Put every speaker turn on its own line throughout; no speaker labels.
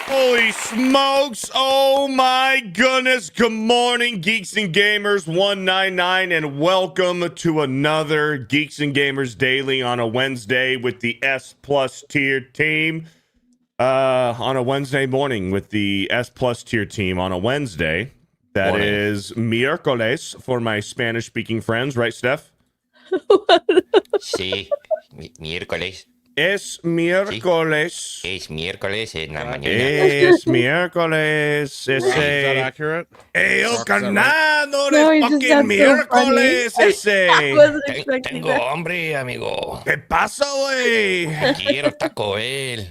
Holy smokes. Oh my goodness. Good morning, Geeks and Gamers 199, and welcome to another Geeks and Gamers Daily on a Wednesday with the S Plus tier team. On a Wednesday morning with the S Plus tier team on a Wednesday. That morning is miércoles for my Spanish speaking friends, right, Steph?
Sí, miércoles.
Es miércoles.
Sí. Es miércoles en la mañana.
Es miércoles.
Is that accurate?
El ganador
No,
es
he just
fucking
got so
miércoles
funny.
ese.
I wasn't expecting
Tengo
that.
hambre, amigo.
¿Qué pasa, güey?
Quiero Taco Bell.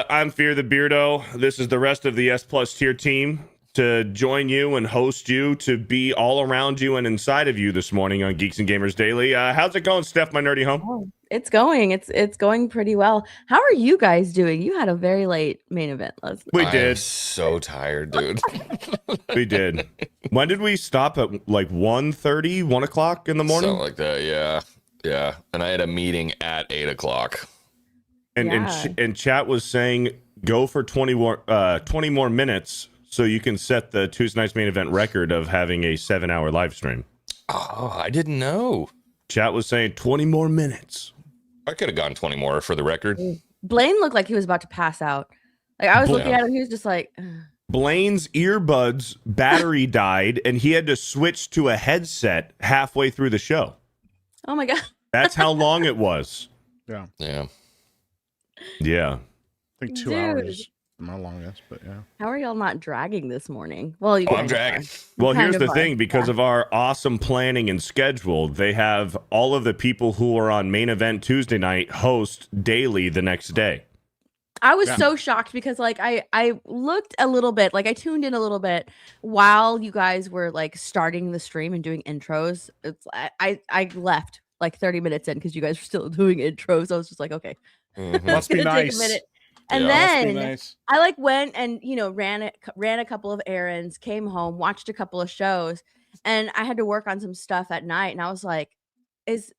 I'm Fear the Beardo. This is the rest of the S Plus tier team to join you and host you, to be all around you and inside of you this morning on Geeks and Gamers Daily. How's it going, Steph, my nerdy home?
Oh, it's going pretty well. How are you guys doing? You had a very late main event last night.
We
I'm
did.
so tired, dude.
We did. When did we stop? At like 1:30, 1 o'clock in the morning?
Something like that, yeah. Yeah. And I had a meeting at 8 o'clock.
And chat was saying go for 20 more minutes so you can set the Tuesday night's main event record of having a 7-hour live stream.
Oh, I didn't know.
Chat was saying 20 more minutes.
I could have gone 20 more for the record.
Blaine looked like he was about to pass out. Like I was looking at him, he was just like
Blaine's earbuds battery died and he had to switch to a headset halfway through the show.
oh my god.
That's how long it was.
Yeah.
Yeah.
Yeah.
I think 2
Dude.
hours is my longest, but yeah.
How are y'all not dragging this morning? Well, you
Oh,
guys
I'm dragging.
are.
Well,
Kind
here's
of
the
are.
thing, because of our awesome planning and schedule, they have all of the people who are on main event Tuesday night host daily the next day.
I was
Yeah.
so shocked because like I looked a little bit, like I tuned in a little bit while you guys were like starting the stream and doing intros. It's I left like 30 minutes in because you guys were still doing intros. I was just like, okay,
Mhm.
it's
Must be
gonna take
nice.
a minute. And
Yeah.
Must be
then
nice.
I like went and ran a couple of errands, came home, watched a couple of shows, and I had to work on some stuff at night. And I was like, is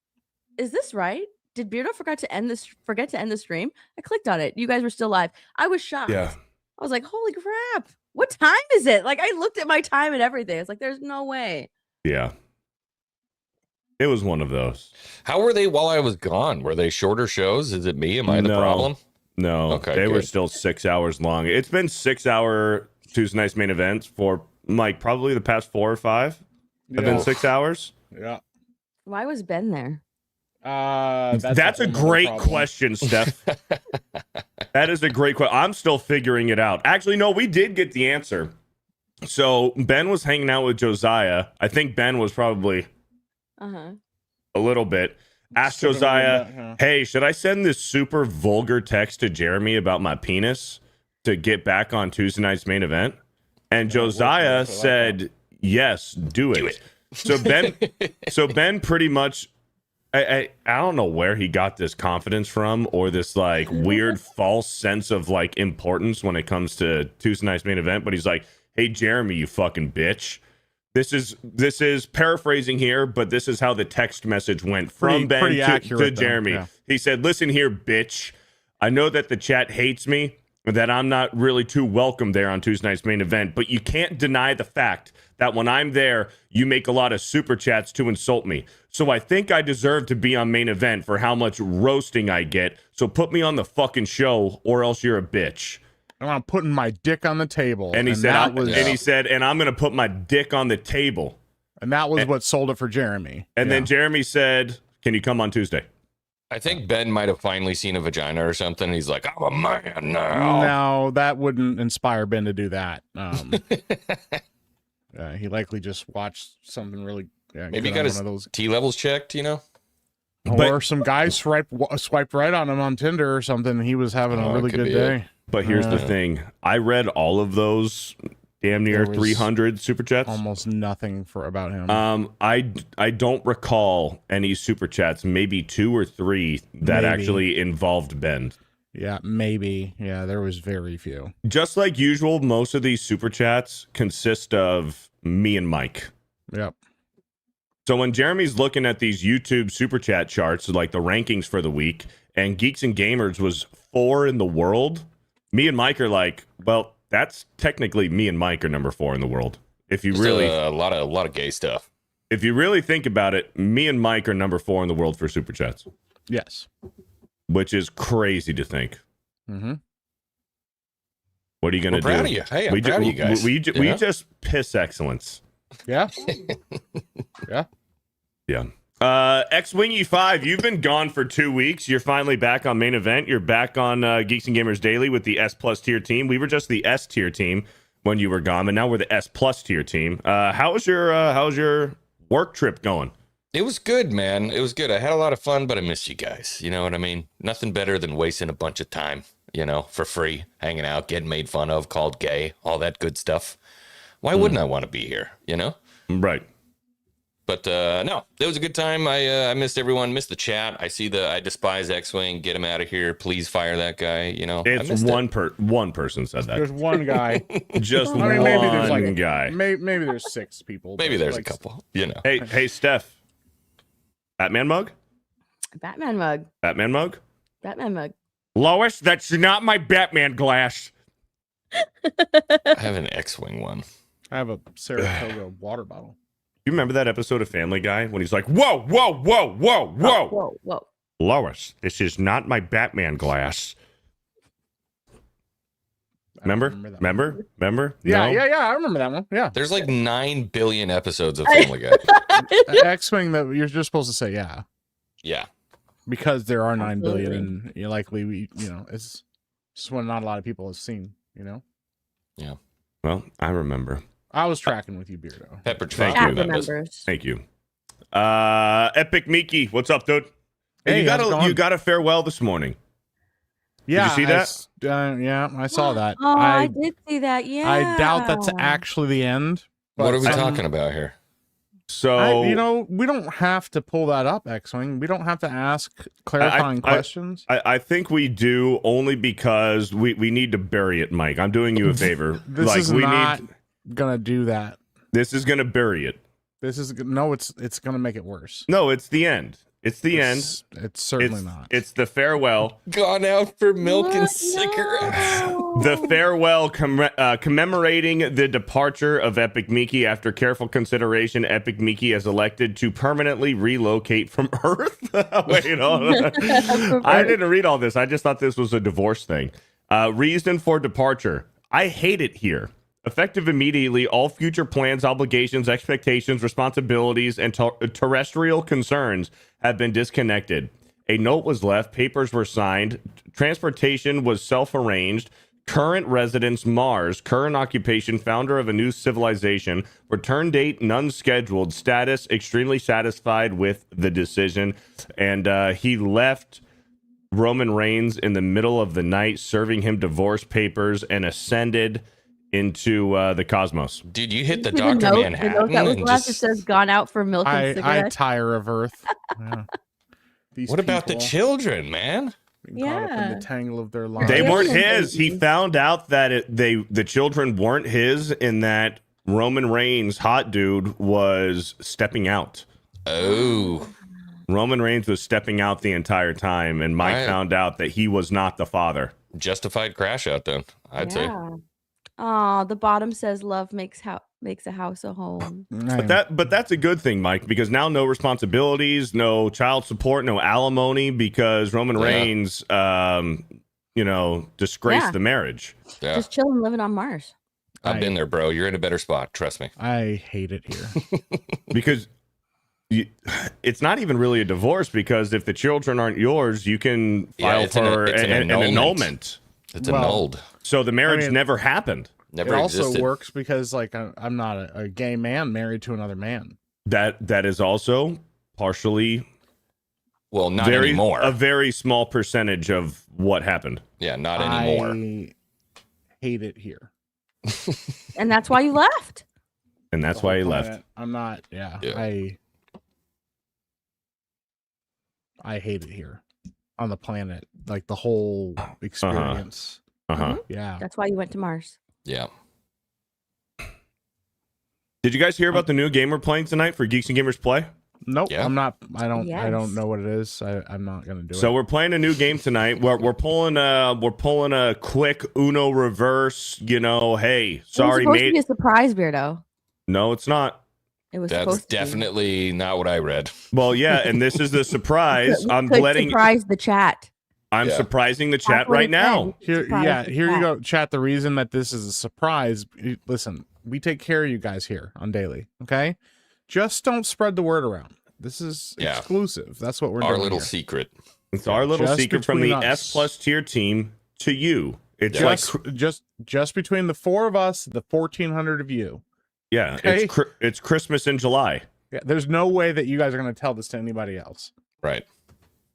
this right? Did Beardo forget to end the stream? I clicked on it. You guys were still live. I was shocked.
Yeah.
I was like, holy crap. What time is it? Like I looked at my time and everything. I was like, there's no way.
Yeah. It was one of those.
How were they while I was gone? Were they shorter shows? Is it me? Am I the
No.
problem?
No,
Okay,
they were
good.
still 6 hours long. It's been 6-hour Tuesday night's main events for like probably the past 4 or 5. Have been
Yeah.
6 hours.
Yeah.
Why was Ben there?
That's a
whole nother
great
problem.
question, Steph. That is a great question. I'm still figuring it out. Actually, no, we did get the answer. So Ben was hanging out with Josiah. I think Ben was probably
Uh-huh.
a little bit. Asked
Sipping a little
Josiah,
bit, yeah.
hey, should I send this super vulgar text to Jeremy about my penis to get back on Tuesday night's main event? And Josiah said, yes, do it.
Do it.
So Ben pretty much, I don't know where he got this confidence from or this like weird false sense of like importance when it comes to Tuesday night's main event. But he's like, hey, Jeremy, you fucking bitch. This is paraphrasing here, but this is how the text message went from Ben
pretty
to
accurate, though.
Jeremy.
Yeah.
He said, "Listen here, bitch. I know that the chat hates me, that I'm not really too welcome there on Tuesday night's main event, but you can't deny the fact that when I'm there, you make a lot of super chats to insult me. So I think I deserve to be on main event for how much roasting I get. So put me on the fucking show, or else you're a bitch."
I'm putting my dick on the table.
And he said,
that
and I'm gonna put my dick on the table.
and that was what sold it for Jeremy.
And then Jeremy said, "Can you come on Tuesday?"
I think Ben might have finally seen a vagina or something. He's like, I'm a man now.
No, that wouldn't inspire Ben to do that. He likely just watched something really.
Maybe he got
one
his
of those,
T levels checked, you know?
or some guy swiped right on him on Tinder or something. He was having a really
could
good
be
day.
But here's the thing. I read all of those damn near
There was
300 super chats.
Almost nothing about him.
I don't recall any super chats, maybe 2 or 3 that
Maybe.
actually involved Ben.
Yeah, maybe. Yeah, there was very few.
Just like usual, most of these super chats consist of me and Mike.
Yep.
So when Jeremy's looking at these YouTube super chat charts, like the rankings for the week, and Geeks and Gamers was 4 in the world, me and Mike are like, well, that's technically me and Mike are number 4 in the world. If you
Just
really
a lot of gay stuff.
if you really think about it, me and Mike are number 4 in the world for super chats,
Yes.
which is crazy to think.
Mm-hmm.
What are you gonna
We're
do?
proud of you. Hey, I'm proud of you guys.
We
Yeah.
just piss excellence.
Yeah. Yeah.
Yeah. X-Wingy 5, you've been gone for 2 weeks. You're finally back on main event. You're back on Geeks and Gamers Daily with the S plus tier team. We were just the S tier team when you were gone, but now we're the S plus tier team. How's your work trip going?
It was good, man. It was good. I had a lot of fun, but I miss you guys. You know what I mean? Nothing better than wasting a bunch of time, you know, for free, hanging out, getting made fun of, called gay, all that good stuff. Why wouldn't I want to be here, you know?
Right.
But no, it was a good time. I missed everyone, missed the chat. I despise X-Wing. Get him out of here. Please fire that guy. You know,
It's one person said that.
There's one guy.
Just
I mean,
one
maybe there's like
guy.
Maybe there's 6 people.
Maybe
but
there's
like,
a couple, you know.
Hey, Steph. Batman mug?
Batman mug.
Batman mug?
Batman mug.
Lois, that's not my Batman glass.
I have an X-Wing one.
I have a Saratoga water bottle.
You remember that episode of Family Guy when he's like, whoa, whoa, whoa, whoa, whoa.
Whoa, whoa.
Lois, this is not my Batman glass. Remember? Remember?
Yeah,
No?
yeah. I remember that one. Yeah.
There's like 9 billion episodes of Family Guy.
X-Wing, that you're just supposed to say yeah.
Yeah.
Because there are 9 billion,
Absolutely.
and likely it's just what not a lot of people have seen.
Well, I remember.
I was tracking with you, Beardo.
Pepperidge
Thank
Farm.
you.
Chat
That was-
remembers.
Thank you. Epic Mickey, what's up, dude?
Hey,
you
how's it
got
going?
a farewell this morning.
Yeah,
you see that?
Yeah, I saw that.
Oh, I did see that. Yeah.
I doubt that's actually the end.
What are we
but,
talking about here?
So
we don't have to pull that up, X-Wing. We don't have to ask clarifying questions.
I think we do only because we need to bury it, Mike. I'm doing you a favor.
This is not gonna do that.
This is gonna bury it.
It's gonna make it worse.
No, it's the end. It's the end.
It's certainly not.
It's the farewell.
Gone out for milk and
What?
cigarettes.
No.
The farewell commemorating the departure of Epic Mickey. After careful consideration, Epic Mickey has elected to permanently relocate from Earth. Wait, hold on. I didn't read all this. I just thought this was a divorce thing. Reason for departure. I hate it here. Effective immediately, all future plans, obligations, expectations, responsibilities, and terrestrial concerns have been disconnected. A note was left, papers were signed, transportation was self-arranged, current residence Mars, current occupation founder of a new civilization, return date none scheduled, status extremely satisfied with the decision, and he left Roman Reigns in the middle of the night, serving him divorce papers, and ascended into the cosmos.
Dude, you hit the
See
Dr.
note, the
Manhattan.
note that was
and
left, it
just-
says gone out for milk and
I
cigarettes.
tire of Earth. Yeah. These
What about the
people
children, man?
being caught up in
Yeah.
the tangle of their lives.
They
Yeah.
weren't his. He
Babies.
found out that the children weren't his, in that Roman Reigns, hot dude, was stepping out.
Oh,
Roman Reigns was stepping out the entire time, and Mike
Right.
found out that he was not the father.
justified crash out then, I'd say.
Oh, the bottom says love makes a house a home.
But that's a good thing, Mike, because now no responsibilities, no child support, no alimony, because Roman
Yeah.
Reigns, disgraced
Yeah.
the marriage.
Yeah,
Just chilling, living on Mars.
I've been there, bro. You're in a better spot. Trust me.
I hate it here.
Because it's not even really a divorce, because if the children aren't yours, you can
Yeah,
file
it's an-
for
it's an
an annulment.
It's
Well,
annulled.
So the marriage
mean,
never happened.
Never
it also
existed.
works because like I'm not a gay man married to another man.
That is also partially
Well, not anymore.
a very small percentage of what happened.
Yeah, not anymore.
I hate it here.
And that's why you left.
And that's
The
why
whole
he left.
planet. I'm not. Yeah,
Yeah.
I hate it here on the planet. Like the whole experience.
Uh-huh.
Yeah.
That's why you went to Mars.
Yeah.
Did you guys hear about the new game we're playing tonight for Geeks and Gamers Play?
Nope.
Yeah.
I'm not. I don't
Yes.
know what it is. I'm not gonna do
So
it.
we're playing a new game tonight. We're pulling a quick Uno reverse. Hey,
It was
sorry,
supposed to be
mate.
a surprise, Beardo.
No, it's not.
It was
That's
supposed to
definitely not what I read.
Well, yeah, and this is the surprise.
be.
I'm
Could
letting.
surprise the chat.
I'm
Yeah.
surprising the
That's
chat
what
right
it
now.
said.
Here,
Surprise
yeah,
the
here you
chat.
go, chat. The reason that this is a surprise, listen, we take care of you guys here on Daily, okay? Just don't spread the word around. This is
Yeah.
exclusive. That's what we're
Our
doing
little
here.
secret.
It's our little
Just
secret from the
between
S
us.
plus tier team to you. It's
Just,
like,
just between the 4 of us, the 1,400 of you.
yeah,
Okay.
it's Christmas in July.
Yeah, there's no way that you guys are going to tell this to anybody else.
Right.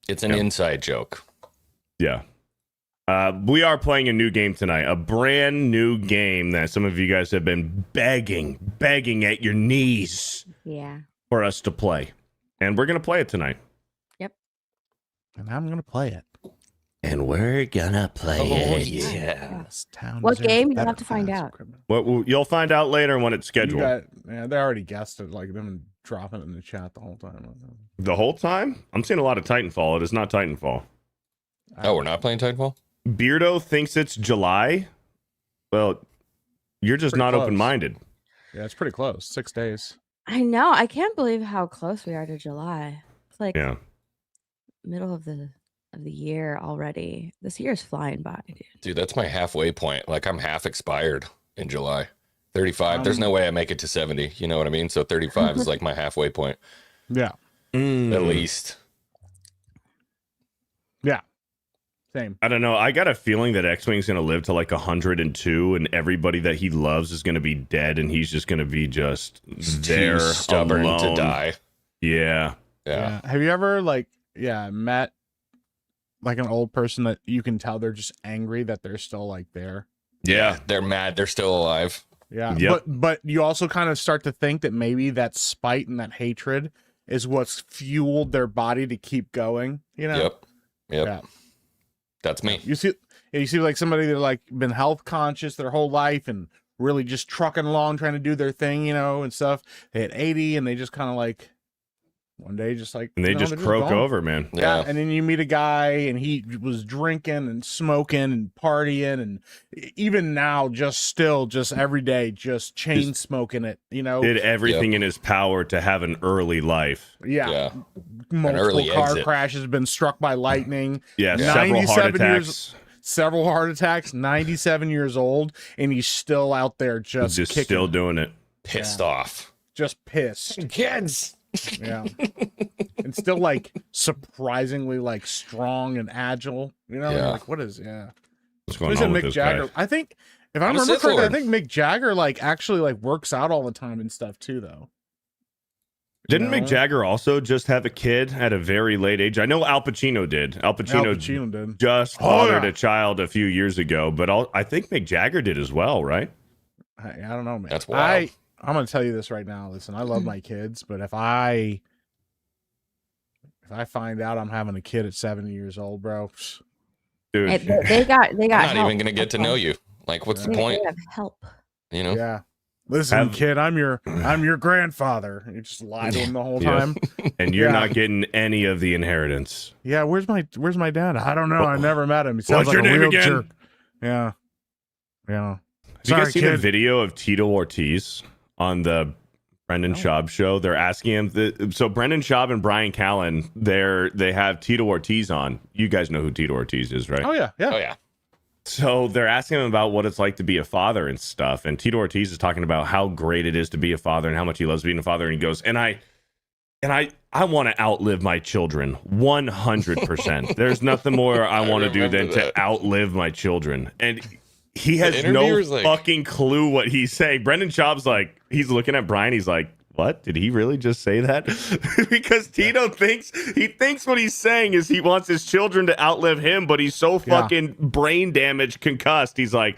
It's an
Yeah.
inside joke.
Yeah. We are playing a new game tonight, a brand new game that some of you guys have been begging at your knees
Yeah.
for us to play. And we're going to play it tonight.
And I'm going to play it.
And we're going to play
Oh,
it.
yeah.
This town
What
deserves
game? You'll
better
have to find
class
out.
equipment.
Well, you'll find out later when it's
You
scheduled.
got, they already guessed it. Like, they've been dropping it in the chat the whole time.
The whole time? I'm seeing a lot of Titanfall. It is not Titanfall.
Oh, we're not playing Titanfall?
Beardo thinks it's July. Well, you're just
Pretty
not
close.
open-minded.
Yeah, it's pretty close. 6 days.
I know. I can't believe how close we are to July. It's like
Yeah.
middle of the year already. This year is flying by, dude.
Dude, that's my halfway point. Like, I'm half expired in July. 35. There's no way I make it to 70. You know what I mean? So 35 is like my halfway point,
Yeah.
at
Mm.
least.
Yeah. Same.
I don't know. I got a feeling that X-Wing's going to live to like 102, and everybody that he loves is going to be dead, and he's just going to be just there,
Too stubborn
alone.
to die.
Yeah.
Yeah.
Have you ever met like an old person that you can tell they're just angry that they're still like there?
Yeah.
They're mad. They're still alive.
Yeah.
Yep.
But you also kind of start to think that maybe that spite and that hatred is what's fueled their body to keep going. You know?
Yep.
Yeah.
That's me.
You see like somebody that like been health conscious their whole life and really just trucking along trying to do their thing, and stuff. They hit 80 and they just kind of like one day just like
And they
they're
just croak
gone.
over, man.
Yeah, and then you meet a guy and he was drinking and smoking and partying and even now just every day just chain smoking it,
Did everything in his power to have an early life.
Yeah.
Yeah.
Multiple
early
car
exit.
crashes, been struck by lightning,
Yeah,
Yeah.
several heart
97 years-
attacks.
several heart attacks, 97 years old, and he's still out there just kicking,
still doing it.
Pissed off.
just pissed.
Kids.
Yeah. And still like surprisingly like strong and agile.
Yeah.
Like what is
What's
What
going
is it,
on with
Mick
this
Jagger?
guy?
I think if I
I'm a
remember
Sith
correctly, I
Lord.
think Mick Jagger like actually like works out all the time and stuff too, though.
Didn't
You
Mick
know?
Jagger also just have a kid at a very late age? I know Al Pacino did. Al
Al
Pacino,
Pacino did.
just
Oh,
fathered
yeah.
a child a few years ago, but I think Mick Jagger did as well, right?
I don't know, man.
That's wild.
I'm gonna tell you this right now. Listen, I love my kids, but if I find out I'm having a kid at 70 years old, bro,
Dude,
They got
I'm not
help.
even going to get to know you. Like, what's the
Yeah.
point?
They have help.
You know?
yeah, Listen, kid, I'm your grandfather. You just lie to him the whole
Yep.
time.
And you're
Yeah.
not getting any of the inheritance.
Yeah, where's my dad? I don't know. I never met him. He sounds
What's
like
your
a
name
real
again?
jerk. Yeah. Yeah.
Have you
Sorry,
guys seen the
kid.
video of Tito Ortiz on the Brendan
No.
Schaub show? They're asking him. So Brendan Schaub and Brian Callen, they have Tito Ortiz on. You guys know who Tito Ortiz is, right?
Oh yeah, yeah.
Oh yeah.
So they're asking him about what it's like to be a father and stuff. And Tito Ortiz is talking about how great it is to be a father and how much he loves being a father. And he goes, and I want to outlive my children 100%. There's nothing more I want to do than
remember that.
to outlive my children. And he
The
has no
interviewer's like-
fucking clue what he's saying. Brendan Schaub's like, he's looking at Brian. He's like, what? Did he really just say that? Because Tito thinks what he's saying is he wants his children to outlive him, but he's so fucking brain damaged, concussed. He's like,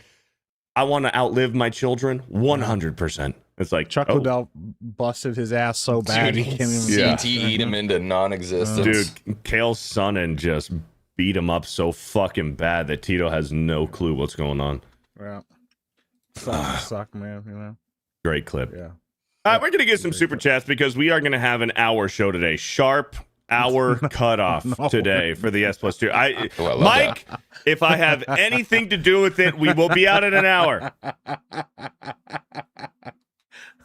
I want to outlive my children 100%. It's like
Chuck Liddell busted his ass so bad
Dude,
he can't even.
CTE'd him into non-existence.
dude, Kale Sonnen just beat him up so fucking bad that Tito has no clue what's going on.
Yeah. Suck, man. You know.
Great clip.
Yeah.
We're going to get some super chats because we are going to have an hour show today. Sharp hour cutoff today for the S Plus 2.
Oh, I love
Mike, if I have anything to do with it, we will be out in an hour.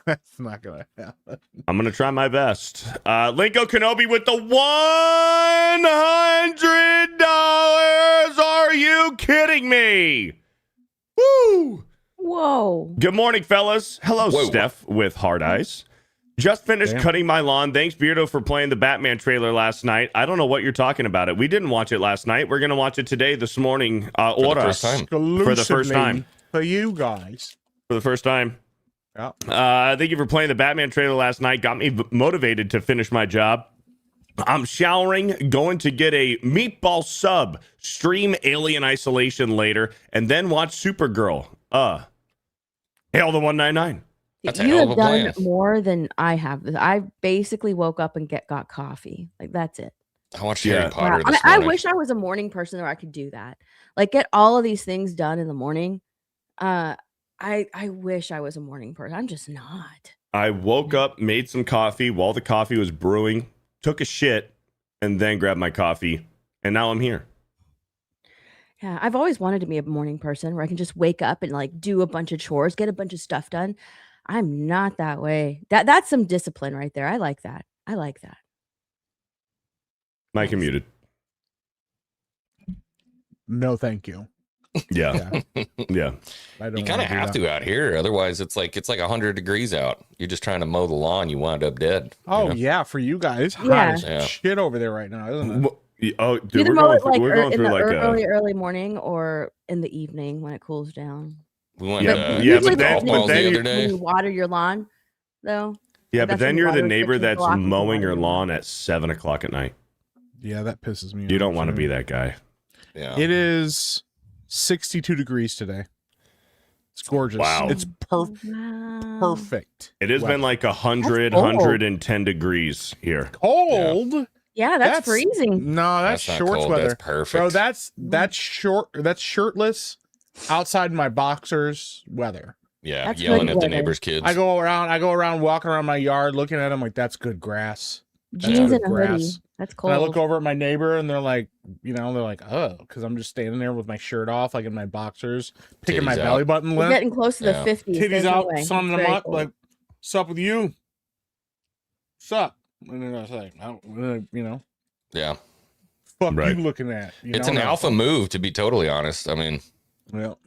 That's not gonna happen.
I'm going to try my best. Linko Kenobi with the $100. Are you kidding me? Woo!
Whoa.
Good morning, fellas. Hello,
Whoa.
Steph with Hard Eyes. Just finished
Damn.
cutting my lawn. Thanks, Beardo, for playing the Batman trailer last night. I don't know what you're talking about. We didn't watch it last night. We're going to watch it today, this morning.
the
Horas.
first time.
For the first time.
Exclusively for you guys.
For the first time.
Yeah.
Thank you for playing the Batman trailer last night. Got me motivated to finish my job. I'm showering, going to get a meatball sub, stream Alien Isolation later, and then watch Supergirl. Hail the 199.
That's a
You
hell of
have
a
done
plan.
more than I have. I basically woke up and got coffee. Like that's it.
I watched
Yeah.
Harry Potter
Wow.
this
I
morning.
wish I was a morning person where I could do that. Like get all of these things done in the morning. I wish I was a morning person. I'm just not.
I woke up, made some coffee while the coffee was brewing, took a shit, and then grabbed my coffee, and now I'm here.
Yeah, I've always wanted to be a morning person where I can just wake up and like do a bunch of chores, get a bunch of stuff done. I'm not that way. That's some discipline right there. I like that. I like that.
Mike, you're muted.
No, thank you.
Yeah. Yeah.
I don't
You kind
wanna
of
do
have
that.
to out here, otherwise it's like 100 degrees out. You're just trying to mow the lawn, you wind up dead. you
Oh
know?
yeah, for you guys, hot
Yeah.
as
Yeah.
shit over there right now, isn't it?
Oh,
Do
dude,
the
we're
mow
going
it
through,
like
we're going
in
through
the
like
early morning or in the evening when it cools down.
We went
Yeah,
to
yeah,
Usually
but then-
golf
but
balls
then
the
you-
other
when
day.
you water your lawn, though.
yeah,
Like,
but
that's
then
when
you're the
water
neighbor
restrictions
that's
block you from
mowing
watering
your
your
lawn at 7 o'clock at night.
Yeah, that pisses me off.
You don't want to
too.
be that guy.
Yeah.
It is 62 degrees today. It's gorgeous.
Wow.
It's
Wow.
perfect.
It has
weather.
been like 100,
cold.
110 degrees here.
Cold.
Yeah, that's freezing.
No, that's
not
shorts
cold,
weather.
That's perfect.
Bro, that's short. That's shirtless outside my boxers weather.
yeah,
that's
yelling
good
at the
weather.
neighbors' kids.
I go around walking around my yard looking at them like that's good grass.
Jeans
good
and a hoodie.
grass.
That's
And
cold.
I look over at my neighbor and they're like, oh, because I'm just standing there with my shirt off, like in my boxers, picking my
Titties
belly
out.
button
We're
limp,
getting close to the
Yeah.
50s.
titties
There's no
out,
way.
sunning
It's
them
very
up,
cold.
like, sup with you? Sup? And then I was like,
Yeah.
fuck
Right.
you looking at? You
It's
know?
an
No.
alpha move, to be totally honest. I mean,
Well,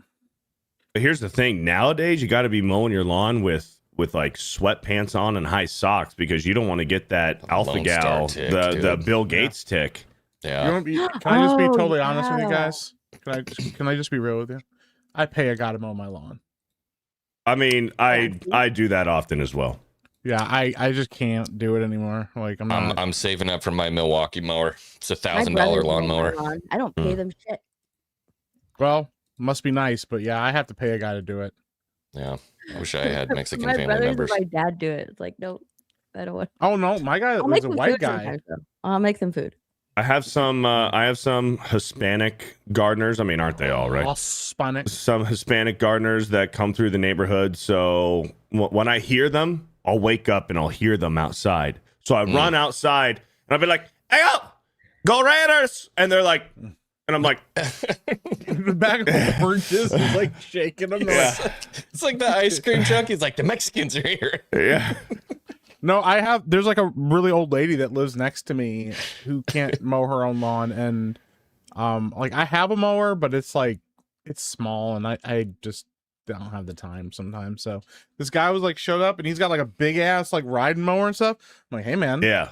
But here's the thing. Nowadays, you got to be mowing your lawn with like sweatpants on and high socks because you don't want to get that alpha
Lone
gal,
Star tick,
the
dude.
Bill Gates tick.
yeah.
you want can I just be
Oh,
totally honest with you
yeah.
guys? Can I just be real with you? I pay a guy to mow my lawn.
I mean, I do that often as well.
Yeah, I just can't do it anymore. Like I'm not.
I'm saving up for my Milwaukee mower. It's a
My
$1,000
brothers mow my
lawnmower.
lawn. I don't pay them shit.
Well, must be nice, but yeah, I have to pay a guy to do it.
Yeah. I wish I had Mexican
My
family
brothers
members.
and my dad do it. It's like, no, I don't want.
Oh no, my guy
I'll
was
make
a
them
white
food
guy.
sometimes, though. I'll make them food.
I have some Hispanic gardeners. I mean, aren't they all, right?
Hispanic.
Some Hispanic gardeners that come through the neighborhood. So when I hear them, I'll wake up and I'll hear them outside. So I run outside and I'll be like, "Hey, go Raiders!" And they're like, and I'm like,
The back of the oranges is like shaking them.
Yeah.
It's like the ice cream truck. He's like, the Mexicans are here.
yeah.
No, there's like a really old lady that lives next to me who can't mow her own lawn. And like I have a mower, but it's like, it's small and I just don't have the time sometimes. So this guy was like, showed up and he's got like a big ass like riding mower and stuff. I'm like, hey man,
Yeah.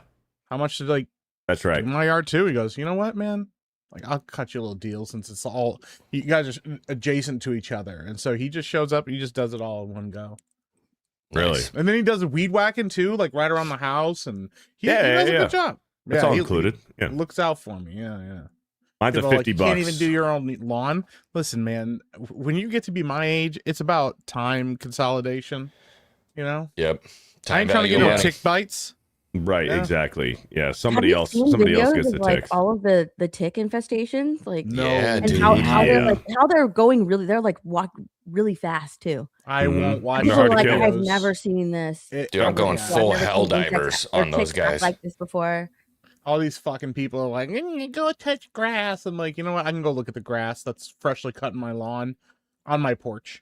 how much did like
That's right.
in my yard too? He goes, you know what, man? Like I'll cut you a little deal since it's all, you guys are adjacent to each other. And so he just shows up and he just does it all in one go.
Really.
Nice.
And then he does weed whacking too, like right around the house, and he
Yeah,
does a
yeah.
good job.
It's all
he
included. Yeah.
looks out for me. Yeah.
Mine's a
People are
50
like,
bucks.
Can't even do your own lawn. Listen, man, when you get to be my age, it's about time consolidation. You know,
Yep.
I ain't trying to get no
money.
tick bites.
Right,
Yeah.
exactly. Yeah,
Have
somebody
you
else
seen
gets
videos
the
of, like
ticks.
all of the tick infestations, like
No,
Yeah,
and
dude.
how
Yeah.
they're going really, they're like walk really fast too.
I
Mhm.
won't watch.
And they're
People are
hard to
like,
kill.
I've
videos.
never seen this.
It-
Dude, I'm
oh my
going
God.
full
I've never
hell
seen insects
divers
or
on those
ticks act
guys.
like this before.
All these fucking people are like, go touch grass. I'm like, you know what? I can go look at the grass that's freshly cut in my lawn on my porch.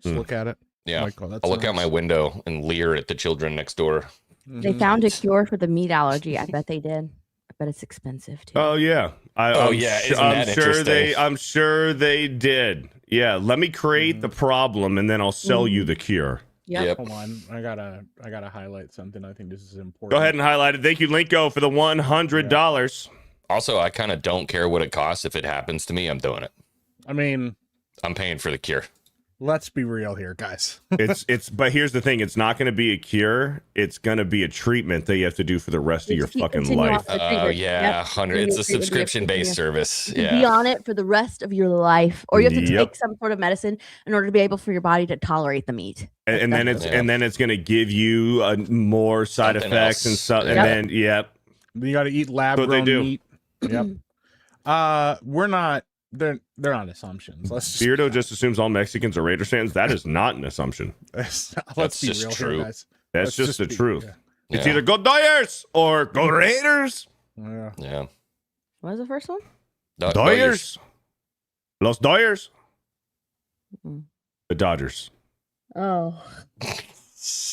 Just look at it.
Yeah.
Like, oh, that's
I'll look out
nice.
my window and leer at the children next door.
They
Mhm.
found a cure for the meat allergy. I bet they did. I bet it's expensive too.
Oh yeah.
Oh, yeah, isn't
I'm
that
sure they.
interesting?
I'm sure they did. Yeah. Let me create the problem, and then I'll sell you the cure.
Yep.
Hold on, I gotta highlight something. I think this is important.
Go ahead and highlight it. Thank you, Linko, for the $100.
Also, I kind of don't care what it costs. If it happens to me, I'm doing it.
I mean,
I'm paying for the cure.
let's be real here, guys.
But here's the thing: it's not going to be a cure. It's going to be a treatment that you have to do for the rest of your
Just keep
fucking
continuing
life.
on the
Oh
treatment.
yeah,
Yep.
100. It's a
Treatment, treatment,
subscription-based
treatment.
service.
You can be
Yeah.
on it for the rest of your life, or you have to
Yep.
take some sort of medicine in order to be able for your body to tolerate the meat.
And then it's
Yeah.
going to give you more side
Something
effects
else.
and stuff. And
Yep.
then
You got to eat lab
That's what they
grown
do.
meat. Yep. We're not. They're not assumptions. Let's just,
Beardo just assumes all Mexicans are Raiders fans. That is not an assumption.
let's
That's
be
just
real
true.
here, guys.
That's
Let's
just the
be-
truth.
yeah.
It's
Yeah.
either go Dodgers or go Raiders.
Yeah.
Yeah.
What was the first one?
Dodgers. Los Dodgers.
Mm.
The Dodgers.
Oh, I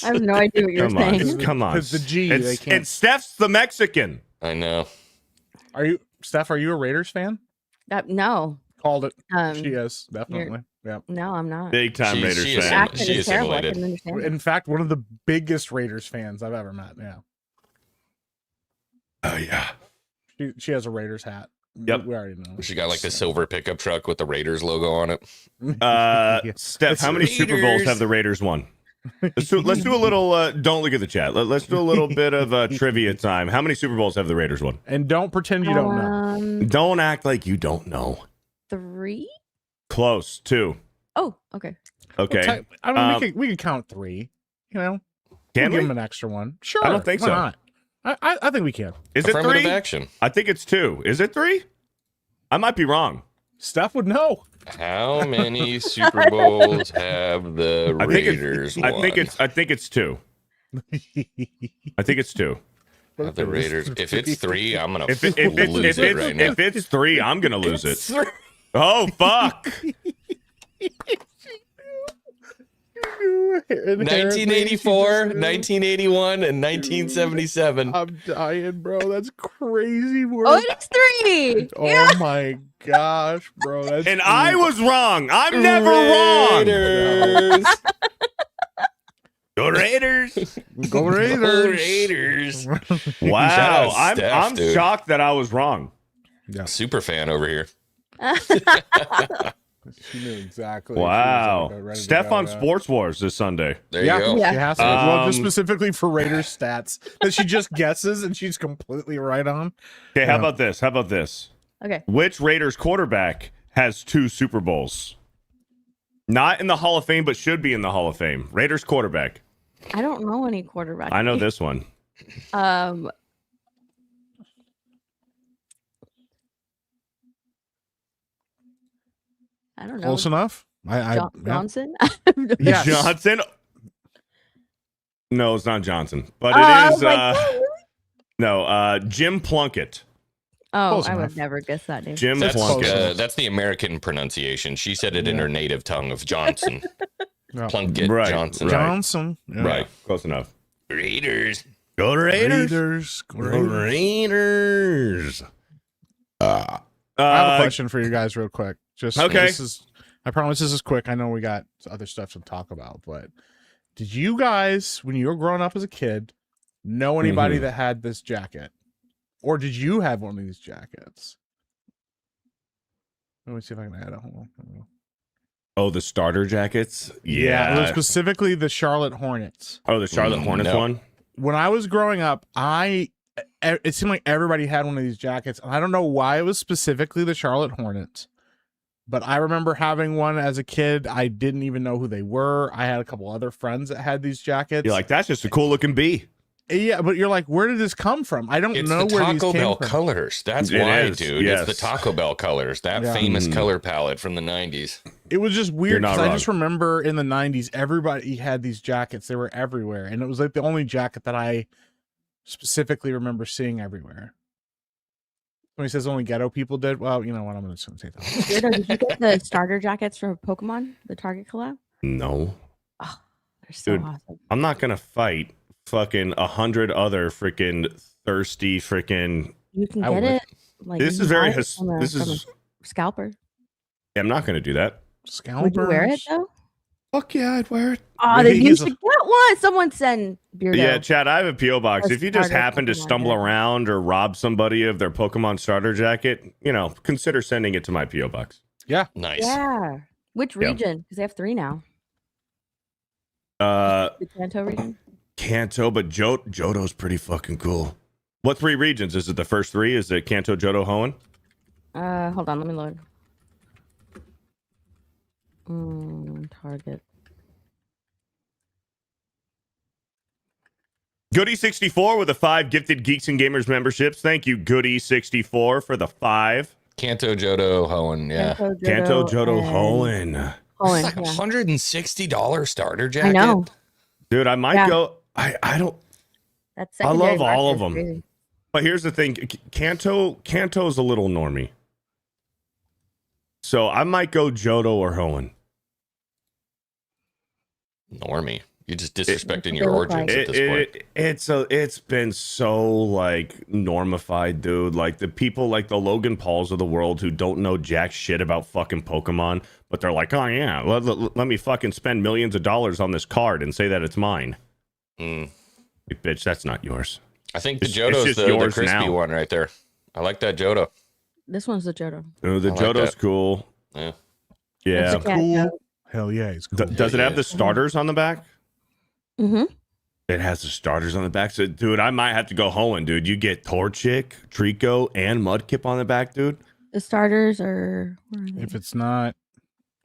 have no idea what you're
Come on.
saying.
Come on.
Because the G, they
It's,
can't.
and Steph's the Mexican.
I know.
Are you, Steph? Are you a Raiders fan?
No,
Called it.
um,
She is definitely. Yeah.
no, I'm not.
Big time
She-
Raiders
she is
The
fan.
a-
accent
she
is
is
terrible. I
assimilated.
couldn't understand. it.
In fact, one of the biggest Raiders fans I've ever met. Yeah.
Oh, yeah.
She has a Raiders hat.
Yep.
We already know.
She got like the silver pickup truck with the Raiders logo on it.
Yeah.
Steph, how many Super Bowls have the Raiders won? Let's do a little. Don't look at the chat. Let's do a little bit of trivia time. How many Super Bowls have the Raiders won?
And don't pretend you don't know.
Don't act like you don't know.
3.
Close. 2.
Oh, okay.
Okay.
I mean, we could count 3. You know,
Can
give
we?
him an extra one. Sure.
I don't think
why
so.
Not? I think we can.
Is it
Affirmative
3?
action.
I think it's 2. Is it 3? I might be wrong.
Steph would know.
How many Super Bowls have the
I think
Raiders
I
won?
think it's 2. I think it's 2.
Have the Raiders. If it's 3, I'm gonna
If
lose it right now.
it's 3, I'm gonna lose it. Oh fuck!
1984, 1981, and 1977.
I'm dying, bro. That's crazy work.
Oh, it's 3.
Oh my gosh, bro. That's
And I was wrong. I'm never wrong.
Raiders.
Go Raiders!
Go
Go
Raiders.
Raiders.
Wow,
Shout out
I'm
Steph, dude.
shocked that I was wrong.
Super fan over here.
She knew exactly. She was
Wow,
like, ready to
Steph
go,
on
yeah.
Sports Wars this Sunday.
There you
Yeah,
go.
Yeah.
she has to. Well, just
Um,
specifically for Raiders stats that she just guesses and she's completely right on.
Okay, how
Yeah.
about this? How about this?
Okay.
Which Raiders quarterback has 2 Super Bowls? Not in the Hall of Fame, but should be in the Hall of Fame. Raiders quarterback.
I don't know any quarterback.
I know this one.
I don't know.
Close enough. Yeah.
Johnson.
Yes.
Johnson. No, it's not Johnson, but
I
it
was
is.
like, oh, really?
Jim Plunkett.
Oh,
Close
I
enough.
would never guess that name.
Jim
That's
Plunkett.
that's the American pronunciation. She said it in
Yeah.
her native tongue of Johnson.
Yeah.
Plunkett
Right,
Johnson.
right.
Johnson. Yeah.
Right.
Close enough.
Raiders.
Go Raiders.
Raiders.
Go Raiders.
I have a question for you guys real quick. Just
Okay.
I promise this is quick. I know we got other stuff to talk about, but did you guys, when you were growing up as a kid, know anybody that had this jacket? Or did you have one of these jackets? Let me see if I can add it. Hold on.
Oh, the starter jackets.
It was specifically the Charlotte Hornets.
Oh, the Charlotte Hornets
no.
one.
When I was growing up, it seemed like everybody had one of these jackets. And I don't know why it was specifically the Charlotte Hornets, but I remember having one as a kid. I didn't even know who they were. I had a couple other friends that had these jackets.
You're like, that's just a cool looking bee.
Yeah, but you're like, where did this come from? I don't
It's
know
the
where these
Taco
came
Bell
from.
colors. That's
It
why,
is,
dude.
yes.
It's the Taco Bell colors. That
Yeah.
famous color palette from the 90s.
It was just weird
not
because I
wrong.
just remember in the 90s, everybody had these jackets. They were everywhere. And it was like the only jacket that I specifically remember seeing everywhere. When he says only ghetto people did, well, you know what? I'm just going to say that.
Weirdo, did you get the starter jackets from Pokemon, the Target collab?
No,
Oh, they're so
Dude.
awesome.
I'm not gonna fight fucking 100 other freaking thirsty freaking.
You can
I
get
would.
it. Like
This
you
is
can
very.
buy it from a-
This
from a
is.
scalper.
I'm not gonna do that.
Scalpers.
Would you wear it though?
Fuck yeah, I'd wear it.
Oh,
Maybe
then you
he's
should
a-
get one. Someone send Beardo.
Yeah, Chad, I have a P.O. box.
Or
If you just
starter
happen to
Pokemon
stumble
jacket.
around or rob somebody of their Pokemon starter jacket, consider sending it to my P.O. box.
Nice.
Yeah. Which
Yeah.
region? Because they have 3 now.
Uh,
The Kanto region.
Kanto, but Johto's pretty fucking cool. What 3 regions? Is it the first 3? Is it Kanto, Johto, Hoenn?
Hold on, let me load. Target.
Goody64 with the 5 gifted Geeks and Gamers memberships. Thank you, Goody64, for the 5.
Kanto, Johto, Hoenn. Yeah.
Kanto, Johto,
and
Hoenn.
Hoenn,
It's like
yeah.
$160 starter jacket.
I know.
Dude, I might
Yeah.
go. I don't.
That's
I love
secondary
all
market
of
is
them.
crazy.
But here's the thing. Kanto's a little normie. So I might go Johto or Hoenn.
Normie. You're just disrespecting
It
your
looks
origins
like-
at this point.
It's been so like normified, dude. Like the people like the Logan Pauls of the world who don't know jack shit about fucking Pokemon, but they're like, oh yeah, let me fucking spend millions of dollars on this card and say that it's mine.
Mm.
Like, bitch, that's not yours.
I think the
It's
Johto's
just
the
yours
crispy
now.
one right there. I like that Johto.
This one's the Johto.
Oh, the
I like
Johto's
that.
cool.
Yeah.
Yeah.
It's a cat
Cool.
Johto.
Hell yeah, he's cool.
Does it have the starters on the back?
Mm-hmm.
It has the starters on the back. So, dude, I might have to go Hoenn, dude. You get Torchic, Trico, and Mudkip on the back, dude.
The starters are. Where are they?
If it's not,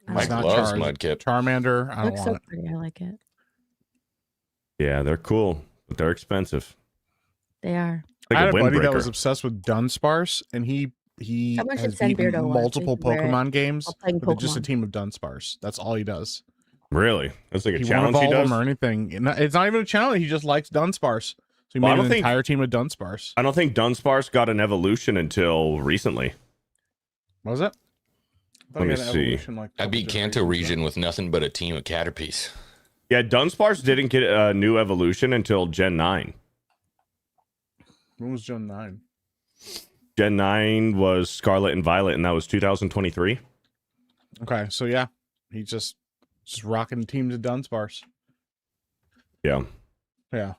I
Mike
it's not
loves
Charge-
Mudkip.
Charmander, I don't
looks so
want it.
pretty. I like it.
Yeah, they're cool, but they're expensive.
They are.
Like
I had a buddy that
windbreaker.
was obsessed with Dunsparce, and he
Someone should
has
send
beaten
Beardo one so he
multiple
can wear it
Pokemon games
while playing
with just a
Pokemon.
team of Dunsparce. That's all he does.
Really? That's like a
He won't
challenge he
evolve
does?
them or anything. It's not even a challenge. He just likes Dunsparce. So he
Well, I
made
don't
an
think-
entire team of Dunsparce.
I don't think Dunsparce got an evolution until recently.
What was it? I thought
Let
he
me
had an
see.
evolution, like,
I
couple
beat Kanto
generations
region
ago.
with nothing but a team of Caterpies.
Yeah, Dunsparce didn't get a new evolution until Gen 9.
When was Gen 9?
Gen 9 was Scarlet and Violet, and that was 2023.
Okay, so yeah, he's just rocking teams of Dunsparce.
Yeah.
Yeah.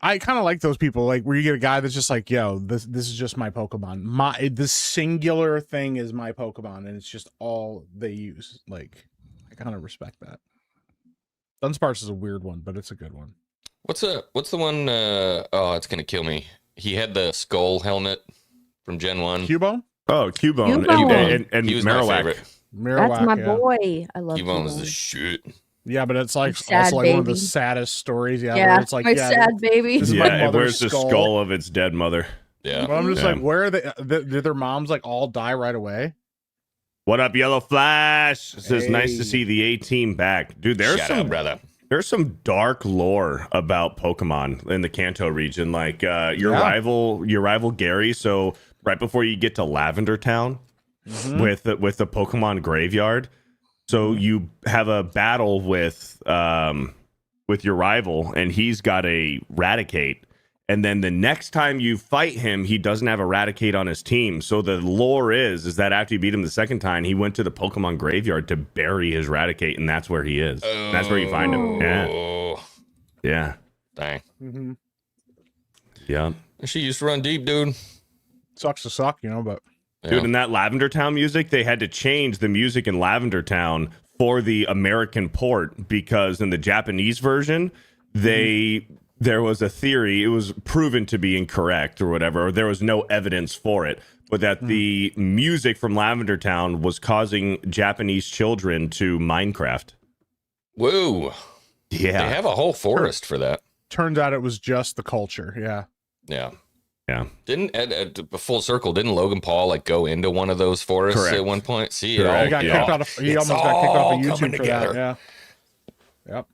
I kind of like those people, like where you get a guy that's just like, yo, this is just my Pokemon. This singular thing is my Pokemon, and it's just all they use. Like, I kind of respect that. Dunsparce is a weird one, but it's a good one.
What's the one? Oh, it's gonna kill me. He had the skull helmet from Gen 1.
Cubone?
Oh, Cubone.
Cubone.
And
He was my
Marowak.
favorite.
Marowak,
That's my
yeah.
boy. I love
Cubone was the
Cubone.
shit.
Yeah, but it's like
Sad
also like one of the
baby.
saddest stories. Yeah,
Yeah,
where it's like,
my
yeah,
sad baby.
This is my
Yeah, and
mother's
where's the
skull.
skull of its dead mother?
Yeah.
But I'm just
Yeah.
like, where are they? Did their moms like all die right away?
What up, Yellow Flash? It says nice to
Hey.
see the A-team back. Dude,
Shout out, brother.
there's some dark lore about Pokemon in the Kanto region. Like your
Yeah.
rival Gary. So right before you get to Lavender Town with the Pokemon graveyard. So you have a battle with your rival, and he's got a Raticate. And then the next time you fight him, he doesn't have a Raticate on his team. So the lore is that after you beat him the second time, he went to the Pokemon graveyard to bury his Raticate, and that's where he is. And that's where you find him. Yeah.
Oh,
Yeah.
dang.
Mm-hmm.
Yeah.
She used to run deep, dude.
Sucks to suck, you know, but
Yeah.
Dude, in that Lavender Town music, they had to change the music in Lavender Town for the American port because in the Japanese version, there was a theory, it was proven to be incorrect or whatever, or there was no evidence for it, but that the music from Lavender Town was causing Japanese children to Minecraft.
Whoa.
Yeah.
They have a whole forest for that.
turns out it was just the culture. Yeah.
Yeah.
Yeah.
Didn't at full circle? Didn't Logan Paul like go into one of those forests
Correct.
at one point? See,
Correct.
it all,
He got
it
kicked
all-
out of, he
it's
almost got kicked off
all
of YouTube
coming
for
together.
that. Yeah. Yep.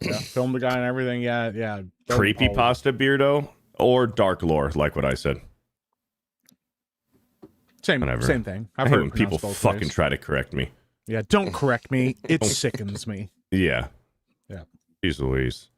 Yeah. Filmed the guy and everything. Yeah. Yeah.
Creepy
Paul-
pasta beardo or dark lore, like what I said.
Same
Whatever.
same thing.
I
I've
hate
heard
when
it
people
pronounced both
fucking
ways.
try to correct me.
Yeah, don't correct me. It sickens me.
Yeah.
Yeah.
Jeez Louise.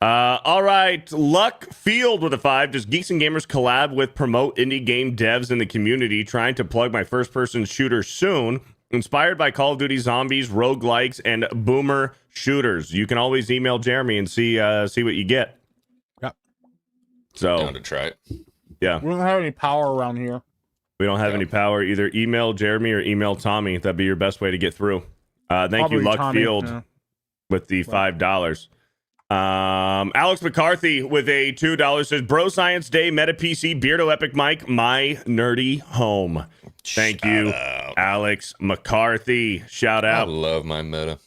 All right. Luck Field with a 5. Does Geeks and Gamers collab with promote indie game devs in the community? Trying to plug my first person shooter soon. Inspired by Call of Duty Zombies, roguelikes, and boomer shooters. You can always email Jeremy and see what you get.
Yep.
So
Down to try it.
yeah,
We don't have any power around here.
we don't have
Yeah.
any power. Either email Jeremy or email Tommy. That'd be your best way to get through. Thank
Probably
you, Luck
Tommy,
Field,
yeah.
with the $5. Alex McCarthy with a $2 says Bro Science Day, Meta PC, Beardo Epic Mike, my nerdy home. Thank you,
out.
Alex McCarthy. Shout
I
out.
love my meta.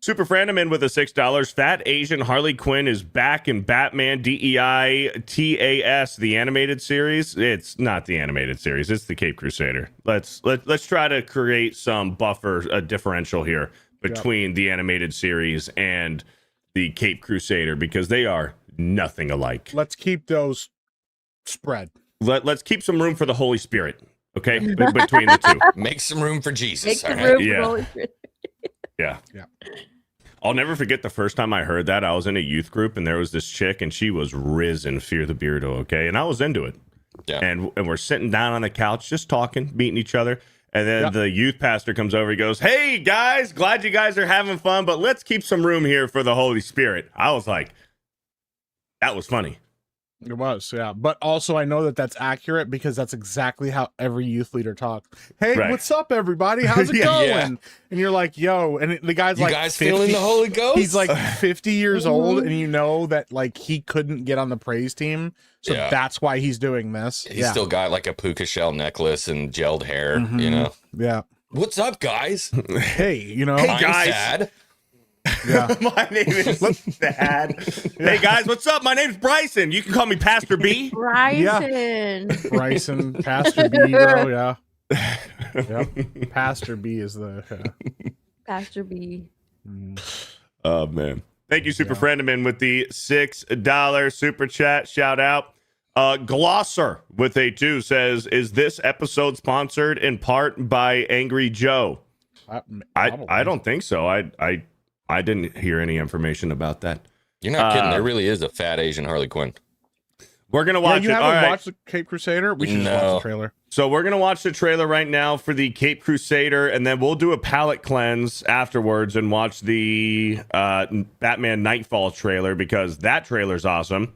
Super Frandaman with a $6. Fat Asian Harley Quinn is back in Batman DEITAS, the animated series. It's not the animated series. It's the Cape Crusader. Let's try to create some buffer, a differential here between the animated series and the Cape Crusader because they are nothing alike.
Let's keep those spread.
Let's keep some room for the Holy Spirit, okay, between the two.
Make some room for Jesus.
Make
all
the
right?
room
Yeah.
for Holy Spirit.
Yeah.
Yeah.
I'll never forget the first time I heard that. I was in a youth group and there was this chick and she was risen Fear the Beardo, okay? And I was into it.
Yeah.
And we're sitting down on the couch just talking, meeting each other. And then
Yeah.
the youth pastor comes over. He goes, "Hey guys, glad you guys are having fun, but let's keep some room here for the Holy Spirit." I was like, that was funny.
It was, yeah. But also, I know that that's accurate because that's exactly how every youth leader talks. Hey,
Right.
what's up, everybody? How's it
Yeah.
going?
Yeah.
And you're like, yo. And the guy's
You
like,
guys
50,
feeling the Holy Ghost?
He's like 50 years old, and you know that like he couldn't get on the praise team, so
Yeah.
that's why he's doing this.
He's still got like a puka shell necklace and gelled hair,
Mhm.
you know.
Yeah.
What's up, guys?
Hey, you know.
Hey,
I'm
guys.
sad.
Yeah.
My name is Dad. Hey guys, what's up? My name's Bryson. You can call me Pastor B.
Bryson.
Bryson, Pastor B, bro. Yeah. Yep. Pastor B is the.
Pastor B.
Oh man. Thank you, Super
Yeah.
Friendaman, with the $6 super chat. Shout out. Glosser with a 2 says, "Is this episode sponsored in part by Angry Joe?" I don't think so. I didn't hear any information about that.
You're not kidding.
Uh,
There really is a fat Asian Harley Quinn.
We're gonna
Yeah,
watch
you
it. All
haven't
right.
watched the Cape Crusader? We should just watch
No.
the trailer.
So we're gonna watch the trailer right now for the Cape Crusader, and then we'll do a palate cleanse afterwards and watch the Batman Nightfall trailer because that trailer's awesome.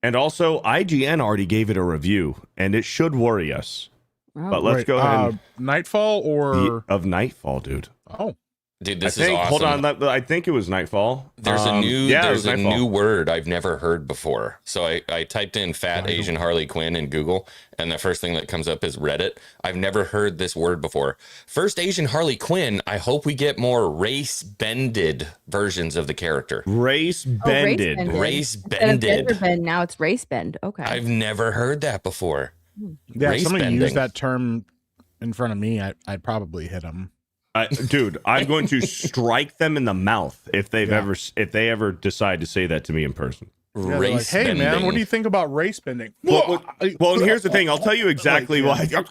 And also, IGN already gave it a review, and it should worry us.
Oh,
But let's
Wait,
go ahead.
Nightfall or
Of Nightfall, dude.
oh,
Dude,
I
this is
think.
awesome.
Hold on. I think it was Nightfall.
There's a new
yeah, it
there's
was
a
Nightfall.
new word I've never heard before. So I typed in fat Asian Harley Quinn in Google, and the first thing that comes up is Reddit. I've never heard this word before. First Asian Harley Quinn. I hope we get more race bended versions of the character.
Race bended.
bended.
Race
Instead of gender
bended.
bend, now it's race bend. Okay.
I've never heard that before.
yeah.
Race
Somebody
bending.
used that term in front of me, I'd probably hit him.
Dude, I'm going to strike them in the mouth if they ever decide to say that to me in person.
Yeah,
Race
like, hey man,
bending.
what do you think about race bending?
Well, and here's the thing. I'll tell you exactly why. You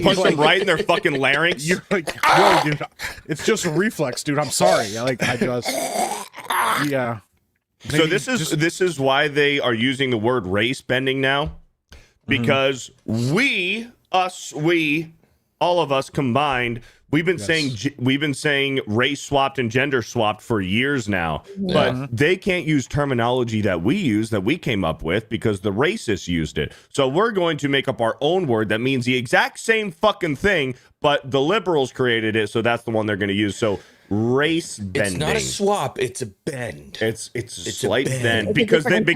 punch them right in their fucking larynx.
You're like, yo, dude, it's just a reflex, dude. I'm sorry. Yeah.
So
Maybe
this is why they are using the word race bending now, because all of us combined, we've been saying race swapped and gender swapped for years now, but they can't use terminology that we use, that we came up with, because the racists used it. So we're going to make up our own word that means the exact same fucking thing, but the liberals created it, so that's the one they're going to use. So race bending.
It's not a swap, it's a bend.
It's a slight bend,
It's a
because
different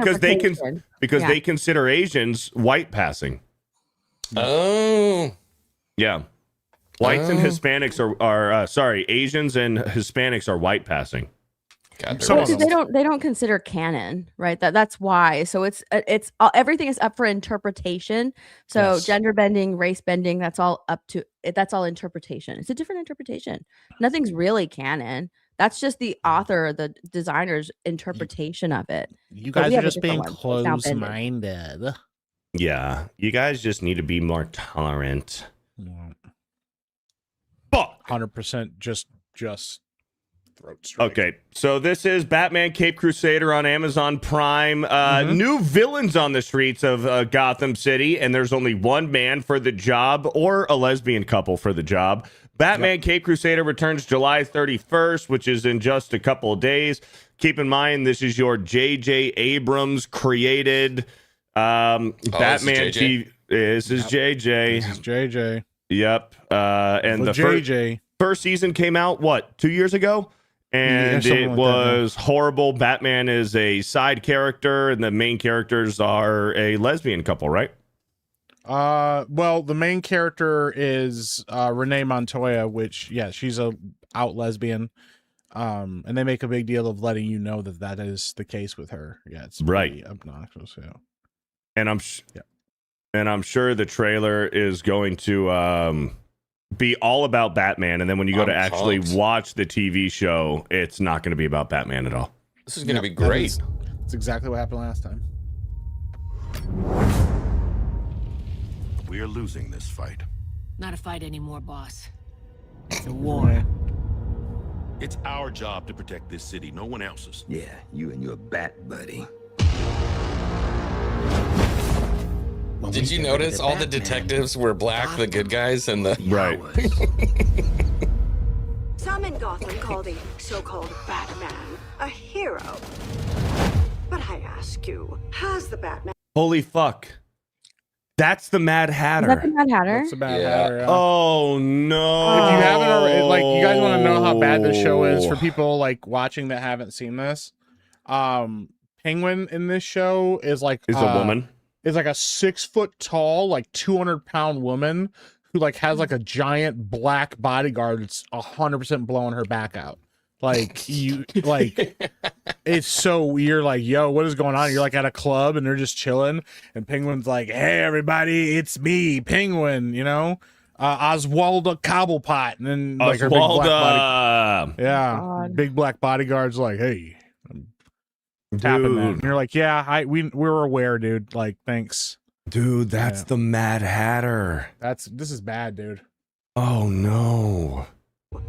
they consider Asians white passing.
Oh.
Yeah. Whites and Hispanics are Asians and Hispanics are white passing.
God,
Some of
Because
them.
they don't consider canon, right? That's why. So it's everything is up for interpretation. So
Yes.
gender bending, race bending, that's all interpretation. It's a different interpretation. Nothing's really canon. That's just the author, the designer's interpretation of it.
You
But
guys
we
are
have a
just being
different one, so it's now bended.
close-minded.
Yeah. You guys just need to be more tolerant.
Well,
Fuck.
100% just throat strike.
Okay, so this is Batman Cape Crusader on Amazon Prime. New villains on the streets of Gotham City, and there's only one man for the job, or a lesbian couple for the job. Batman Cape Crusader returns July 31st, which is in just a couple of days. Keep in mind, this is your J.J. Abrams created Batman TV. This is JJ.
This is JJ.
Yep. And the
JJ.
first season came out, 2 years ago? And
something
it
like that, yeah.
was horrible. Batman is a side character, and the main characters are a lesbian couple, right?
Well, the main character is Renee Montoya, which she's a out lesbian. And they make a big deal of letting you know that is the case with her. Yeah, it's pretty obnoxious. Yeah.
And I'm sure the trailer is going to be all about Batman, and then when you go to actually watch the TV show, it's not going to be about Batman at all.
This is going to be great.
That's exactly what happened last time.
We are losing this fight.
Not a fight anymore, boss. It's a war.
It's our job to protect this city, no one else's.
Yeah, you and your bat buddy.
Did you notice all the detectives were black, the good guys, and the...
Right.
Some in Gotham call the so-called Batman a hero. But I ask you, has the Batman...
Holy fuck. That's the Mad Hatter.
Is that the Mad Hatter?
That's the Mad Hatter. Yeah.
Oh, no.
If you haven't already, you guys want to know how bad this show is for people watching that haven't seen this. Penguin in this show is
a woman.
Is a 6 foot tall, 200-pound woman who has a giant black bodyguard that's 100% blowing her back out. It's so weird. Yo, what is going on? You're at a club and they're just chilling, and Penguin's hey everybody, it's me, Penguin. Oswaldo Cobblepot, and then her big black
Oswalda.
big black bodyguard's hey, tapping that. And you're we were aware, dude. Thanks.
Dude, that's the Mad Hatter.
This is bad, dude.
Oh, no.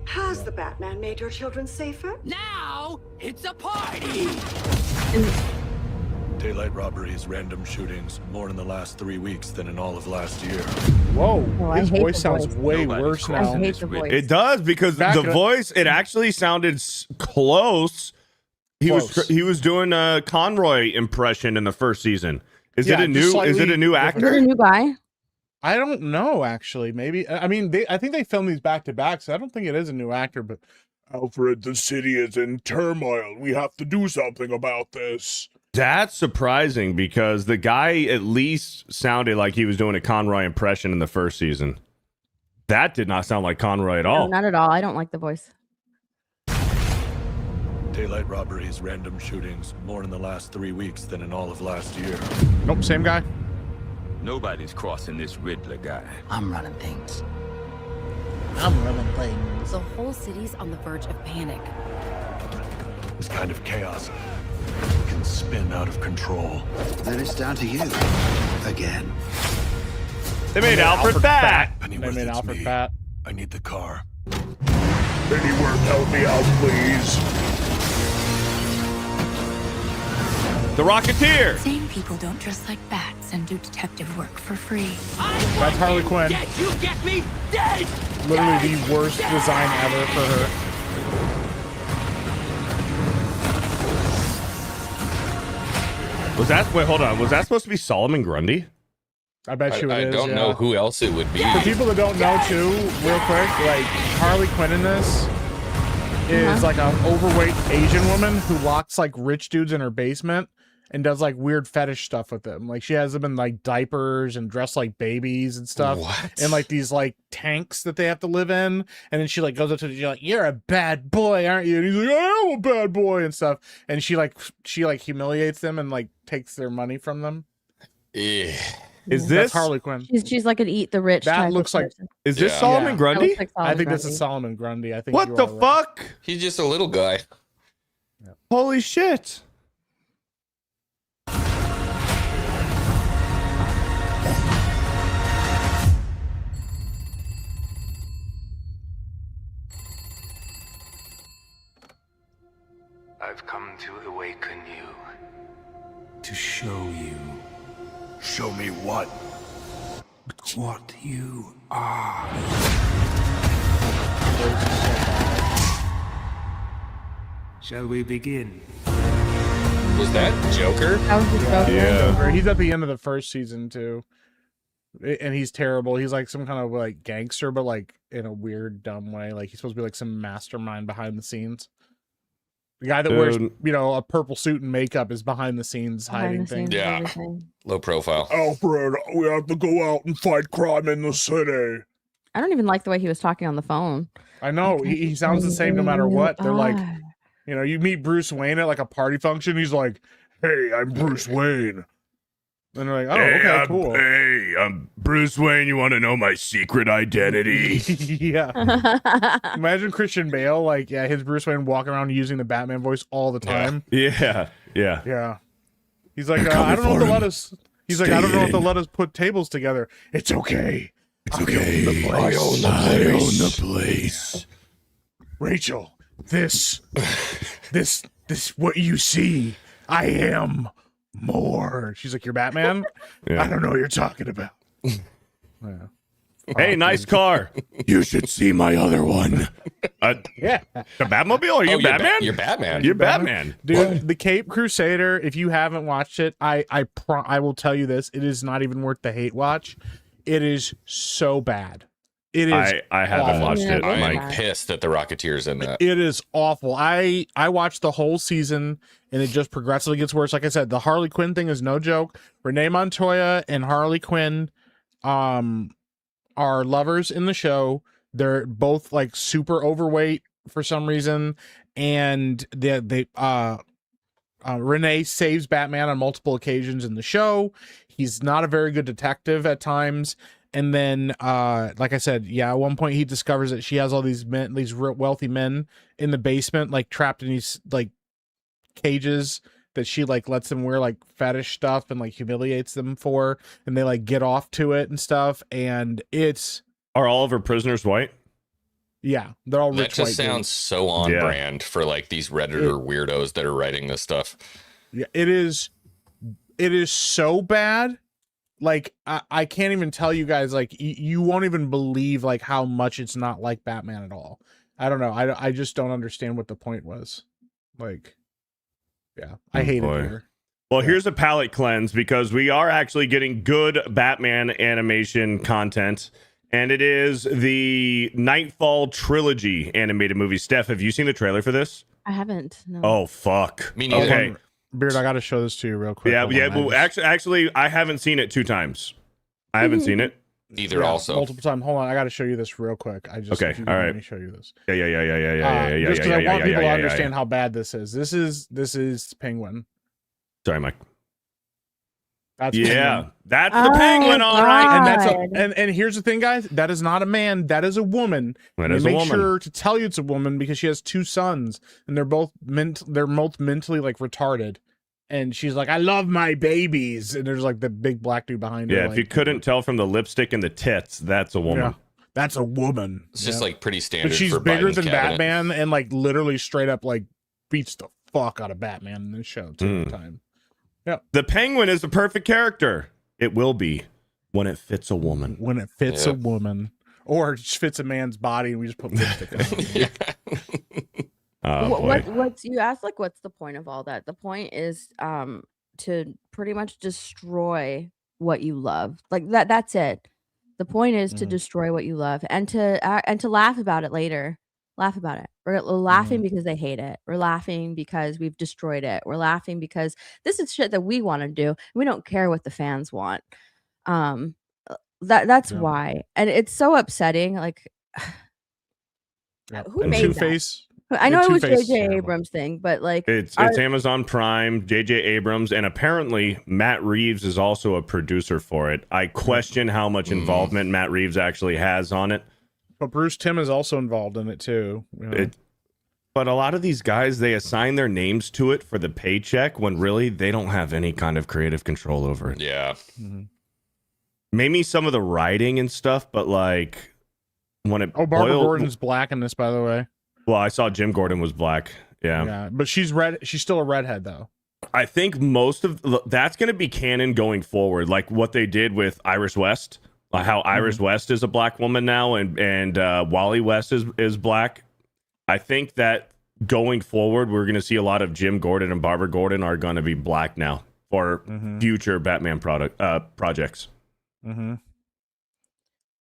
Has the Batman made your children safer?
Now it's a party.
Daylight robberies, random shootings, more in the last 3 weeks than in all of last year.
Whoa,
Oh, I
his
hate
voice
the
sounds
voice.
way
Nobody's
worse
I
now.
hate the voice.
It does, because
Back
the
in-
voice, it actually sounded close. He was doing a Conroy impression in the first season. Is it a new
slightly
new
different.
Is it
actor?
a new guy?
I don't know, actually. Maybe. I mean, I think they filmed these back to back, so I don't think it is a new actor. But Alfred, the city is in turmoil. We have to do something about this.
That's surprising, because the guy at least sounded like he was doing a Conroy impression in the first season. That did not sound like Conroy at
No,
all.
not at all. I don't like the voice.
Daylight robberies, random shootings, more in the last 3 weeks than in all of last year.
Nope, same guy.
Nobody's crossing this Riddler guy.
I'm running things.
I'm running things.
The whole city's on the verge of panic.
This kind of chaos can spin out of control.
Then it's down to you. Again.
They made Alfred fat.
They
Pennyworth,
made
it's
Alfred
me.
fat.
I need the car.
Pennyworth, help me out, please. The Rocketeer.
Sane people don't dress like bats and do detective work for free.
That's Harley Quinn.
You get me dead!
Literally the worst design ever for her.
Was that, wait, hold on. Was that supposed to be Solomon Grundy?
I bet you it
I
is.
don't know who else it would be.
For people that don't know too, real quick, like Harley Quinn in this is like an overweight Asian woman who locks like rich dudes in her basement and does like weird fetish stuff with them. Like she has them in like diapers and dressed like babies and stuff.
What?
And like these like tanks that they have to live in. And then she like goes up to the, like, you're a bad boy, aren't you? And he's like, I am a bad boy and stuff. And she like humiliates them and like takes their money from them.
Yeah.
Is
That's
this
Harley Quinn.
She's like an eat the rich.
That
type of
looks like-
person.
is this
Yeah.
Solomon
Yeah.
That
Grundy?
looks like
I
Solomon
think this is
Grundy.
Solomon Grundy. I think
What
you
the
are right.
fuck?
He's just a little guy.
Holy shit.
I've come to awaken you.
To show you
Show me what?
what you are. Shall we begin?
Was that Joker?
That was the Joker.
Yeah.
He's at the end of the first season too, and he's terrible. He's like some kind of like gangster, but like in a weird, dumb way. Like he's supposed to be like some mastermind behind the scenes. The guy that wears,
Dude.
a purple suit and makeup is behind the scenes hiding
Behind the
things.
scenes,
Yeah.
everything.
Low profile.
Alfred, we have to go out and fight crime in the city.
I don't even like the way he was talking on the phone.
I know he sounds the same no matter what. They're like, you meet Bruce Wayne at like a party function. He's like, "Hey, I'm Bruce Wayne," and they're like, "Oh, okay, cool."
Hey, I'm Bruce Wayne. You want to know my secret identity?
Yeah. Imagine Christian Bale, like, yeah, his Bruce Wayne walking around using the Batman voice all the time.
Yeah.
Yeah. He's like,
They're
I
coming
don't know
for
if they'll
him.
let us. He's like,
Stay
I don't know if they'll
in.
let us put tables together. It's okay.
It's okay.
I own the place.
place.
Rachel, this, what you see, I am more. She's like, you're Batman?
Yeah.
I don't know what you're talking about. Yeah.
Hey, nice car. You should see my other one.
Yeah.
The Batmobile? Are you
Oh,
Batman?
You're Batman.
You're Batman.
Dude, the Cape Crusader, if you haven't watched it, I will tell you this, it is not even worth the hate watch. It is so bad. It is
I haven't
awful.
watched it.
Yeah,
I'm
Like,
pissed that the Rocketeer's in that.
It is awful. I watched the whole season and it just progressively gets worse. Like I said, the Harley Quinn thing is no joke. Renee Montoya and Harley Quinn are lovers in the show. They're both like super overweight for some reason, and Renee saves Batman on multiple occasions in the show. He's not a very good detective at times. And then, like I said, yeah, at one point he discovers that she has all these men, these real wealthy men in the basement, like trapped in these like cages that she like lets them wear like fetish stuff and like humiliates them for, and they like get off to it and stuff. And it's,
are all of her prisoners white?
yeah, they're all
That
rich
just
white
sounds
dudes.
so on
Yeah.
brand for like these Redditor weirdos that are writing this stuff.
Yeah, it is so bad. Like I can't even tell you guys, like you won't even believe like how much it's not like Batman at all. I don't know. I just don't understand what the point was. Like, yeah, I hate
boy.
it here.
Well, here's a palate cleanse because we are actually getting good Batman animation content, and it is the Nightfall trilogy animated movie. Steph, have you seen the trailer for this?
I haven't. No.
Oh, fuck.
Me neither.
Okay.
Beard, I got to show this to you real quick.
Yeah,
Hold
yeah.
on,
Well, actually, I haven't seen it 2 times. I haven't seen it.
Either also.
multiple times. Hold on, I got to show you this real quick. I just
Okay,
if you
all
can let
right.
me show you this.
Yeah.
Just because I want people to
yeah.
understand how bad this is. This is Penguin.
Sorry, Mike.
That's
Yeah,
Penguin.
that's the Penguin, all right.
And that's
God.
and here's the thing, guys. That is not a man. That is a woman.
That
And
is
they
a
make
woman.
sure to tell you it's a woman because she has 2 sons, and they're both mentally like retarded. And she's like, "I love my babies," and there's like the big black dude behind her.
Yeah, if
like,
you couldn't tell from the lipstick and the tits, that's a woman.
Yeah, that's a woman.
It's just like pretty
But
standard.
she's
for
bigger
Biden's
than
cabinet.
Batman, and like literally straight up like beats the fuck out of Batman in this show too. At the time.
The Penguin is the perfect character. It will be when it fits a woman.
When it fits a
Yep.
woman, or it just fits a man's body, and we just put lipstick on it.
Oh, boy.
You asked like what's the point of all that? The point is to pretty much destroy what you love. Like that's it. The point is to destroy what you love and to laugh about it later. Laugh about it. We're laughing because they hate it. We're laughing because we've destroyed it. We're laughing because this is shit that we want to do. We don't care what the fans want. That's why. And it's so upsetting. Like who
And
made that?
Two-Face.
I know it was
Two-Face is
J.J.
terrible.
Abrams thing, but like
It's Amazon Prime, J.J. Abrams, and apparently Matt Reeves is also a producer for it. I question how much involvement Matt Reeves actually has on it.
But Bruce Timm is also involved in it too. You know?
But a lot of these guys, they assign their names to it for the paycheck when really they don't have any kind of creative control over it.
Yeah.
Maybe some of the writing and stuff, but like when it
Barbara Gordon's black in this, by the way.
Well, I saw Jim Gordon was black.
Yeah, but she's red. She's still a redhead though.
I think most of that's going to be canon going forward, like what they did with Iris West, how Iris West is a black woman now, and Wally West is black. I think that going forward, we're going to see a lot of Jim Gordon and Barbara Gordon are going to be black now for future Batman projects.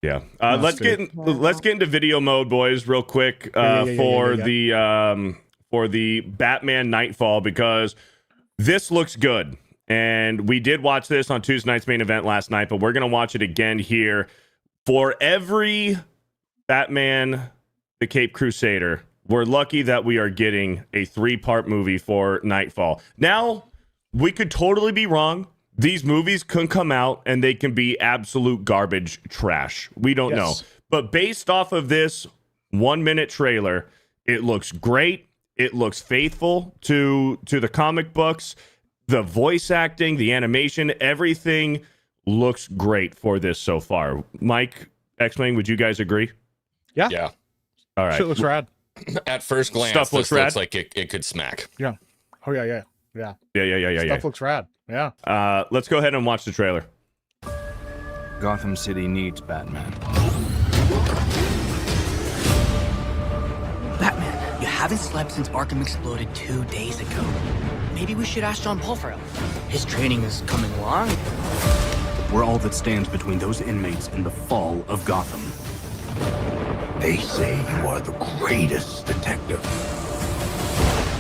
Yeah. Let's get into video mode, boys, real quick for the Batman Nightfall, because this looks good. And we did watch this on Tuesday night's main event last night, but we're going to watch it again here for every Batman the Caped Crusader. We're lucky that we are getting a 3-part movie for Nightfall. Now, we could totally be wrong. These movies can come out and they can be absolute garbage trash. We don't know. But based off of this 1-minute trailer, it looks great. It looks faithful to the comic books. The voice acting, the animation, everything looks great for this so far. Mike, X-Wing, would you guys agree?
Yeah.
Yeah.
All right.
Shit looks rad.
At first glance,
Stuff
this
looks
looks
rad.
like it could smack.
Yeah. Oh yeah.
Yeah.
Stuff looks rad. Yeah.
Let's go ahead and watch the trailer.
Gotham City needs Batman.
Batman, you haven't slept since Arkham exploded 2 days ago. Maybe we should ask John Paul for help. His training is coming along.
We're all that stands between those inmates and the fall of Gotham.
They say you are the greatest detective.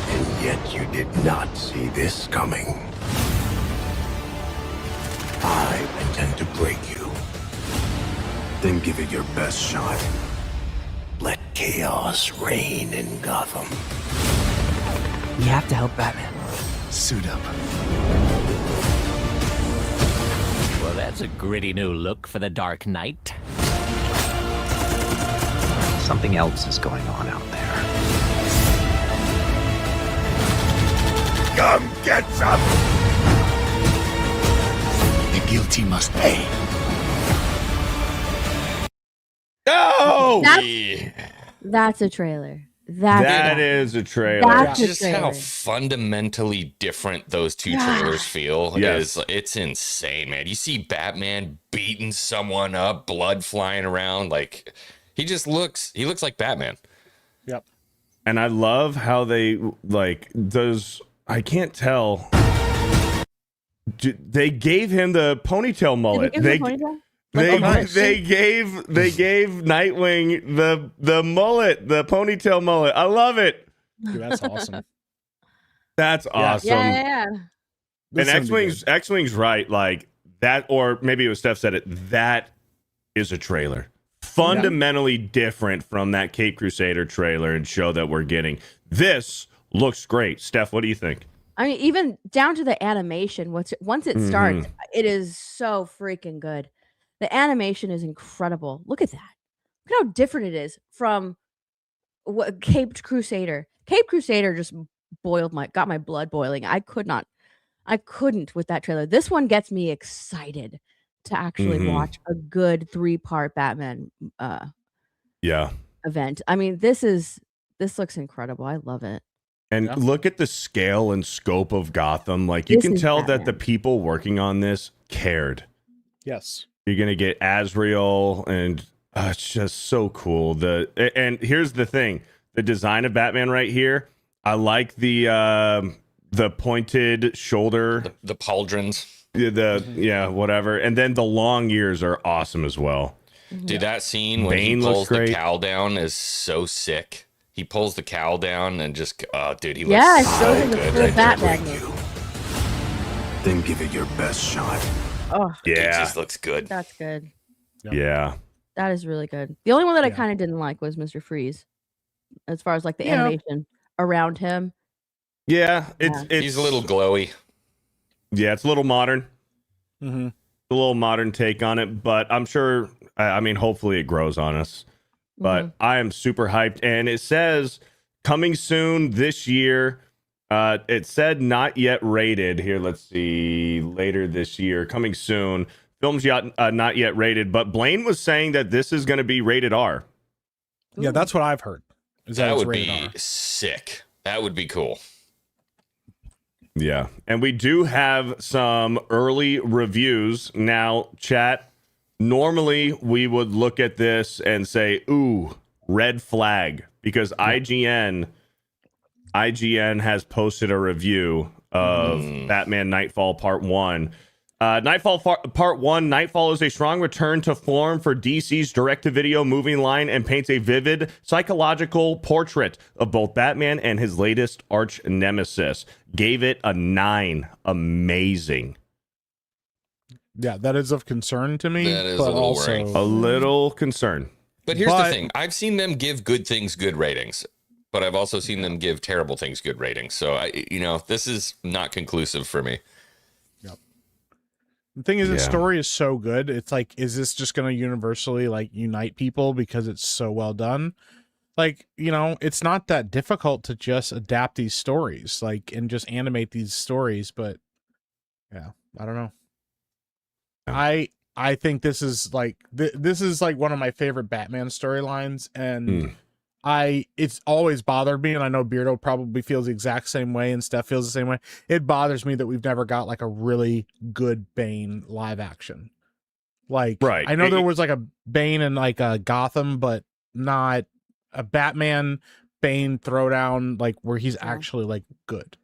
And yet you did not see this coming. I intend to break you.
Then give it your best shot.
Let chaos reign in Gotham.
We have to help Batman.
Suit up.
Well, that's a gritty new look for the Dark Knight. Something else is going on out there.
Come get some! The guilty must pay.
Oh!
That's a trailer.
That is a trailer.
That's
Just
a
how
trailer.
fundamentally different those two trailers feel it's insane, man. You see Batman beating someone up, blood flying around, like he looks like Batman.
Yep.
And I love how they I can't tell. They gave him the ponytail mullet.
Did they give him a ponytail?
They gave Nightwing the mullet, the ponytail mullet. I love it.
Dude, that's awesome.
That's awesome.
Yeah.
And X-Wing's right, like that, or maybe it was Steph said it. That is a trailer, fundamentally different from that Caped Crusader trailer and show that we're getting. This looks great. Steph, what do you think?
I mean, even down to the animation. Once it starts, it is so freaking good. The animation is incredible. Look at that. Look how different it is from what Caped Crusader. Caped Crusader just got my blood boiling. I couldn't with that trailer. This one gets me excited to actually watch a good 3-part Batman
Yeah.
event. I mean, this looks incredible. I love it.
And look at the scale and scope of Gotham. Like, you
This
can
is
tell that
Batman.
the people working on this cared.
Yes.
You're going to get Azrael, and it's just so cool. And here's the thing. The design of Batman right here, I like the pointed shoulder.
The pauldrons.
Whatever. And then the long ears are awesome as well.
Dude, that scene when
Bane
he
looks
pulls the
great.
cowl down is so sick. He pulls the cowl down and just, dude, he looks
Yeah,
so
so does the
good
full
right there.
Batman.
Then give it your best shot.
Oh,
It
Yeah.
just looks good.
that's good.
Yeah.
That is really good. The only one that I kind of didn't like was Mr. Freeze, as far as like the animation around him.
Yeah. It's
He's a little glowy.
Yeah, it's a little modern.
Mm-hmm.
A little modern take on it, but I'm sure, I mean, hopefully it grows on us. But I am super hyped. And it says coming soon this year. It said not yet rated. Here, let's see. Later this year. Coming soon. Film's not yet rated. But Blaine was saying that this is going to be rated R.
Yeah, that's what I've heard.
That
it's
would
rated
be
R.
sick. That would be cool.
Yeah. And we do have some early reviews. Now, chat. Normally, we would look at this and say, ooh, red flag, because IGN has posted a review of Batman Nightfall Part 1. Nightfall Part 1, Nightfall is a strong return to form for DC's direct-to-video movie line and paints a vivid psychological portrait of both Batman and his latest arch nemesis. Gave it a 9. Amazing.
Yeah, that is of concern to me.
That is
but
a little
also
worrying.
A little concern.
But here's the thing. I've seen them give good things good ratings, but I've also seen them give terrible things good ratings. So, this is not conclusive for me.
The thing is, the story is so good. It's like, is this just going to universally like unite people because it's so well done? Like, it's not that difficult to just adapt these stories, like, and just animate these stories. But yeah, I don't know. I think this is like this is like one of my favorite Batman storylines, and it's always bothered me, and I know Beardo probably feels the exact same way, and Steph feels the same way. It bothers me that we've never got like a really good Bane live action. Like,
right.
I know there was like a Bane in like a Gotham, but not a Batman Bane throwdown like where he's actually like good.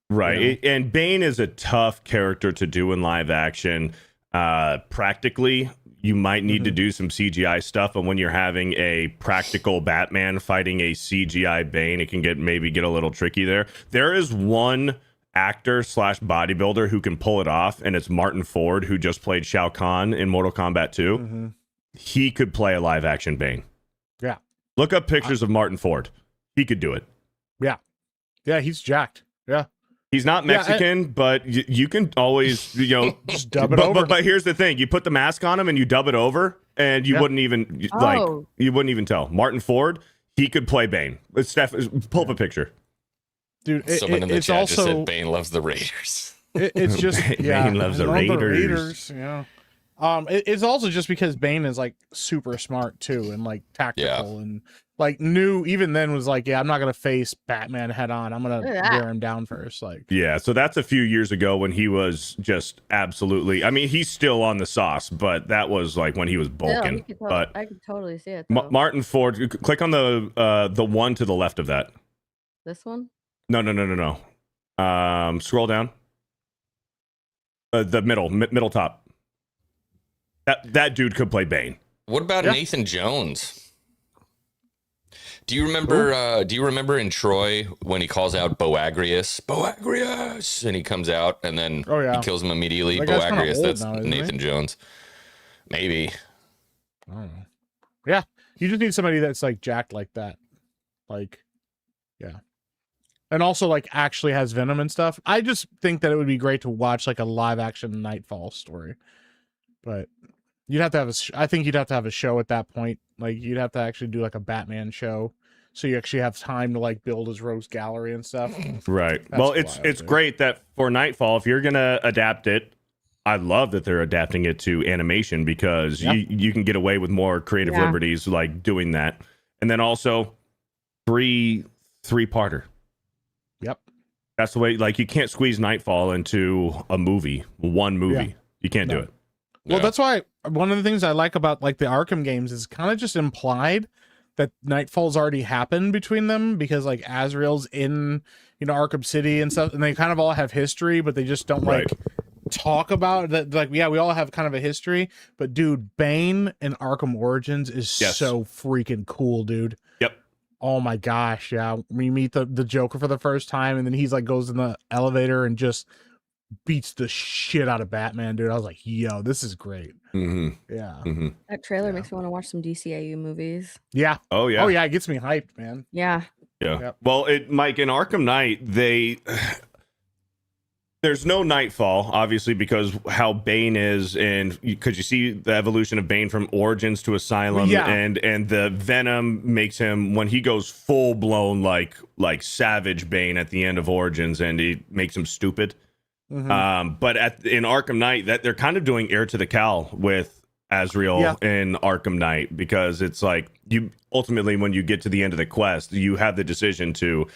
Right. And Bane is a tough character to do in live action. Practically, you might need to do some CGI stuff, but when you're having a practical Batman fighting a CGI Bane, it can maybe get a little tricky there. There is one actor / bodybuilder who can pull it off, and it's Martin Ford, who just played Shao Kahn in Mortal Kombat 2. He could play a live action Bane.
Yeah.
Look up pictures of Martin Ford. He could do it.
Yeah. Yeah, he's jacked. Yeah.
He's not Mexican, but you can always,
just dub it over.
But here's the thing: you put the mask on him and you dub it over, and you wouldn't even you wouldn't even tell. Martin Ford, he could play Bane. Steph, pull up a picture,
dude.
Someone in the
it's
chat
also
just said Bane loves the Raiders.
it's just
Bane loves the Raiders.
Yeah. It's also just because Bane is like super smart too, and like tactical and like knew even then was like, yeah, I'm not gonna face Batman head on. I'm gonna wear him down first. Like,
yeah. So that's a few years ago when he was just absolutely. I mean, he's still on the sauce, but that was like when he was bulking. But
I could totally see it.
Martin Ford. Click on the one to the left of that.
This one?
No. Scroll down. The middle top. That dude could play Bane.
What about Nathan Jones? Do you remember? Do you remember in Troy when he calls out Boagrius, and he comes out and then he kills him immediately? Boagrius, that's
now,
Nathan Jones. Maybe.
I don't know. Yeah, you just need somebody that's like jacked like that. Like, yeah. And also like actually has Venom and stuff. I just think that it would be great to watch like a live action Nightfall story. But you'd have to have I think you'd have to have a show at that point. Like you'd have to actually do like a Batman show. So you actually have time to like build his Rose Gallery and stuff.
Right.
That's
Well,
what
it's great that for Nightfall, if you're gonna adapt it, I love that they're adapting it to animation because you can get away with more creative liberties like doing that. And then also three-parter.
Yep.
That's the way, like, you can't squeeze Nightfall into one movie.
Yeah.
You can't do it.
Well, that's why one of the things I like about like the Arkham games is kind of just implied that Nightfall's already happened between them because like Azrael's in, Arkham City and stuff, and they kind of all have history, but they just don't like talk about that. Like, yeah, we all have kind of a history, but dude, Bane in Arkham Origins is so freaking cool, dude.
Yep.
Oh my gosh, yeah. We meet the Joker for the first time, and then he's like goes in the elevator and just beats the shit out of Batman, dude. I was like, yo, this is great.
Mm-hmm.
Yeah.
Mm-hmm.
That trailer makes me want to watch some DCAU movies.
Yeah.
Oh yeah.
Oh yeah, it gets me hyped, man.
Yeah.
Yeah.
Yep.
Well, Mike, in Arkham Knight, there's no Nightfall, obviously, because how Bane is, and could you see the evolution of Bane from Origins to Asylum, and the Venom makes him when he goes full blown like savage Bane at the end of Origins, and he makes him stupid.
Mm-hmm.
But in Arkham Knight, that they're kind of doing Heir to the Cowl with Azrael in Arkham Knight, because it's like you ultimately, when you get to the end of the quest, you have the decision to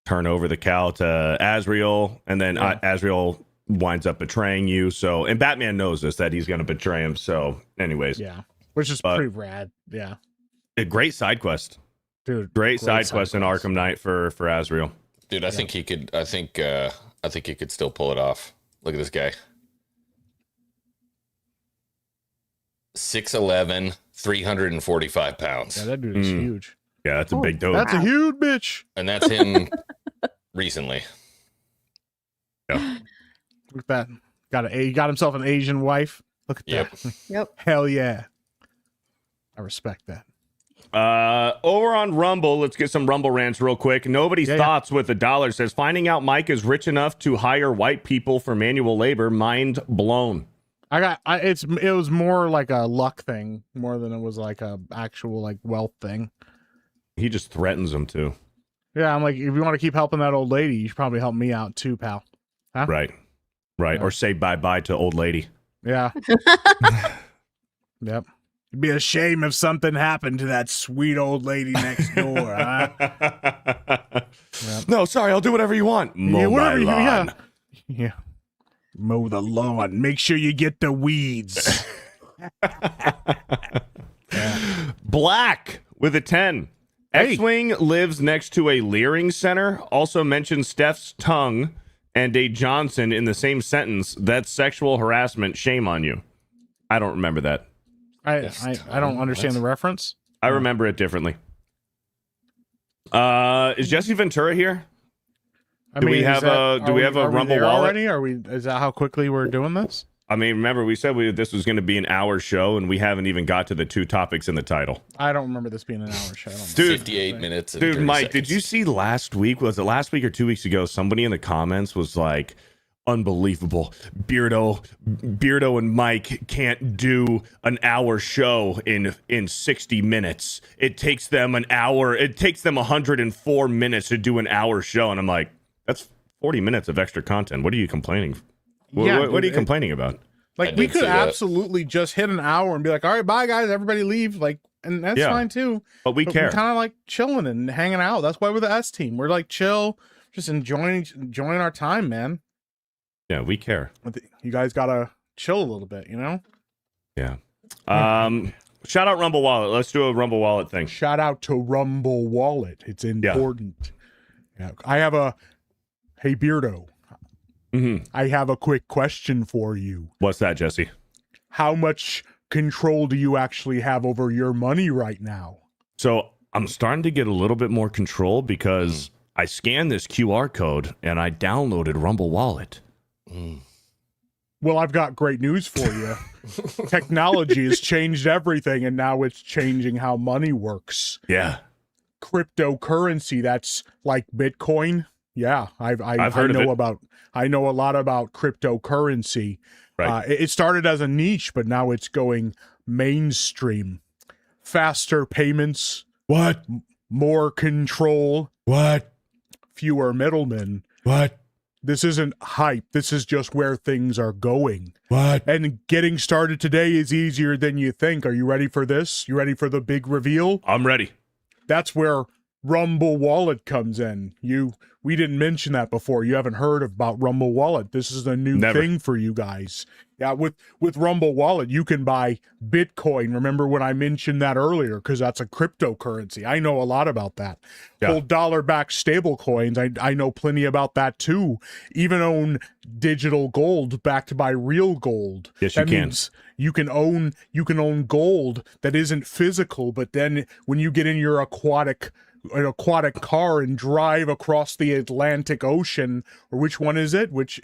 turn over the cowl to Azrael, and then Azrael winds up betraying you. So, and Batman knows this, that he's going to betray him. So, anyways,
which is pretty rad. Yeah,
a great side quest,
dude.
Great side quest in Arkham Knight for Azrael.
Dude, I think he could. I think he could still pull it off. Look at this guy. 6'11", 345 pounds.
Yeah, that dude is huge.
Yeah, that's a big dude.
That's a huge bitch.
And that's him recently.
Yeah.
Look at that. He got himself an Asian wife. Look at that.
Yep.
Hell yeah. I respect that.
Over on Rumble, let's get some Rumble rants real quick. Nobody's thoughts with $1 says finding out Mike is rich enough to hire white people for manual labor. Mind blown.
It was more like a luck thing more than it was like a actual like wealth thing.
He just threatens them too.
Yeah, I'm like, if you want to keep helping that old lady, you should probably help me out too, pal. Huh?
Right.
Yeah.
Or say bye-bye to old lady.
Yeah. Yep. It'd be a shame if something happened to that sweet old lady next door, huh? Yep.
No, sorry, I'll do whatever you want. Mow my lawn.
Yeah. Mow the lawn. Make sure you get the weeds.
Black with a 10. X-Wing lives next to a Leering Center. Also mentions Steph's tongue and a Johnson in the same sentence. That's sexual harassment. Shame on you. I don't remember that.
I don't understand the reference.
I remember it differently. Is Jesse Ventura here? Do we have a Rumble wallet
already? Is that how quickly we're doing this?
I mean, remember we said this was going to be an hour show, and we haven't even got to the 2 topics in the title.
I don't remember this being an hour show.
Dude,
58 minutes. And
dude,
30
Mike,
seconds.
did you see last week? Was it last week or 2 weeks ago? Somebody in the comments was like, "Unbelievable, Beardo and Mike can't do an hour show in 60 minutes. It takes them an hour. It takes them 104 minutes to do an hour show." And I'm like, that's 40 minutes of extra content. What are you complaining? What are you complaining about?
Like, we could absolutely just hit an hour and be like, all right, bye guys, everybody leave. Like, and that's fine too.
But we care.
We're kind of like chilling and hanging out. That's why we're the S team. We're like chill, just enjoying our time, man.
Yeah, we care.
You guys gotta chill a little bit, you know?
Yeah. Shout out Rumble Wallet. Let's do a Rumble Wallet thing.
Shout out to Rumble Wallet. It's important. Yeah. I have hey Beardo.
Mm-hmm.
I have a quick question for you.
What's that, Jesse?
How much control do you actually have over your money right now?
So I'm starting to get a little bit more control because I scanned this QR code and I downloaded Rumble Wallet.
Well, I've got great news for you. Technology has changed everything, and now it's changing how money works.
Yeah.
Cryptocurrency, that's like Bitcoin. Yeah,
I've heard of it.
I know a lot about cryptocurrency.
Right.
It started as a niche, but now it's going mainstream. Faster payments.
What?
More control.
What?
Fewer middlemen.
What?
This isn't hype. This is just where things are going.
What?
And getting started today is easier than you think. Are you ready for this? You ready for the big reveal?
I'm ready.
That's where Rumble Wallet comes in. We didn't mention that before. You haven't heard about Rumble Wallet. This is a new thing for you guys. Yeah, with Rumble Wallet, you can buy Bitcoin. Remember when I mentioned that earlier? Because that's a cryptocurrency. I know a lot about that.
Yeah.
Whole dollar-backed stable coins. I know plenty about that too. Even own digital gold backed by real gold.
Yes, you
that
can.
Means you can own gold that isn't physical, but then when you get in your aquatic car and drive across the Atlantic Ocean, or which one is it? Which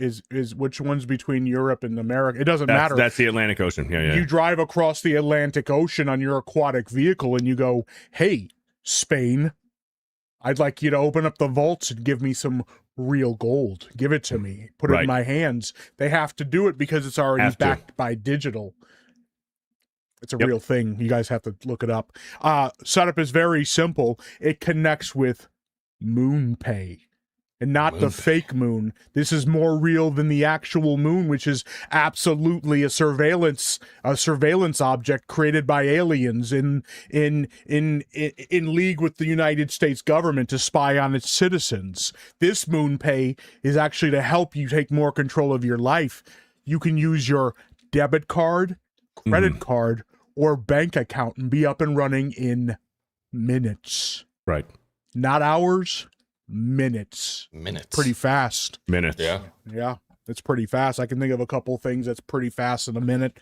one's between Europe and America? It doesn't matter.
That's the Atlantic Ocean. Yeah.
You drive across the Atlantic Ocean on your aquatic vehicle and you go, "Hey, Spain, I'd like you to open up the vaults and give me some real gold. Give it to me. Put it in my hands." They have to do it because it's already backed by digital. It's a real thing. You guys have to look it up. Setup is very simple. It connects with MoonPay, and not the fake moon. This is more real than the actual moon, which is absolutely a surveillance object created by aliens in league with the United States government to spy on its citizens. This MoonPay is actually to help you take more control of your life. You can use your debit card, credit card, or bank account and be up and running in minutes.
Right.
Not hours, minutes. Pretty fast.
Minutes.
Yeah, it's pretty fast. I can think of a couple things that's pretty fast in a minute.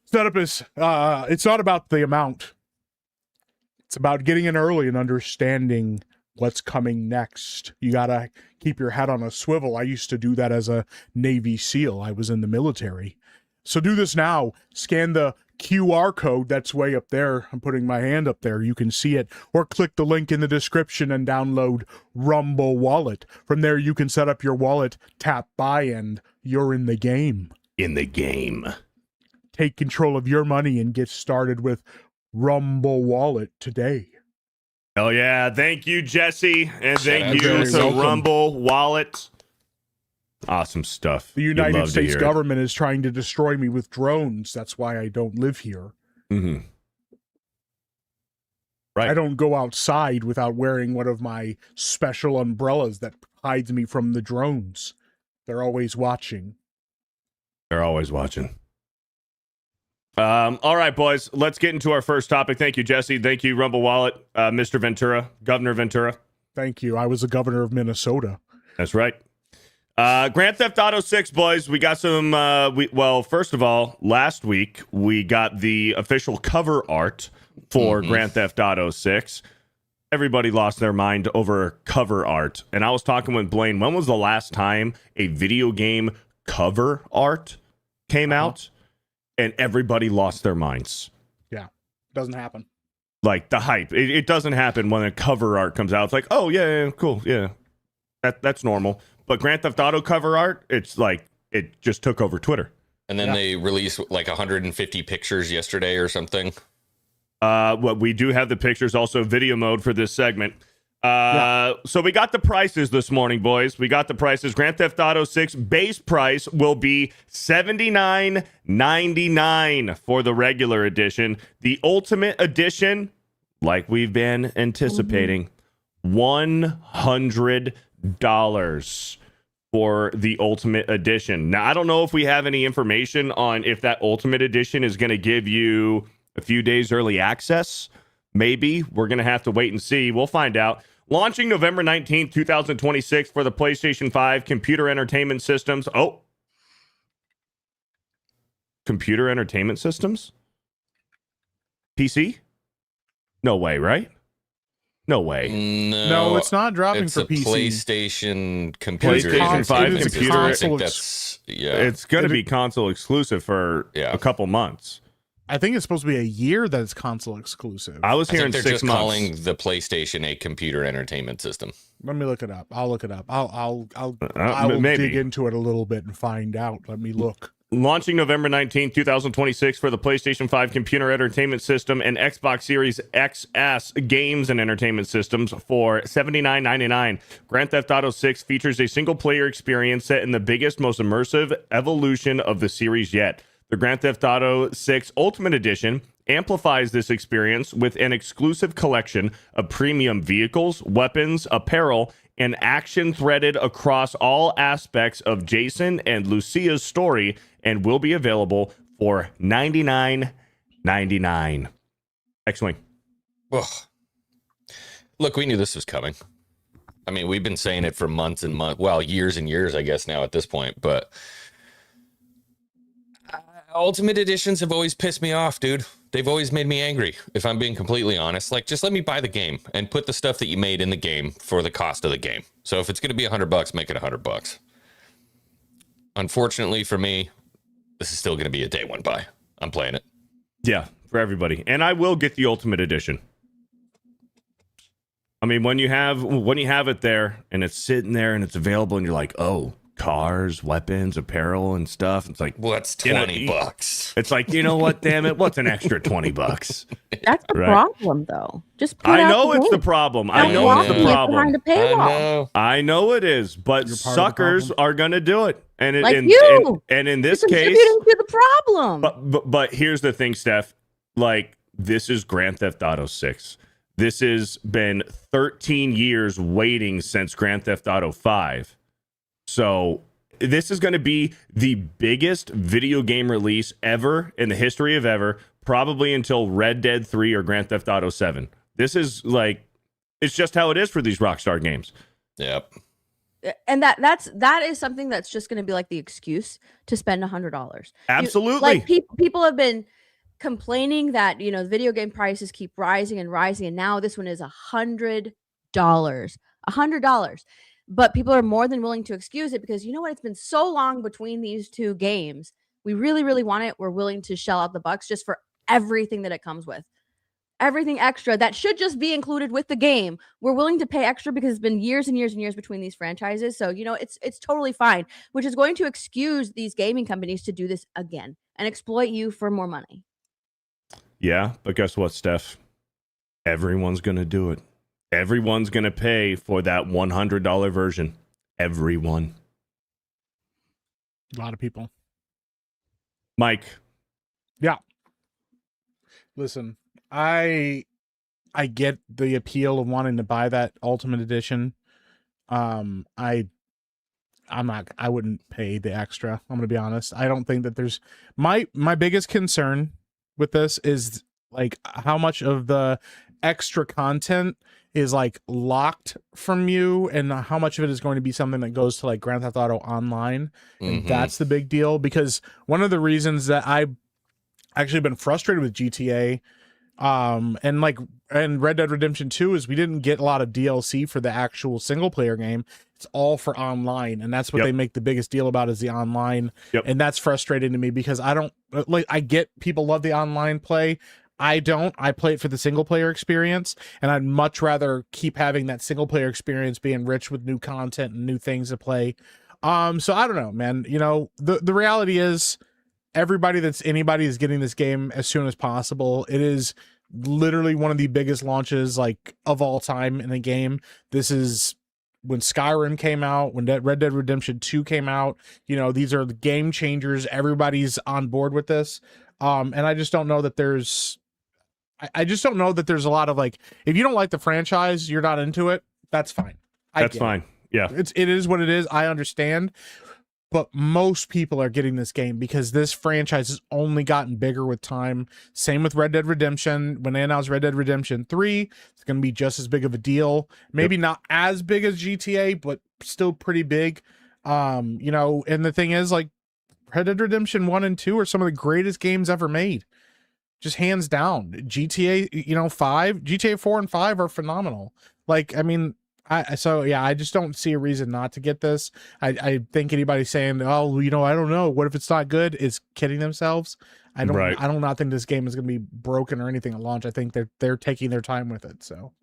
Setup is, it's not about the amount. It's about getting in early and understanding what's coming next. You got to keep your head on a swivel. I used to do that as a Navy SEAL. I was in the military. So do this now. Scan the QR code that's way up there. I'm putting my hand up there. You can see it. Or click the link in the description and download Rumble Wallet. From there, you can set up your wallet, tap buy, and you're in the game.
In the game.
Take control of your money and get started with Rumble Wallet today.
Oh, yeah. Thank you, Jesse. And thank you to
welcome.
Rumble Wallet. Awesome stuff.
The United States government is trying to destroy me with drones. That's why I don't live here.
Mm-hmm. Right.
I don't go outside without wearing one of my special umbrellas that hides me from the drones. They're always watching.
They're always watching. All right, boys. Let's get into our first topic. Thank you, Jesse. Thank you, Rumble Wallet, Mr. Ventura, Governor Ventura.
Thank you. I was the governor of Minnesota.
That's right. Grand Theft Auto 6, boys. We got some, first of all, last week, we got the official cover art for Grand Theft Auto 6. Everybody lost their mind over cover art. And I was talking with Blaine, when was the last time a video game cover art came out? And everybody lost their minds.
Yeah, doesn't happen.
Like, the hype. It doesn't happen when a cover art comes out. It's like, oh, yeah, cool, yeah. That's normal. But Grand Theft Auto cover art, it's like, it just took over Twitter.
And then they released like 150 pictures yesterday or something.
We do have the pictures, also video mode for this segment. So we got the prices this morning, boys. We got the prices. Grand Theft Auto 6 base price will be $79.99 for the regular edition. The Ultimate Edition, like we've been anticipating, $100 for the Ultimate Edition. Now, I don't know if we have any information on if that Ultimate Edition is going to give you a few days early access. Maybe. We're going to have to wait and see. We'll find out. Launching November 19th, 2026 for the PlayStation 5 Computer Entertainment Systems. Oh. Computer Entertainment Systems? PC? No way, right? No way.
No, it's not dropping
it's
for
a
PC.
PlayStation computer.
PlayStation 5 computer.
I think that's,
It's going to be console exclusive for a couple months.
I think it's supposed to be a year that it's console exclusive.
I was
I
hearing
think they're
6
just
months.
calling the PlayStation a computer entertainment system.
Let me look it up. I'll look it up. I'll
maybe.
dig into it a little bit and find out. Let me look.
Launching November 19th, 2026 for the PlayStation 5 computer entertainment system and Xbox Series XS games and entertainment systems for $79.99. Grand Theft Auto 6 features a single-player experience set in the biggest, most immersive evolution of the series yet. The Grand Theft Auto 6 Ultimate Edition amplifies this experience with an exclusive collection of premium vehicles, weapons, apparel, and action threaded across all aspects of Jason and Lucia's story, and will be available for $99.99. X-Wing.
Ugh. Look, we knew this was coming. I mean, we've been saying it for months and months, well, years and years, I guess now at this point, but Ultimate Editions have always pissed me off, dude. They've always made me angry, if I'm being completely honest. Like, just let me buy the game and put the stuff that you made in the game for the cost of the game. So if it's going to be $100, make it $100. Unfortunately for me, this is still going to be a day one buy. I'm playing it.
Yeah, for everybody. And I will get the Ultimate Edition. I mean, when you have it there and it's sitting there and it's available and you're like, oh, cars, weapons, apparel, and stuff. It's like,
what's $20?
It's like, you know what? Damn it! What's an extra $20?
That's the problem, though. Just put
I
out
know
the
it's
game.
the problem.
Don't
I know
walk
it's the
me
problem.
behind a paywall.
I know it is, but
You're part of the
suckers
problem.
are gonna do it, and
Like
and,
you.
and in this
You're
case,
contributing to the problem.
but here's the thing, Steph. Like, this is Grand Theft Auto 6. This has been 13 years waiting since Grand Theft Auto 5. So this is going to be the biggest video game release ever in the history of ever, probably until Red Dead 3 or Grand Theft Auto 7. This is like, it's just how it is for these Rockstar games.
Yep.
And that is something that's just going to be like the excuse to spend $100.
Absolutely.
People have been complaining that, you know, video game prices keep rising and rising, and now this one is $100. $100. But people are more than willing to excuse it because, you know what, it's been so long between these two games. We really, really want it. We're willing to shell out the bucks just for everything that it comes with. Everything extra that should just be included with the game. We're willing to pay extra because it's been years and years and years between these franchises. So, you know, it's totally fine, which is going to excuse these gaming companies to do this again and exploit you for more money.
Yeah, but guess what, Steph? Everyone's going to do it. Everyone's going to pay for that $100 version. Everyone.
A lot of people.
Mike.
Yeah. Listen, I get the appeal of wanting to buy that Ultimate Edition. I wouldn't pay the extra. I'm going to be honest. I don't think that there's my biggest concern with this is like how much of the extra content is like locked from you and how much of it is going to be something that goes to like Grand Theft Auto Online. And that's the big deal, because one of the reasons that I've actually been frustrated with GTA and Red Dead Redemption 2 is we didn't get a lot of DLC for the actual single player game. It's all for online, and that's what they make the biggest deal about is the online. And that's frustrating to me because I don't like, I get people love the online play. I don't. I play it for the single player experience, and I'd much rather keep having that single player experience being rich with new content and new things to play. So I don't know, man. You know, the reality is anybody is getting this game as soon as possible. It is literally one of the biggest launches like of all time in a game. This is when Skyrim came out, when Red Dead Redemption 2 came out. You know, these are the game changers. Everybody's on board with this. And I just don't know that there's a lot of like, if you don't like the franchise, you're not into it. That's fine.
That's fine. Yeah.
It is what it is. I understand. But most people are getting this game because this franchise has only gotten bigger with time. Same with Red Dead Redemption. When they announced Red Dead Redemption 3, it's going to be just as big of a deal. Maybe not as big as GTA, but still pretty big. You know, and the thing is, like, Red Dead Redemption 1 and 2 are some of the greatest games ever made. Just hands down. GTA, you know, GTA 4 and 5 are phenomenal. Like, I mean, I just don't see a reason not to get this. I think anybody saying, oh, you know, I don't know, what if it's not good, is kidding themselves. I do not think this game is going to be broken or anything at launch. I think they're taking their time with it. So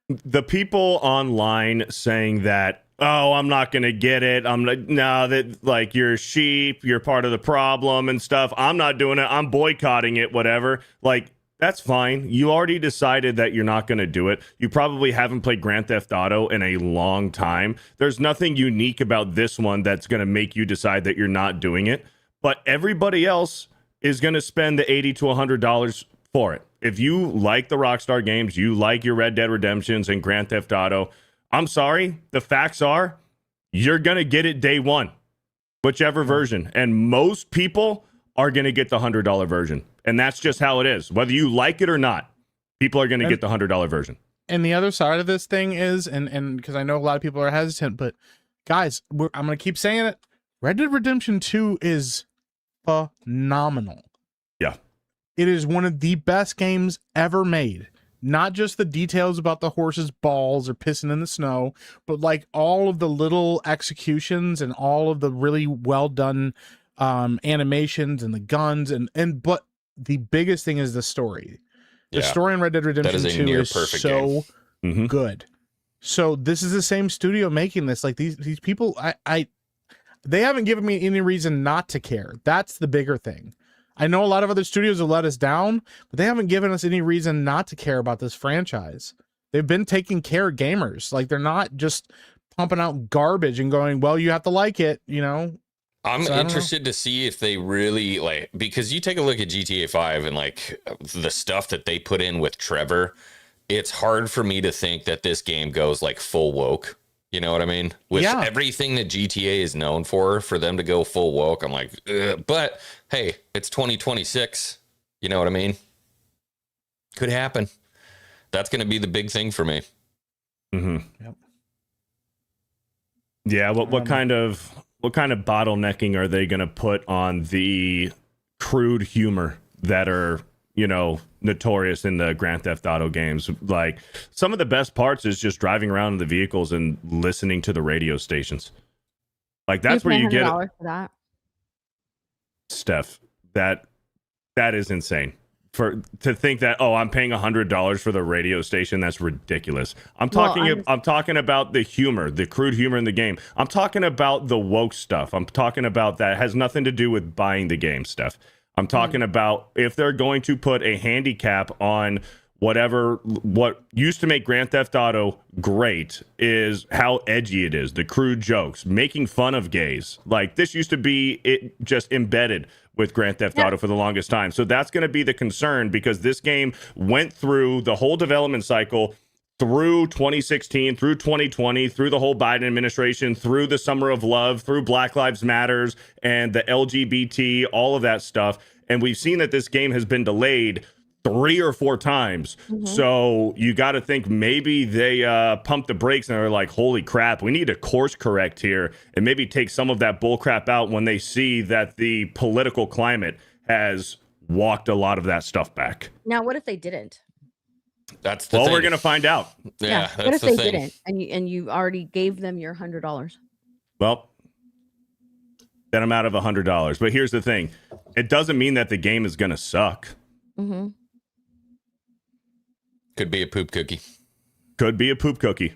the people online saying that, oh, I'm not going to get it. I'm like, no, that like you're a sheep, you're part of the problem and stuff. I'm not doing it. I'm boycotting it, whatever. Like, that's fine. You already decided that you're not going to do it. You probably haven't played Grand Theft Auto in a long time. There's nothing unique about this one that's going to make you decide that you're not doing it. But everybody else is going to spend the $80 to $100 for it. If you like the Rockstar games, you like your Red Dead Redemptions and Grand Theft Auto, I'm sorry. The facts are you're going to get it day one, whichever version. And most people are going to get the $100 version. And that's just how it is. Whether you like it or not, people are going to get the $100 version.
And the other side of this thing is, and because I know a lot of people are hesitant, but guys, I'm going to keep saying it. Red Dead Redemption 2 is phenomenal.
Yeah.
It is one of the best games ever made. Not just the details about the horse's balls or pissing in the snow, but like all of the little executions and all of the really well done animations and the guns but the biggest thing is the story. The story in Red Dead Redemption 2 is so good. So this is the same studio making this. Like these people, they haven't given me any reason not to care. That's the bigger thing. I know a lot of other studios have let us down, but they haven't given us any reason not to care about this franchise. They've been taking care of gamers. Like they're not just pumping out garbage and going, well, you have to like it, you know?
I'm interested to see if they really like, because you take a look at GTA 5 and like the stuff that they put in with Trevor, it's hard for me to think that this game goes like full woke. You know what I mean? With everything that GTA is known for them to go full woke, I'm like, ugh. But hey, it's 2026. You know what I mean? Could happen. That's going to be the big thing for me.
Mm-hmm. Yep. Yeah. What kind of bottlenecking are they going to put on the crude humor that are, you know, notorious in the Grand Theft Auto games? Like some of the best parts is just driving around in the vehicles and listening to the radio stations. Like that's where you get it.
For that.
Steph, that is insane. To think that, oh, I'm paying $100 for the radio station, that's ridiculous. I'm talking about the humor, the crude humor in the game. I'm talking about the woke stuff. I'm talking about that. It has nothing to do with buying the game stuff. I'm talking about if they're going to put a handicap on what used to make Grand Theft Auto great is how edgy it is, the crude jokes, making fun of gays. Like this used to be it just embedded with Grand Theft Auto for the longest time. So that's going to be the concern because this game went through the whole development cycle through 2016, through 2020, through the whole Biden administration, through the Summer of Love, through Black Lives Matters and the LGBT, all of that stuff. And we've seen that this game has been delayed 3 or 4 times. So you got to think maybe they pumped the brakes and they're like, holy crap, we need to course correct here and maybe take some of that bull crap out when they see that the political climate has walked a lot of that stuff back.
Now, what if they didn't?
That's the thing.
We're going to find out.
Yeah, that's
what if
the
they
thing.
didn't and you already gave them your $100?
Well, then I'm out of $100. But here's the thing. It doesn't mean that the game is going to suck.
Mm-hmm.
Could be a poop cookie.
Could be a poop cookie.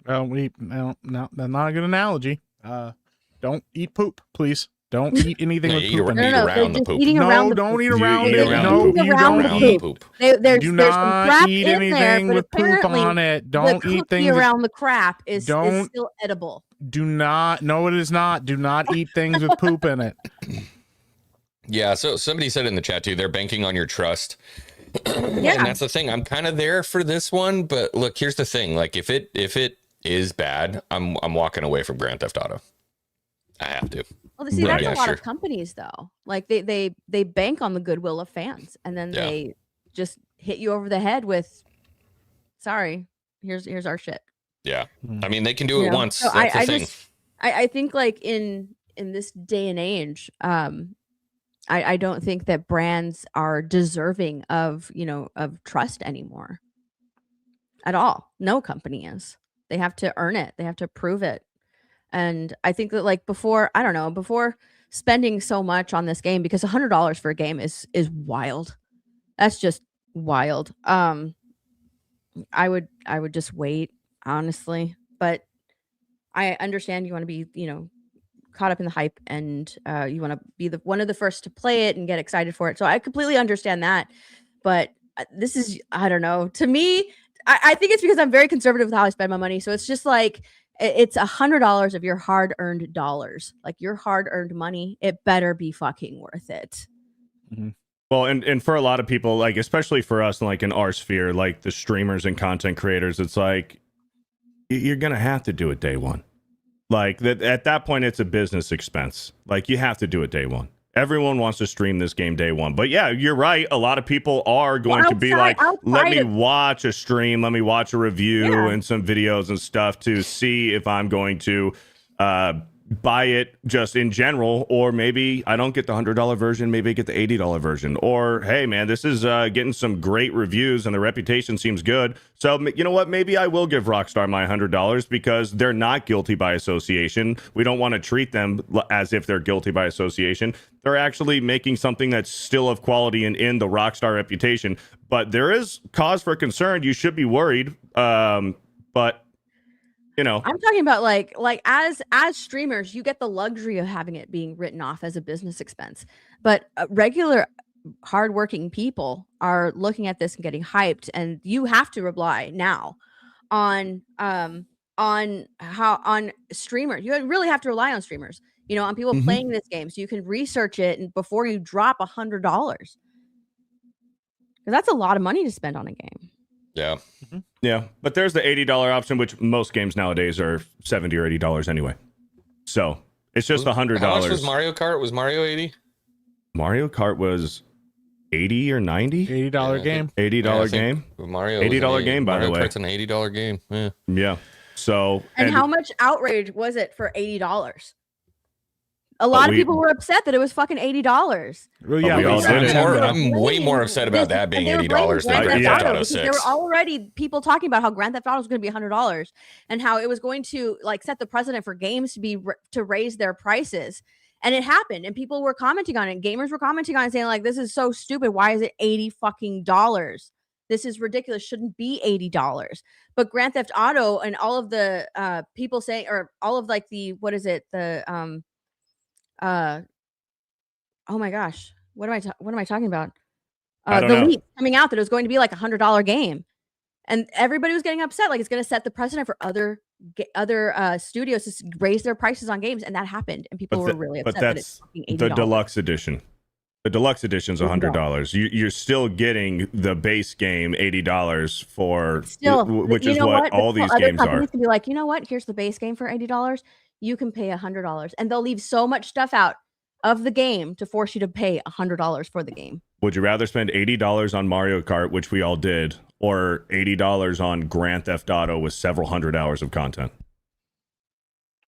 Well, no, that's not a good analogy. Don't eat poop, please. Don't eat anything with poop.
Eat around the poop.
No, don't eat around it. No, you don't eat
poop.
Do not eat anything with poop on it. Don't eat things
around the crap is still edible.
Do not. No, it is not. Do not eat things with poop in it.
Yeah. So somebody said in the chat too, they're banking on your trust.
Yeah.
And that's the thing. I'm kind of there for this one, but look, here's the thing. Like if it is bad, I'm walking away from Grand Theft Auto. I have to.
Well, see, that's a lot of companies though. Like they bank on the goodwill of fans, and then they just hit you over the head with, "Sorry, here's our shit."
Yeah, I mean they can do it once.
So
that's the thing.
I think like in this day and age, I don't think that brands are deserving of of trust anymore. At all, no company is. They have to earn it. They have to prove it. And I think that like before spending so much on this game, because $100 for a game is wild. That's just wild. I would just wait, honestly, but I understand you want to be, caught up in the hype, and you want to be one of the first to play it and get excited for it. So I completely understand that. But this is, I don't know. To me, I think it's because I'm very conservative with how I spend my money. So it's just like, it's $100 of your hard-earned dollars, like your hard-earned money. It better be fucking worth it.
Mm-hmm.
Well, and for a lot of people, like especially for us, like in our sphere, like the streamers and content creators, it's like you're gonna have to do it day one. Like that at that point, it's a business expense. Like you have to do it day one. Everyone wants to stream this game day one. But yeah, you're right. A lot of people are going to be like, let me watch a stream, let me watch a review and some videos and stuff to see if I'm going to buy it just in general, or maybe I don't get the $100 version, maybe I get the $80 version, or hey man, this is getting some great reviews and the reputation seems good, so you know what, maybe I will give Rockstar my $100 because they're not guilty by association. We don't want to treat them as if they're guilty by association. They're actually making something that's still of quality and in the Rockstar reputation, but there is cause for concern. You should be worried, but I'm
talking about like as streamers, you get the luxury of having it being written off as a business expense. But regular hardworking people are looking at this and getting hyped, and you have to rely now on streamers. You really have to rely on streamers, on people playing this game, so you can research it and before you drop $100, because that's a lot of money to spend on a game.
Yeah.
Yeah, but there's the $80 option, which most games nowadays are $70 or $80 anyway. So it's just $100.
How much was Mario Kart? Was Mario 80?
Mario Kart was 80 or 90?
$80 game.
$80 game.
Mario
$80 game, by the way.
Mario Kart's an $80 game. Yeah.
Yeah. So
and how much outrage was it for $80? A lot of people were upset that it was fucking $80.
Well, yeah,
I'm way more upset about that being $80 than Grand Theft Auto 6.
There were already people talking about how Grand Theft Auto was going to be $100 and how it was going to like set the precedent for games to raise their prices. And it happened, and people were commenting on it. Gamers were commenting on it, saying like, "This is so stupid. Why is it $80 fucking dollars? This is ridiculous. Shouldn't be $80." But Grand Theft Auto and all of the people saying, or all of like the oh my gosh, what am I talking about? The leak coming out that it was going to be like $100 game, and everybody was getting upset. Like it's going to set the precedent for other studios to raise their prices on games, and that happened, and people were really upset.
But that's the deluxe edition. The deluxe edition is $100. You're still getting the base game $80 for, which is what all these games are.
To be like, you know what? Here's the base game for $80. You can pay $100, and they'll leave so much stuff out of the game to force you to pay $100 for the game.
Would you rather spend $80 on Mario Kart, which we all did, or $80 on Grand Theft Auto with several hundred hours of content?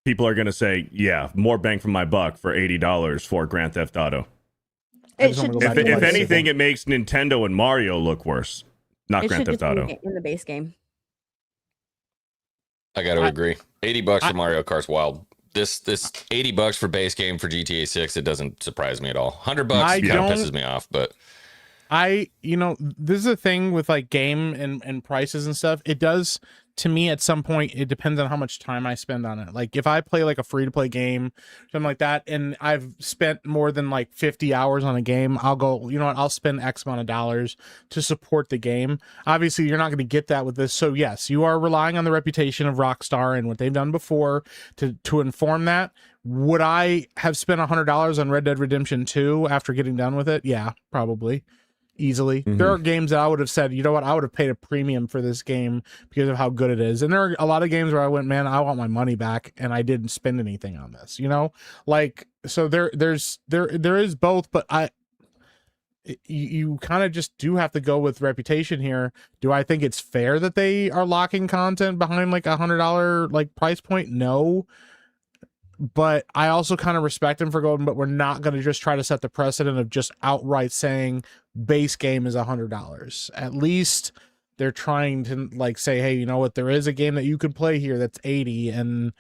People are going to say, yeah, more bang for my buck for $80 for Grand Theft Auto. If anything, it makes Nintendo and Mario look worse, not Grand Theft Auto.
In the base game.
I got to agree. $80 for Mario Kart's wild. This $80 for base game for GTA 6, it doesn't surprise me at all. $100 kind of pisses me off, but
this is a thing with like game and prices and stuff. It does to me at some point. It depends on how much time I spend on it. Like if I play like a free to play game, something like that, and I've spent more than like 50 hours on a game, I'll go, you know what, I'll spend X amount of dollars to support the game. Obviously, you're not going to get that with this. So yes, you are relying on the reputation of Rockstar and what they've done before to inform that. Would I have spent $100 on Red Dead Redemption 2 after getting done with it? Yeah, probably. Easily. There are games that I would have said, you know what, I would have paid a premium for this game because of how good it is. And there are a lot of games where I went, man, I want my money back, and I didn't spend anything on this, like, so there is both, but you kind of just do have to go with reputation here. Do I think it's fair that they are locking content behind like $100 like price point? No. But I also kind of respect him for going, but we're not going to just try to set the precedent of just outright saying base game is $100. At least they're trying to like say, hey, you know what? There is a game that you could play here that's 80, and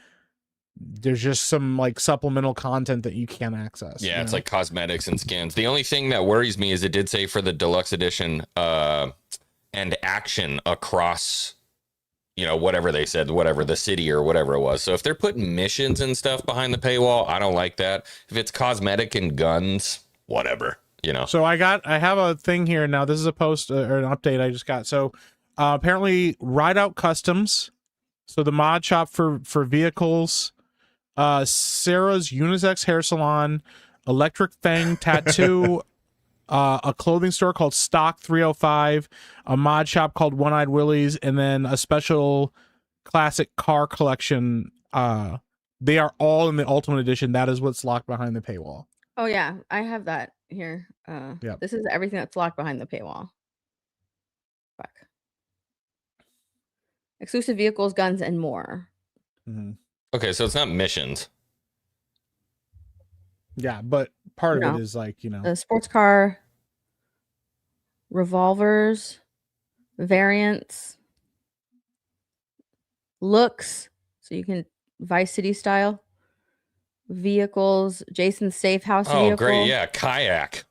there's just some like supplemental content that you can't access.
Yeah,
you
it's
know?
like cosmetics and skins. The only thing that worries me is it did say for the deluxe edition and action across, you know, whatever they said, whatever the city or whatever it was. So if they're putting missions and stuff behind the paywall, I don't like that. If it's cosmetic and guns, whatever, you know.
So I have a thing here now. This is a post or an update I just got. So apparently Ride Out Customs, so the mod shop for vehicles, Sarah's Unisex Hair Salon, Electric Fang Tattoo, a clothing store called Stock 305, a mod shop called One Eyed Willie's, and then a special classic car collection. They are all in the Ultimate Edition. That is what's locked behind the paywall.
Oh yeah, I have that here.
Yep.
This is everything that's locked behind the paywall. Fuck. Exclusive vehicles, guns, and more.
Mm-hmm.
Okay, so it's not missions.
Yeah, but part of
No.
it is like, you know,
The sports car, revolvers, variants, looks, so you can Vice City style, vehicles, Jason's safe house
Oh,
vehicle,
great. Yeah, kayak.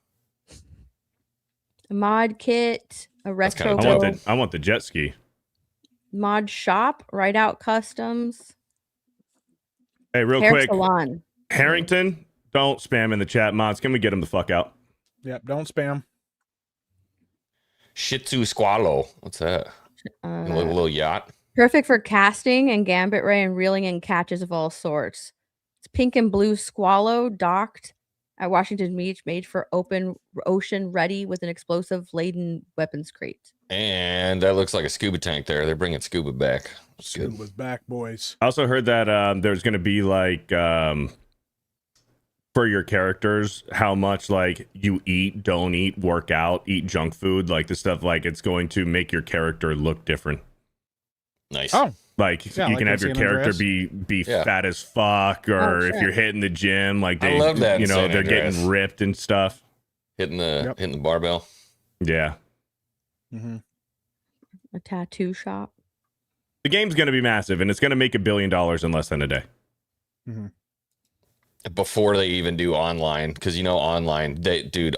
a mod kit, a retro
kinda
I want the jet ski.
mod shop, Ride Out Customs,
Hey, real
hair
quick,
salon.
Harrington, don't spam in the chat, mods. Can we get him the fuck out?
yep, don't spam.
Shih Tzu Squallow. What's that? A little yacht.
Perfect for casting and gambit ray and reeling in catches of all sorts. It's pink and blue Squallow docked at Washington Beach, made for open ocean, ready with an explosive laden weapons crate.
And that looks like a scuba tank there. They're bringing scuba back. That's good.
Scuba's back, boys.
I also heard that there's going to be like for your characters, how much like you eat, don't eat, work out, eat junk food, like the stuff, like it's going to make your character look different.
Nice.
Oh,
Like
Yeah,
you
like
can
in
have your
San
character
Andreas.
be
Yeah.
fat as fuck, or
Oh,
if
shit.
you're hitting the gym, like
I
they,
love that
you
in
know,
San
they're
Andreas.
getting ripped and stuff.
Hitting the
Yep.
hitting the barbell.
Yeah,
Mm-hmm.
A tattoo shop.
the game's going to be massive, and it's going to make $1 billion in less than a day.
Before they even do online, because you know online,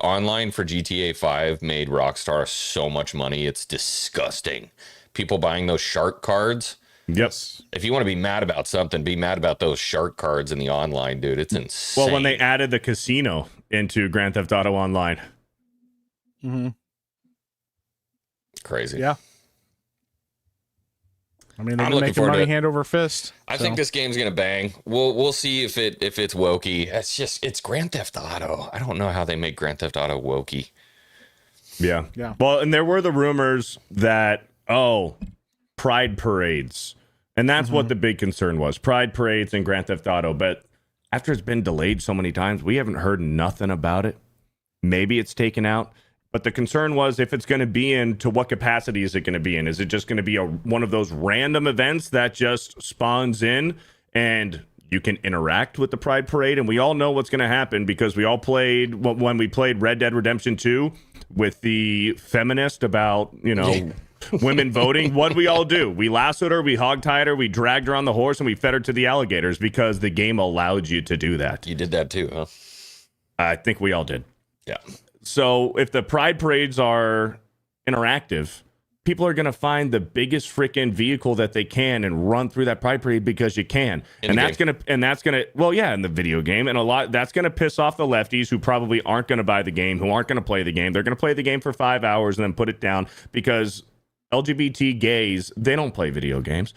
online for GTA 5 made Rockstar so much money, it's disgusting. People buying those shark cards.
Yep.
If you want to be mad about something, be mad about those shark cards in the online, dude. It's insane.
Well, when they added the casino into Grand Theft Auto Online,
Mm-hmm.
crazy.
Yeah. I mean, they've
I'm
been
looking
making
forward to
money
it.
hand over fist.
I
so.
think this game's gonna bang. We'll see if it's wokey. It's Grand Theft Auto. I don't know how they make Grand Theft Auto wokey.
yeah,
Yeah.
Well, and there were the rumors that pride parades, and that's what the big concern was: pride parades and Grand Theft Auto. But after it's been delayed so many times, we haven't heard nothing about it. Maybe it's taken out. But the concern was, if it's going to be in, to what capacity is it going to be in? Is it just going to be one of those random events that just spawns in and you can interact with the Pride Parade? And we all know what's going to happen because we all played, when we played Red Dead Redemption 2 with the feminist about, you know, women voting. What'd we all do? We lassoed her, we hogtied her, we dragged her on the horse, and we fed her to the alligators because the game allowed you to do that.
You did that too, huh?
I think we all did.
Yeah.
So if the pride parades are interactive, people are going to find the biggest freaking vehicle that they can and run through that pride parade because you can.
In the game.
Well, yeah, in the video game. And that's going to piss off the lefties who probably aren't going to buy the game, who aren't going to play the game. They're going to play the game for 5 hours and then put it down because LGBT gays, they don't play video games.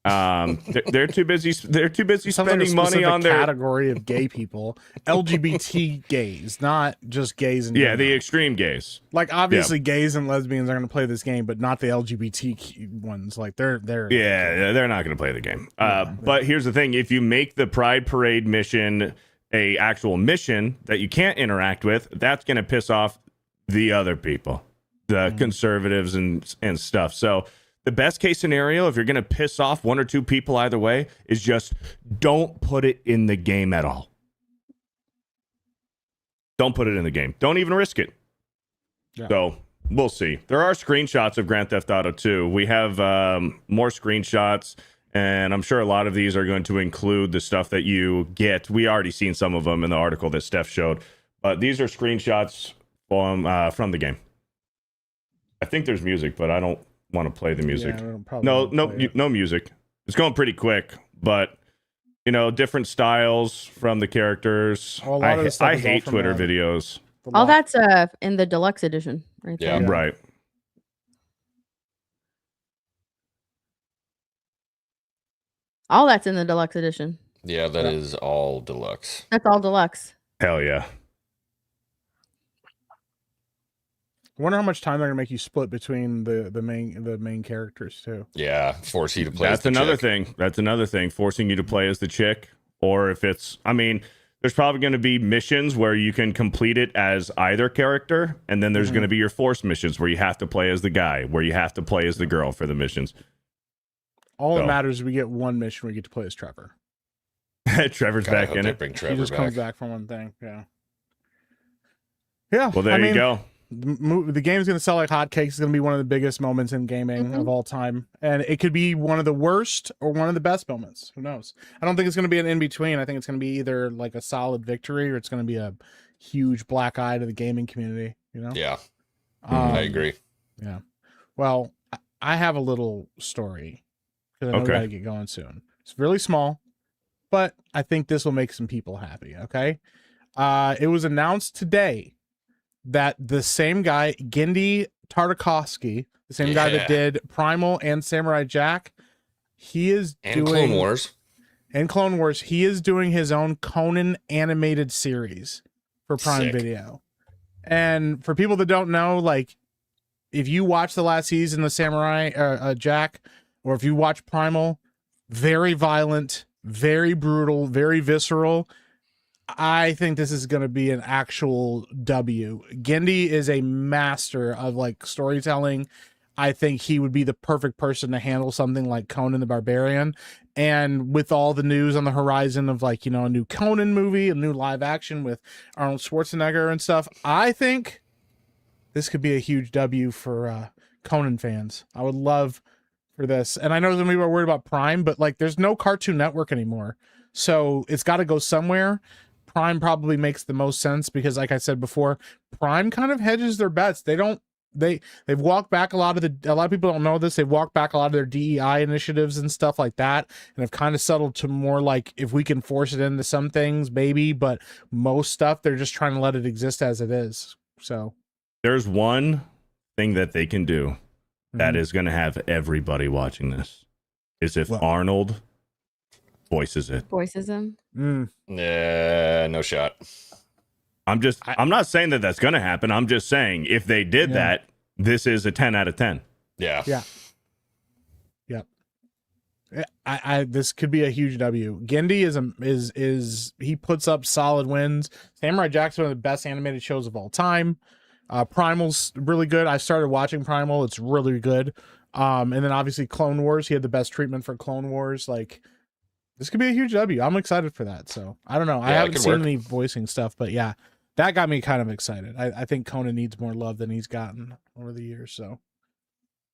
They're too busy. They're too busy
Sounds like a
spending money
specific
on their
category of gay people. LGBT gays, not just gays in
the
general.
extreme gays.
Like obviously gays and lesbians are going to play this game, but not the LGBT ones. Like they're
Yeah, they're not going to play the game. But here's the thing: if you make the Pride Parade mission a actual mission that you can't interact with, that's going to piss off the other people, the conservatives and stuff. So the best case scenario, if you're going to piss off one or two people either way, is just don't put it in the game at all. Don't put it in the game. Don't even risk it.
Yeah.
So we'll see. There are screenshots of Grand Theft Auto 2. We have more screenshots, And I'm sure a lot of these are going to include the stuff that you get. We already seen some of them in the article that Steph showed. But these are screenshots from the game. I think there's music, but I don't want to play the music.
Yeah,
no music. It's going pretty quick, but different styles from the characters.
Well, I
hate Twitter videos.
All that's in the deluxe edition, right there.
Yeah, right.
All that's in the deluxe edition.
Yeah, that is all deluxe.
That's all deluxe.
Hell yeah.
I wonder how much time they're gonna make you split between the main characters too.
Yeah, force you to play.
That's another thing. That's another thing. Forcing you to play as the chick, or if it's, there's probably going to be missions where you can complete it as either character, and then there's going to be your force missions where you have to play as the guy, where you have to play as the girl for the missions.
All that matters is we get one mission where we get to play as Trevor.
Trevor's back in it.
He just comes back from one thing. Yeah. Yeah.
Well, there you go.
The game's going to sell like hotcakes. It's going to be one of the biggest moments in gaming of all time. And it could be one of the worst or one of the best moments. Who knows? I don't think it's going to be an in-between. I think it's going to be either like a solid victory or it's going to be a huge black eye to the gaming community,
Yeah. I agree.
Yeah. Well, I have a little story because I know we got to get going soon. It's really small, but I think this will make some people happy, okay? It was announced today that the same guy, Genndy Tartakovsky, the same guy that did Primal and Samurai Jack, he is doing
Clone Wars.
And Clone Wars, he is doing his own Conan animated series for Prime Video. And for people that don't know, like, if you watch the last season of Samurai Jack, or if you watch Primal, very violent, very brutal, very visceral. I think this is going to be an actual W. Genndy is a master of like storytelling. I think he would be the perfect person to handle something like Conan the Barbarian. And with all the news on the horizon of like, a new Conan movie, a new live action with Arnold Schwarzenegger and stuff, I think this could be a huge W for Conan fans. I would love for this. And I know some people are worried about Prime, but like there's no Cartoon Network anymore. So it's got to go somewhere. Prime probably makes the most sense because, like I said before, Prime kind of hedges their bets. They've walked back a lot of people don't know this. They've walked back a lot of their DEI initiatives and stuff like that, and have kind of settled to more like, if we can force it into some things, maybe, but most stuff they're just trying to let it exist as it is. So
there's one thing that they can do that is going to have everybody watching this, is if Arnold voices it.
Voices him.
No shot.
I'm not saying that that's going to happen. I'm just saying if they did that, this is a 10 out of 10.
Yeah.
This could be a huge W. Genndy is he puts up solid wins. Samurai Jack's one of the best animated shows of all time. Primal's really good. I started watching Primal. It's really good. And then obviously Clone Wars. He had the best treatment for Clone Wars. Like, this could be a huge W. I'm excited for that. So I don't know. I haven't seen any voicing stuff, but yeah, that got me kind of excited. I think Conan needs more love than he's gotten over the years. So,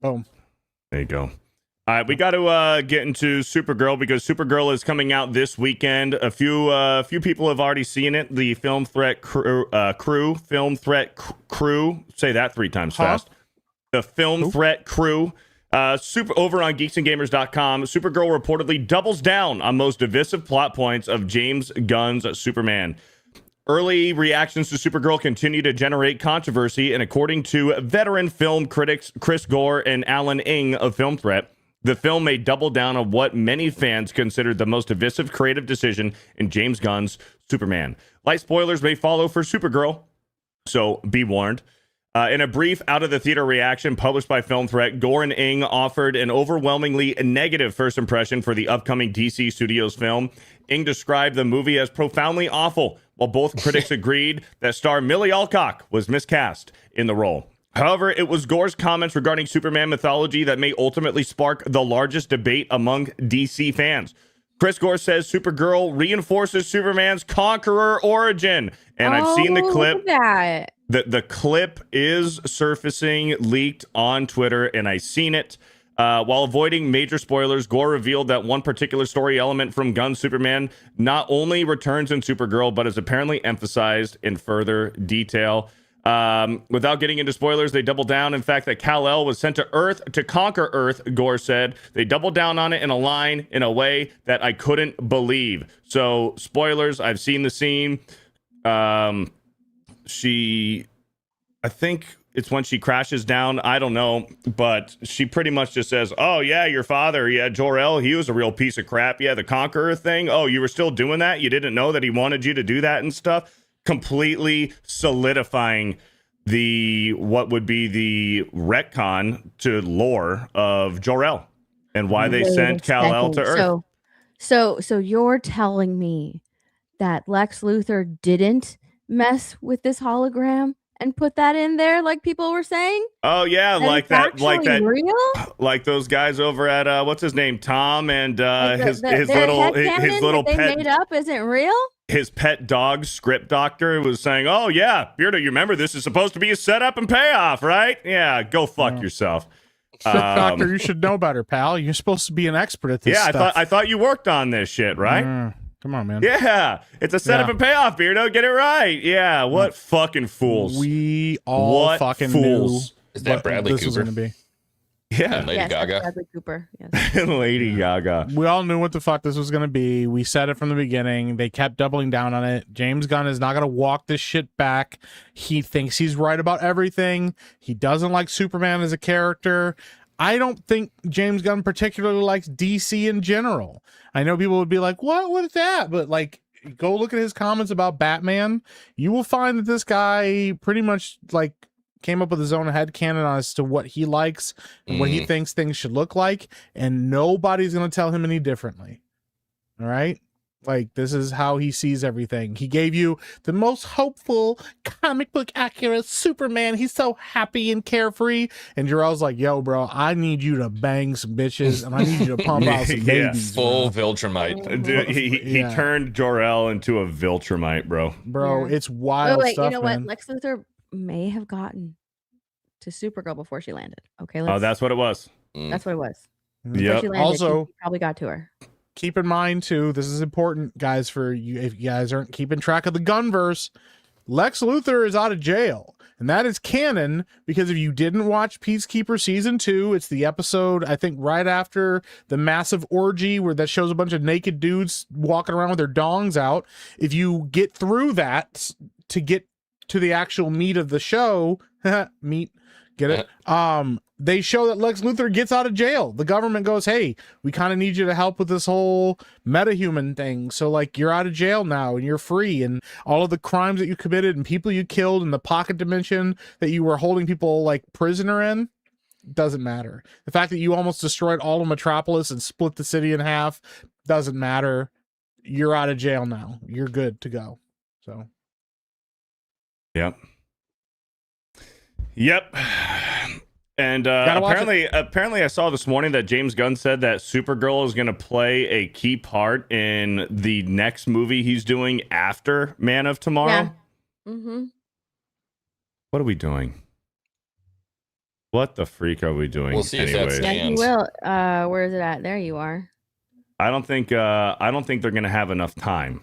boom.
There you go. All right, we got to get into Supergirl because Supergirl is coming out this weekend. A few people have already seen it. The Film Threat Crew. Say that 3 times fast. The Film Threat Crew. Over on geeksandgamers.com, Supergirl reportedly doubles down on most divisive plot points of James Gunn's Superman. Early reactions to Supergirl continue to generate controversy, and according to veteran film critics Chris Gore and Alan Ng of Film Threat, the film may double down on what many fans considered the most divisive creative decision in James Gunn's Superman. Light spoilers may follow for Supergirl, so be warned. In a brief out-of-the-theater reaction published by Film Threat, Gore and Ng offered an overwhelmingly negative first impression for the upcoming DC Studios film. Ng described the movie as profoundly awful, while both critics agreed that star Millie Alcock was miscast in the role. However, it was Gore's comments regarding Superman mythology that may ultimately spark the largest debate among DC fans. Chris Gore says Supergirl reinforces Superman's conqueror origin. And I've seen the clip.
Look at that.
The clip is surfacing, leaked on Twitter, and I've seen it. While avoiding major spoilers, Gore revealed that one particular story element from Gunn's Superman not only returns in Supergirl, but is apparently emphasized in further detail. Without getting into spoilers, they doubled down. In fact, that Kal-El was sent to Earth to conquer Earth, Gore said. They doubled down on it in a line in a way that I couldn't believe. So, spoilers, I've seen the scene. I think it's when she crashes down. I don't know, but she pretty much just says, oh, yeah, your father, yeah, Jor-El, he was a real piece of crap. Yeah, the Conqueror thing. Oh, you were still doing that? You didn't know that he wanted you to do that and stuff? Completely solidifying what would be the retcon to lore of Jor-El and why they sent Kal-El to Earth.
So you're telling me that Lex Luthor didn't mess with this hologram and put that in there like people were saying?
Oh yeah, like that
real?
Like those guys over at what's his name, Tom, and his little
that
pet
made up isn't real?
His pet dog script doctor was saying, oh yeah, Beardo, you remember this is supposed to be a setup and payoff, right? Yeah, go fuck yourself.
Doctor, you should know better, pal. You're supposed to be an expert at this stuff.
I thought you worked on this shit, right?
Come on, man.
Yeah, it's a setup and payoff, Beardo. Get it right. Yeah, what fucking fools.
We all fucking fools.
Is that Bradley
this
Cooper?
was going to be.
Yeah,
and Lady Gaga.
Bradley Cooper. Yes.
Lady Gaga.
We all knew what the fuck this was going to be. We said it from the beginning. They kept doubling down on it. James Gunn is not going to walk this shit back. He thinks he's right about everything. He doesn't like Superman as a character. I don't think James Gunn particularly likes DC in general. I know people would be like, what is that? But like, go look at his comments about Batman. You will find that this guy pretty much like came up with his own headcanon as to what he likes and what he thinks things should look like. And nobody's going to tell him any differently. All right. Like, this is how he sees everything. He gave you the most hopeful, comic book accurate Superman. He's so happy and carefree. And Jor-El's like, yo, bro, I need you to bang some bitches and I need you to pump out some babies.
Full Viltrumite.
Dude, he turned Jor-El into a Viltrumite, bro.
Bro, it's wild stuff,
you know
man.
what? Lex Luthor may have gotten to Supergirl before she landed. Okay,
that's what it was.
That's what it was.
Yeah.
Also,
he probably got to her.
Keep in mind too, this is important, guys, for you if you guys aren't keeping track of the Gunverse. Lex Luthor is out of jail, and that is canon because if you didn't watch Peacekeeper season 2, it's the episode I think right after the massive orgy where that shows a bunch of naked dudes walking around with their dongs out. If you get through that to get to the actual meat of the show, meat, get it? They show that Lex Luthor gets out of jail. The government goes, hey, we kind of need you to help with this whole metahuman thing. So, like, you're out of jail now and you're free. And all of the crimes that you committed and people you killed in the pocket dimension that you were holding people, like, prisoner in, doesn't matter. The fact that you almost destroyed all of Metropolis and split the city in half doesn't matter. You're out of jail now. You're good to go. So.
Yep. And apparently I saw this morning that James Gunn said that Supergirl is going to play a key part in the next movie he's doing after Man of Tomorrow.
Yeah. Mm-hmm.
What are we doing? What the freak are we doing?
We'll see if that stands.
Yeah, he will. Where is it at? There you are.
I don't think they're going to have enough time.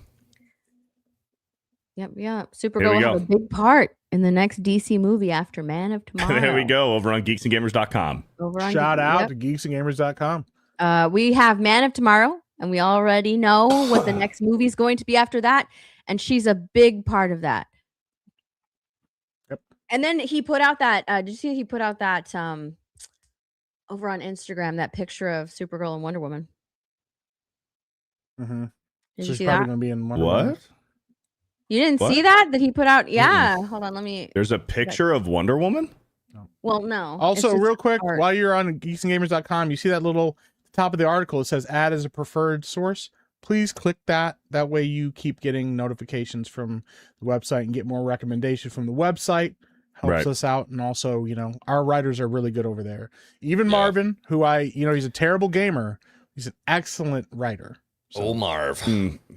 Yep. Supergirl will have a big part in the next DC movie after Man of Tomorrow.
There we go. Over on geeksandgamers.com.
Shout out to geeksandgamers.com.
We have Man of Tomorrow, and we already know what the next movie is going to be after that. And she's a big part of that.
Yep.
And then he put out that, did you see he put out that over on Instagram, that picture of Supergirl and Wonder Woman?
Mm-hmm.
Did
so
you see
probably
that?
Gonna be in Wonder Woman.
You didn't see that he put out? Yeah. Hold on. Let me.
There's a picture of Wonder Woman?
Well, no.
Also, real quick, while you're on geeksandgamers.com, you see that little top of the article. It says add as a preferred source. Please click that. That way you keep getting notifications from the website and get more recommendation from the website. Helps us out. And also, our writers are really good over there. Even Marvin, who he's a terrible gamer. He's an excellent writer.
So. Old Marv.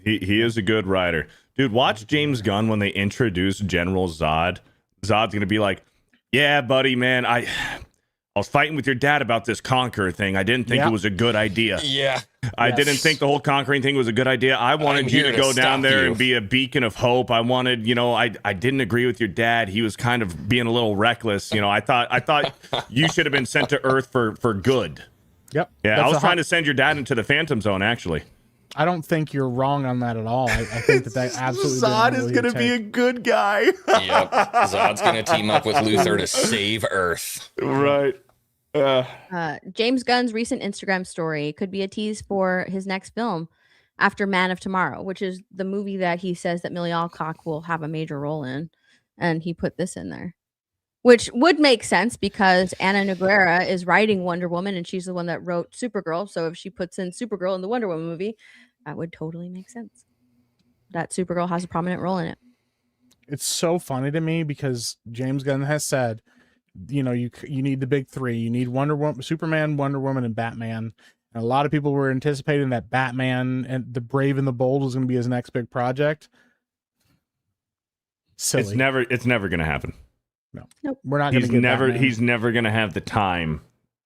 He is a good writer. Dude, watch James Gunn when they introduce General Zod. Zod's going to be like, yeah, buddy, man, I was fighting with your dad about this conqueror thing. I didn't think it was a good idea.
Yeah.
I didn't think the whole conquering thing was a good idea. I wanted you to go down there and be a beacon of hope. I wanted, I didn't agree with your dad. He was kind of being a little reckless. I thought you should have been sent to Earth for good.
Yep.
Yeah, I was trying to send your dad into the Phantom Zone, actually.
I don't think you're wrong on that at all. I think that absolutely
Zod is going to be a good guy.
Yep. Zod's going to team up with Luthor to save Earth.
Right.
James Gunn's recent Instagram story could be a tease for his next film after Man of Tomorrow, which is the movie that he says that Millie Alcock will have a major role in. And he put this in there, which would make sense because Anna Nogueira is writing Wonder Woman and she's the one that wrote Supergirl. So if she puts in Supergirl in the Wonder Woman movie, that would totally make sense. That Supergirl has a prominent role in it.
It's so funny to me because James Gunn has said, you need the big three. You need Wonder Woman, Superman, Wonder Woman, and Batman. And a lot of people were anticipating that Batman and the Brave and the Bold was going to be his next big project. Silly.
It's never going to happen.
No, nope. We're not going to get Batman.
He's never going to have the time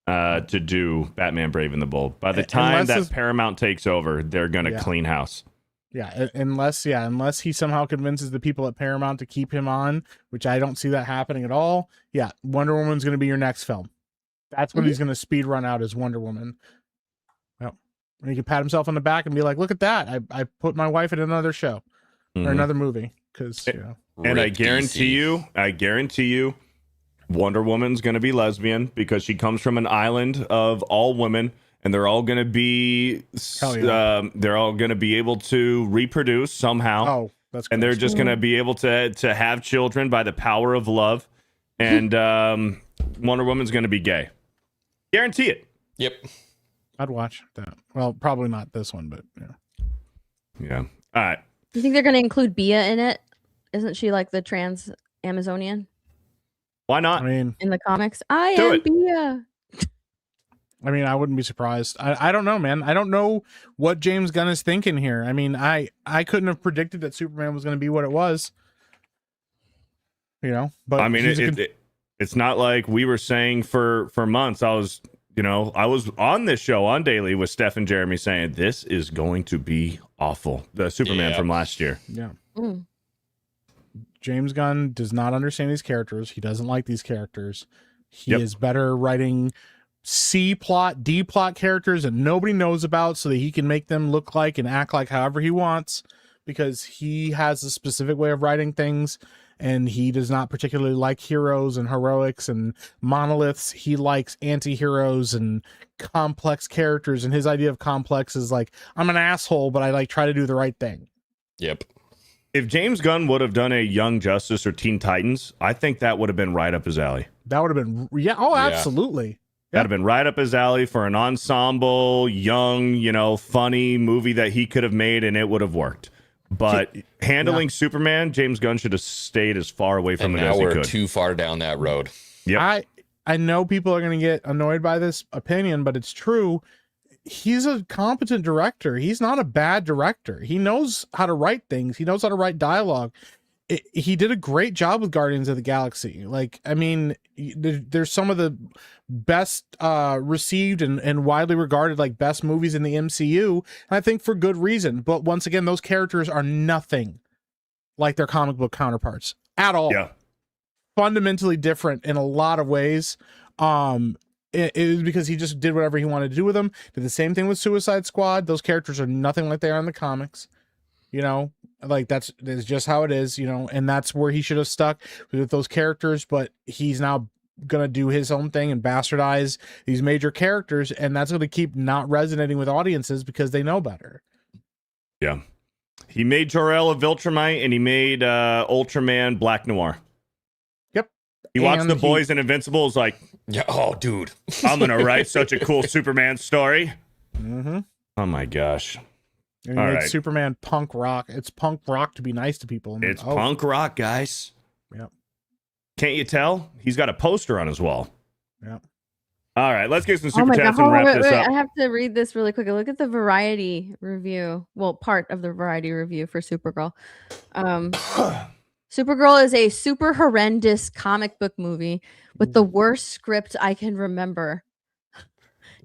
to do Batman Brave and the Bold. By the time that Paramount takes over, they're going to clean house.
Yeah, unless he somehow convinces the people at Paramount to keep him on, which I don't see that happening at all. Yeah, Wonder Woman's going to be your next film. That's what he's going to speed run out as Wonder Woman. Well, and he can pat himself on the back and be like, "Look at that! I put my wife in another show or another movie." Because
and I guarantee you, Wonder Woman's going to be lesbian because she comes from an island of all women. And they're all going to be, they're all going to be able to reproduce somehow.
Oh, that's
and they're just going to be able to have children by the power of love. And Wonder Woman's going to be gay. Guarantee it.
Yep.
I'd watch that. Well, probably not this one, but yeah.
Yeah. All right.
You think they're going to include Bia in it? Isn't she like the trans Amazonian?
Why not?
I mean,
in the comics, I am Bia.
I mean, I wouldn't be surprised. I don't know, man. I don't know what James Gunn is thinking here. I mean, I couldn't have predicted that Superman was going to be what it was. But
I mean, it's not like we were saying for months. I was on this show on Daily with Steph and Jeremy saying this is going to be awful. The Superman from last year.
Yeah. James Gunn does not understand these characters. He doesn't like these characters. He is better writing C plot, D plot characters that nobody knows about so that he can make them look like and act like however he wants, because he has a specific way of writing things and he does not particularly like heroes and heroics and monoliths. He likes anti-heroes and complex characters, and his idea of complex is like, I'm an asshole, but I try to do the right thing.
Yep.
If James Gunn would have done a Young Justice or Teen Titans, I think that would have been right up his alley.
That would have been, absolutely.
That'd have been right up his alley for an ensemble, young, funny movie that he could have made, and it would have worked. But handling Superman, James Gunn should have stayed as far away from it as he could.
Now we're too far down that road.
Yep.
I know people are going to get annoyed by this opinion, but it's true. He's a competent director. He's not a bad director. He knows how to write things. He knows how to write dialogue. He did a great job with Guardians of the Galaxy. There's some of the best received and widely regarded best movies in the MCU, and I think for good reason. But once again, those characters are nothing like their comic book counterparts at all.
Yeah.
Fundamentally different in a lot of ways. It was because he just did whatever he wanted to do with them. Did the same thing with Suicide Squad. Those characters are nothing like they are in the comics. That's just how it is, and that's where he should have stuck with those characters. But he's now going to do his own thing and bastardize these major characters. And that's going to keep not resonating with audiences because they know better.
Yeah. He made Jor-El a Viltrumite and he made Ultraman Black Noir.
Yep.
He watched The Boys and Invincible. Like, oh, dude, I'm going to write such a cool Superman story.
Mm-hmm.
Oh, my gosh.
And he made Superman punk rock. It's punk rock to be nice to people.
It's punk rock, guys.
Yep.
Can't you tell? He's got a poster on his wall.
Yep.
All right, let's get some super chats and wrap this up.
I have to read this really quickly. Look at the Variety review. Well, part of the Variety review for Supergirl. Supergirl is a super horrendous comic book movie with the worst script I can remember.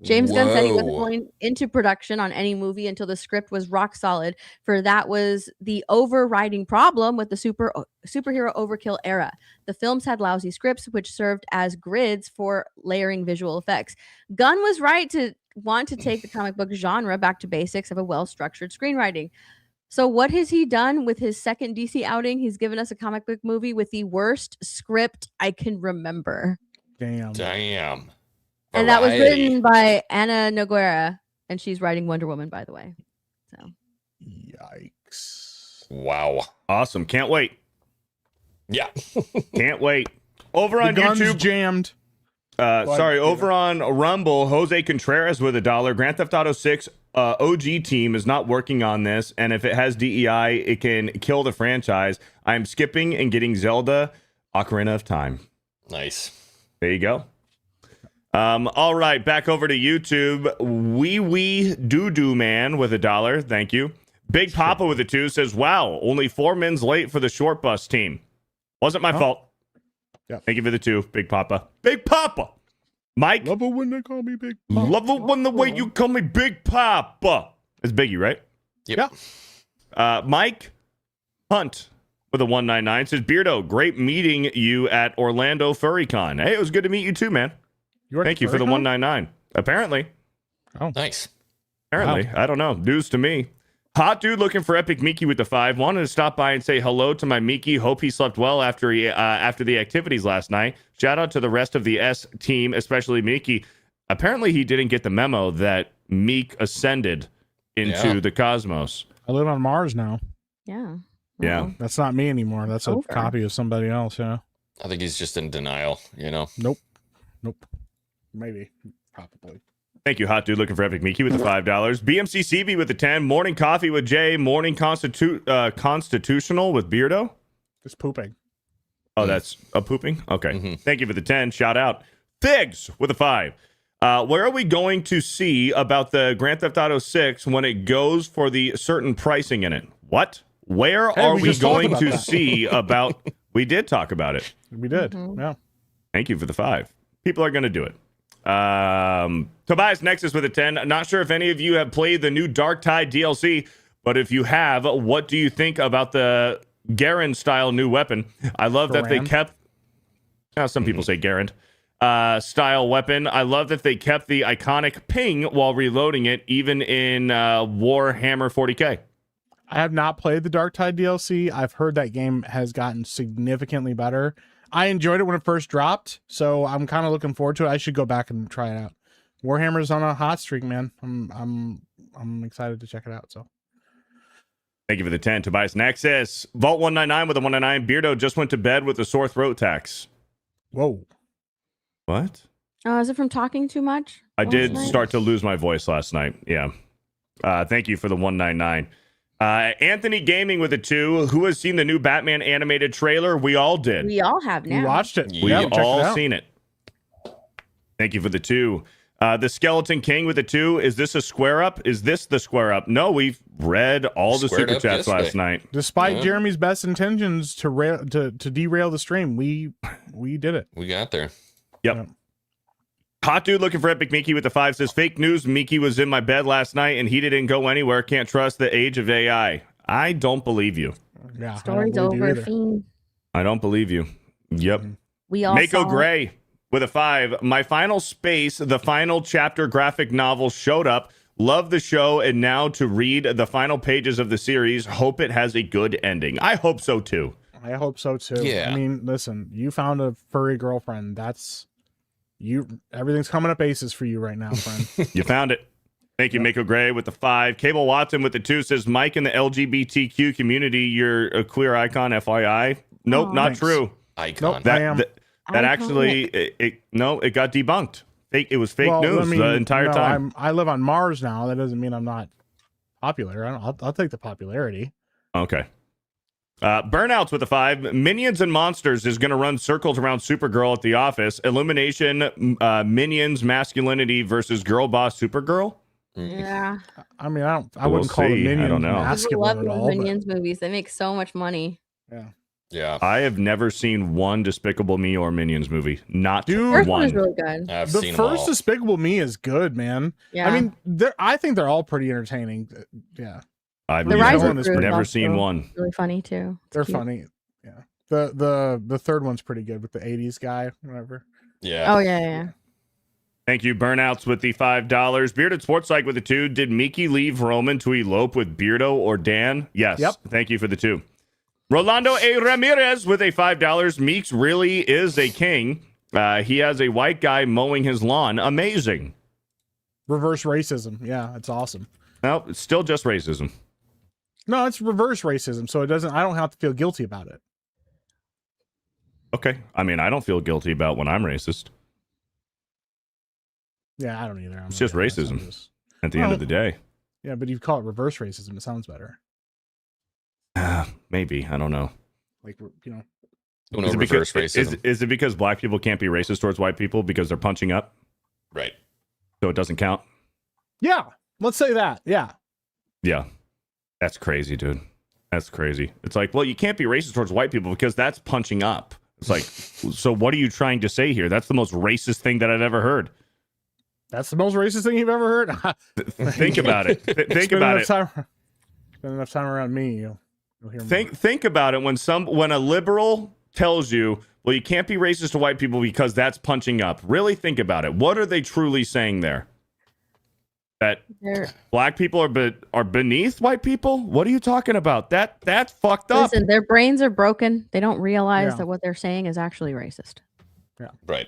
James Gunn said he wasn't
Whoa.
going into production on any movie until the script was rock solid, for that was the overriding problem with the superhero overkill era. The films had lousy scripts, which served as grids for layering visual effects. Gunn was right to want to take the comic book genre back to basics of a well-structured screenwriting. So what has he done with his second DC outing? He's given us a comic book movie with the worst script I can remember.
Damn.
And that was
Variety.
written by Anna Noguera, and she's writing Wonder Woman, by the way. So,
Yikes.
Wow.
Awesome. Can't wait.
Yeah.
Can't wait. Over on
The gun's
YouTube.
jammed.
Over on Rumble, Jose Contreras with $1. Grand Theft Auto 6 OG team is not working on this, and if it has DEI, it can kill the franchise. I'm skipping and getting Zelda Ocarina of Time.
Nice.
There you go. All right, back over to YouTube. Wee Doo Man with $1. Thank you. Big Papa with a 2 says, "Wow, only 4 mins late for the short bus team. Wasn't my fault."
Yep.
Thank you for the 2, Big Papa. Big Papa. Mike.
Love it when they call me Big Papa.
Love it when the way you call me Big Papa. It's Biggie, right?
Yep.
Mike Hunt with a 199 says, "Beardo, great meeting you at Orlando FurryCon." Hey, it was good to meet you too, man. Thank you for the 199. Apparently.
Oh,
nice.
Apparently. Wow. I don't know. News to me. Hot dude looking for Epic Mickey with the 5. Wanted to stop by and say hello to my Mickey. Hope he slept well after the activities last night. Shout out to the rest of the S team, especially Mickey. Apparently he didn't get the memo that Meek ascended into the cosmos.
I live on Mars now.
Yeah.
Yeah.
That's not me anymore. That's a copy of somebody else, yeah.
I think he's just in denial, you know?
Nope. Maybe. Probably.
Thank you, Hot Dude looking for Epic Mickey with the $5. BMCCB with the 10. Morning Coffee with Jay. Morning Constitutional with Beardo.
Just pooping.
Oh, that's a pooping? Okay. Thank you for the 10. Shout out. Figs with a 5. Where are we going to see about the Grand Theft Auto 6 when it goes for the certain pricing in it? What? Where are we going to see about... We did talk about it.
We did. Yeah.
Thank you for the 5. People are going to do it. Tobias Nexus with a 10. Not sure if any of you have played the new Dark Tide DLC, but if you have, what do you think about the Garen style new weapon? I love that they kept... some people say Garen. Style weapon. I love that they kept the iconic ping while reloading it, even in Warhammer 40k.
I have not played the Dark Tide DLC. I've heard that game has gotten significantly better. I enjoyed it when it first dropped, so I'm kind of looking forward to it. I should go back and try it out. Warhammer's on a hot streak, man. I'm excited to check it out. So,
thank you for the 10, Tobias Nexus. Vault 199 with a 199. Beardo just went to bed with a sore throat tax.
Whoa.
What?
Oh, is it from talking too much?
I did start to lose my voice last night. Yeah. Thank you for the 199. Anthony Gaming with a 2. Who has seen the new Batman animated trailer? We all did.
We all have now.
We watched it.
We all seen it. Thank you for the 2. The Skeleton King with a 2. Is this a square up? Is this the square up? No, we've read all the super chats last night.
Despite Jeremy's best intentions to derail the stream, we did it.
We got there.
Yep. Hot dude looking for Epic Mickey with the 5 says, fake news. Mickey was in my bed last night and he didn't go anywhere. Can't trust the age of AI. I don't believe you.
Yeah.
Story's over, Fiend.
I don't believe you. Yep.
We all
Mako
saw
Gray
it.
with a 5. My final space, the final chapter graphic novel showed up. Love the show, and now to read the final pages of the series. Hope it has a good ending. I hope so too.
I hope so too.
Yeah.
I mean, listen, you found a furry girlfriend. That's everything's coming up aces for you right now, friend.
You found it. Thank you, Mako Gray with the 5. Cable Watson with the 2 says, Mike in the LGBTQ community, you're a queer icon, FYI. Nope, not true.
Icon.
Nope, I am.
That actually, it got debunked. It was fake news
I mean,
the entire time.
I live on Mars now. That doesn't mean I'm not popular. I'll take the popularity.
Okay. Burnouts with a 5. Minions and Monsters is going to run circles around Supergirl at the office. Illumination, Minions, masculinity versus girl boss Supergirl.
Yeah.
I mean, I wouldn't call the Minions
I don't know.
masculine
I love
at all.
those Minions movies. They make so much money.
Yeah.
Yeah.
I have never seen one Despicable Me or Minions movie. Not
Dude,
First one
one.
is really good.
I've
The
seen them
first
all.
Despicable Me is good, man.
Yeah.
I mean, I think they're all pretty entertaining. Yeah,
I've
The Rise
never-
of Gru is
never
also
seen one.
Really funny too. It's
they're
cute.
funny. Yeah, the third one's pretty good with the '80s guy, whatever.
Yeah.
Oh yeah.
Thank you, Burnouts, with the $5. Bearded Sports Psych with the 2. Did Miki leave Roman to elope with Beardo or Dan? Yes.
Yep.
Thank you for the 2. Rolando A. Ramirez with a $5. Meeks really is a king. He has a white guy mowing his lawn. Amazing.
Reverse racism. Yeah, it's awesome.
No, it's still just racism.
No, it's reverse racism, so it doesn't. I don't have to feel guilty about it.
Okay. I mean, I don't feel guilty about when I'm racist.
Yeah, I don't either.
It's just racism at the end of the day.
Yeah, but you call it reverse racism. It sounds better.
Maybe. I don't know.
Like, you know.
No,
Is it,
reverse
because,
racism.
is it because black people can't be racist towards white people because they're punching up?
Right.
So it doesn't count?
Yeah, let's say that. Yeah.
Yeah. That's crazy, dude. That's crazy. It's like, well, you can't be racist towards white people because that's punching up. It's like, so what are you trying to say here? That's the most racist thing that I've ever heard.
That's the most racist thing you've ever heard?
Think about it. Think about it.
Spend enough time around me, you'll hear more.
Think about it when a liberal tells you, well, you can't be racist to white people because that's punching up. Really think about it. What are they truly saying there? That black people are beneath white people? What are you talking about? That's fucked up.
Listen, their brains are broken. They don't realize
Yeah.
that what they're saying is actually racist.
Yeah.
Right.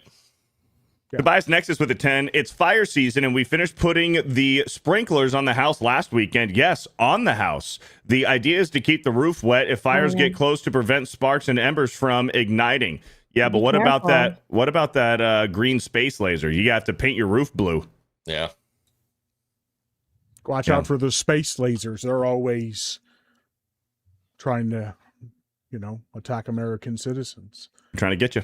Tobias Nexus with a 10. It's fire season, and we finished putting the sprinklers on the house last weekend. Yes, on the house. The idea is to keep the roof wet if fires get close to prevent sparks and embers from igniting. Yeah, but what about that? What about that green space laser? You have to paint your roof blue.
Yeah.
Watch out for the space lasers. They're always trying to, attack American citizens.
I'm trying to get you.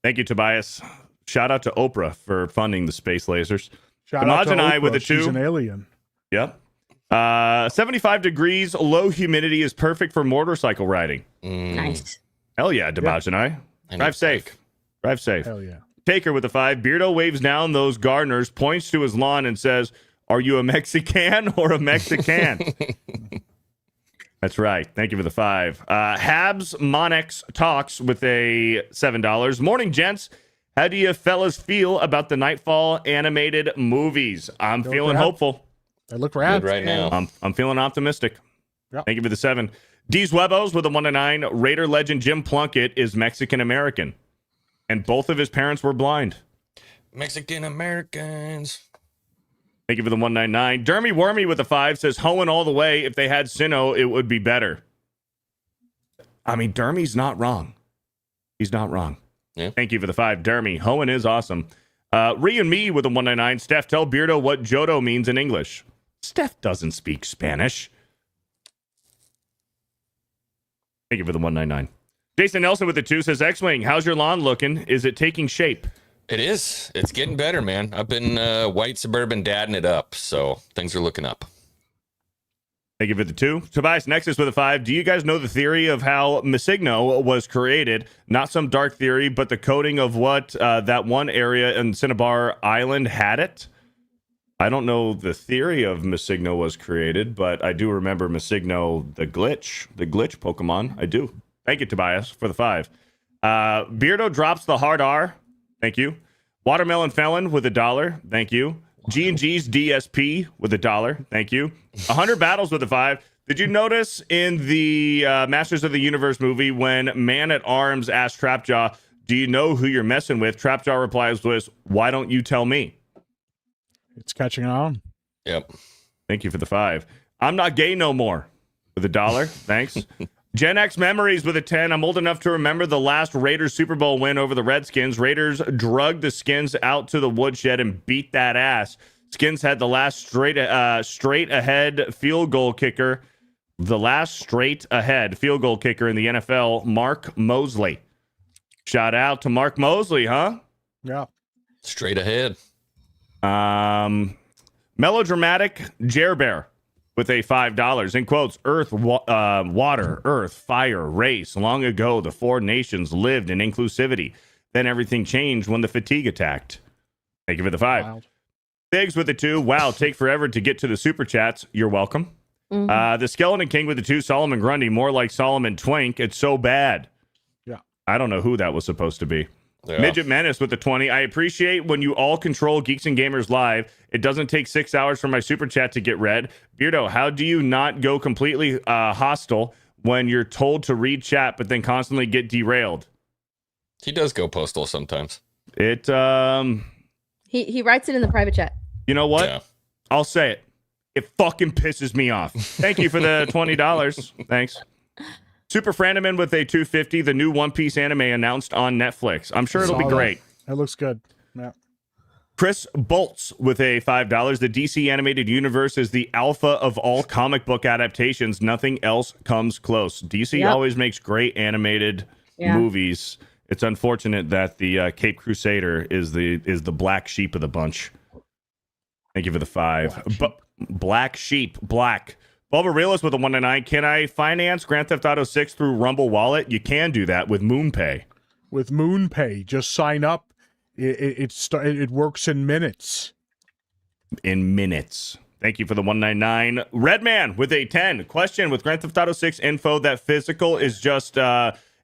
Thank you, Tobias. Shout out to Oprah for funding the space lasers.
Shout out to
and I
Oprah.
with a
She's
2.
an alien.
Yep. 75 degrees, low humidity is perfect for motorcycle riding.
Nice.
Hell yeah, Damaj and I. Drive safe. Drive safe.
Hell yeah.
Taker with a 5. Beardo waves down those gardeners, points to his lawn, and says, "Are you a Mexican or a Mexican?" That's right. Thank you for the 5. Habs Monex talks with a $7. Morning, gents. How do you fellas feel about the Nightfall animated movies? I'm feeling hopeful.
They look rad
Good right now.
I'm feeling optimistic.
Yep.
Thank you for the 7. D's Webos with a 1 to 9. Raider legend Jim Plunkett is Mexican American, and both of his parents were blind.
Mexican Americans.
Thank you for the 199. Dermy Wormy with a 5 says, Hoenn all the way. If they had Sinnoh, it would be better. I mean, Dermy's not wrong. He's not wrong.
Yeah.
Thank you for the 5. Dermy. Hoenn is awesome. Ree and me with a 199. Steph, tell Beardo what Jodo means in English. Steph doesn't speak Spanish. Thank you for the 199. Jason Nelson with the 2 says, X-Wing, how's your lawn looking? Is it taking shape?
It is. It's getting better, man. I've been white suburban dadding it up, so things are looking up.
Thank you for the 2. Tobias Nexus with a 5. Do you guys know the theory of how Masigno was created? Not some dark theory, but the coding of what that one area in Cinnabar Island had it? I don't know the theory of Masigno was created, but I do remember Masigno, the glitch Pokemon. I do. Thank you, Tobias, for the 5. Beardo drops the hard R. Thank you. Watermelon Felon with $1. Thank you. G&G's DSP with $1. Thank you. 100 Battles with a 5. Did you notice in the Masters of the Universe movie when Man-at-Arms asked Trapjaw, do you know who you're messing with? Trapjaw replies with, why don't you tell me?
It's catching on.
Yep.
Thank you for the 5. I'm not gay no more with $1. Thanks. Gen X Memories with a 10. I'm old enough to remember the last Raiders Super Bowl win over the Redskins. Raiders drugged the Skins out to the woodshed and beat that ass. Skins had the last straight ahead field goal kicker. The last straight ahead field goal kicker in the NFL, Mark Mosley. Shout out to Mark Mosley, huh?
Yeah.
Straight ahead.
Melodramatic Jer Bear. with a $5. In quotes, water, earth, fire, race. Long ago, the four nations lived in inclusivity. Then everything changed when the fatigue attacked. Thank you for the 5.
Wild.
Biggs with the 2. Wow, take forever to get to the super chats. You're welcome. The Skeleton King with the 2. Solomon Grundy, more like Solomon Twink. It's so bad.
Yeah.
I don't know who that was supposed to be.
Yeah.
Midget Menace with the 20. I appreciate when you all control Geeks and Gamers Live. It doesn't take 6 hours for my super chat to get read. Beardo, how do you not go completely hostile when you're told to read chat but then constantly get derailed?
He does go postal sometimes.
It
He writes it in the private chat.
You know what?
Yeah.
I'll say it. It fucking pisses me off. Thank you for the $20. Thanks. Super Franderman with a 250. The new One Piece anime announced on Netflix. I'm sure it'll be great.
It looks good. Yeah.
Chris Bolts with a $5. The DC animated universe is the alpha of all comic book adaptations. Nothing else comes close. DC always makes great animated movies. It's unfortunate that the Cape Crusader is the black sheep of the bunch. Thank you for the 5. Black sheep. Black. Bubba Realist with a 199. Can I finance Grand Theft Auto 6 through Rumble Wallet? You can do that with MoonPay.
With MoonPay, just sign up. It works in minutes.
In minutes. Thank you for the 199. Redman with a 10. Question: with Grand Theft Auto 6 info that physical is just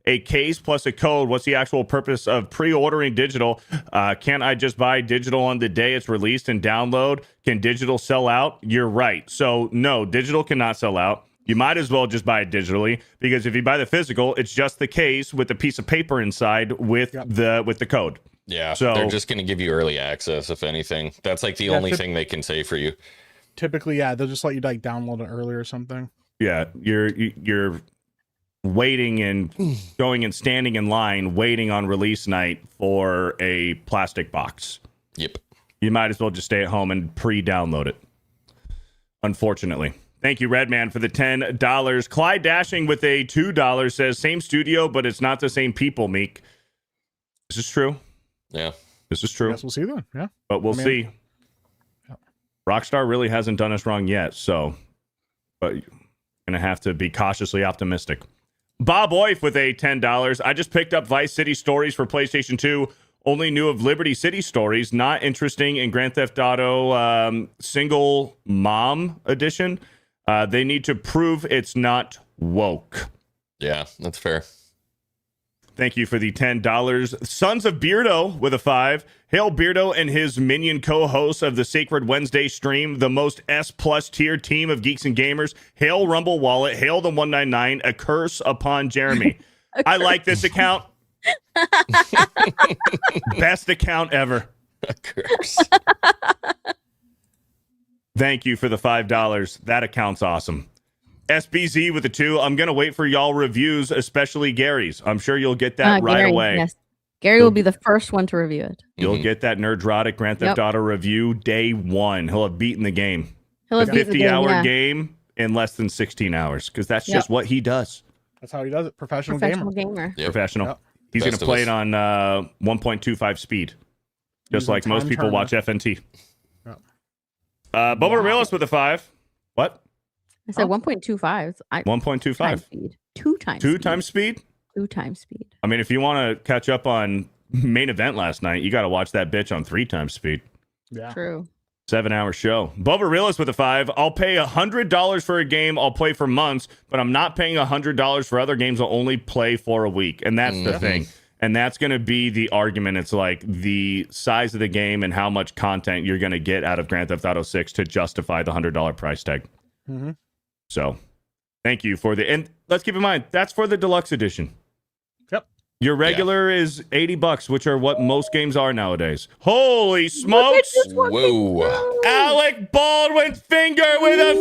a case plus a code, what's the actual purpose of pre-ordering digital? Can't I just buy digital on the day it's released and download? Can digital sell out? You're right. So no, digital cannot sell out. You might as well just buy it digitally, because if you buy the physical, it's just the case with a piece of paper inside with the code.
Yeah,
so
they're just going to give you early access, if anything. That's like the only thing they can say for you.
Typically, yeah, they'll just let you like download it early or something.
Yeah, you're waiting and going and standing in line, waiting on release night for a plastic box.
Yep.
You might as well just stay at home and pre-download it. Unfortunately. Thank you, Redman, for the $10. Clyde Dashing with a $2 says, same studio, but it's not the same people, Meek. This is true.
Yeah.
This is true.
Guess we'll see then. Yeah.
But we'll see.
Yeah.
Rockstar really hasn't done us wrong yet, so but you're gonna have to be cautiously optimistic. Bob Oif with a $10. I just picked up Vice City Stories for PlayStation 2. Only knew of Liberty City Stories. Not interesting in Grand Theft Auto Single Mom Edition. They need to prove it's not woke.
Yeah, that's fair.
Thank you for the $10. Sons of Beardo with a 5. Hail Beardo and his minion co-hosts of the Sacred Wednesday stream, the most S+ tier team of geeks and gamers. Hail Rumble Wallet. Hail the 199. A curse upon Jeremy. I like this account. Best account ever.
A curse.
Thank you for the $5. That account's awesome. SBZ with a 2. I'm going to wait for y'all reviews, especially Gary's. I'm sure you'll get that right
Gary,
away.
Yes. Gary will be the first one to review it.
You'll get that Nerdrotic Grand Theft Auto review day 1. He'll have beaten the game.
He'll have
a
beaten the game,
50-hour game in less than 16 hours, because that's just what he does.
That's how he does it. Professional
gamer.
Yep.
Professional.
Yep.
He's going
Best
to
of
play
us.
it on 1.25 speed, just
Using
like most
Time
people
Turner.
watch FNT.
Yep.
Bubba Realist with a 5. What?
I said 1.25.
1.25.
Times speed. 2 times.
2
speed.
times speed?
2 times speed.
I mean, if you want to catch up on main event last night, you got to watch that bitch on 3 times speed.
Yeah.
True.
7-hour show. Bubba Realist with a 5. I'll pay $100 for a game I'll play for months, but I'm not paying $100 for other games I'll only play for a week. And that's the thing. And that's going to be the argument. It's like the size of the game and how much content you're going to get out of Grand Theft Auto 6 to justify the $100 price tag.
Mm-hmm.
So thank you for the, and let's keep in mind, that's for the deluxe edition.
Yep.
Your regular is $80, which are what most games are nowadays. Holy smokes!
Whoa.
Alec Baldwin Finger with a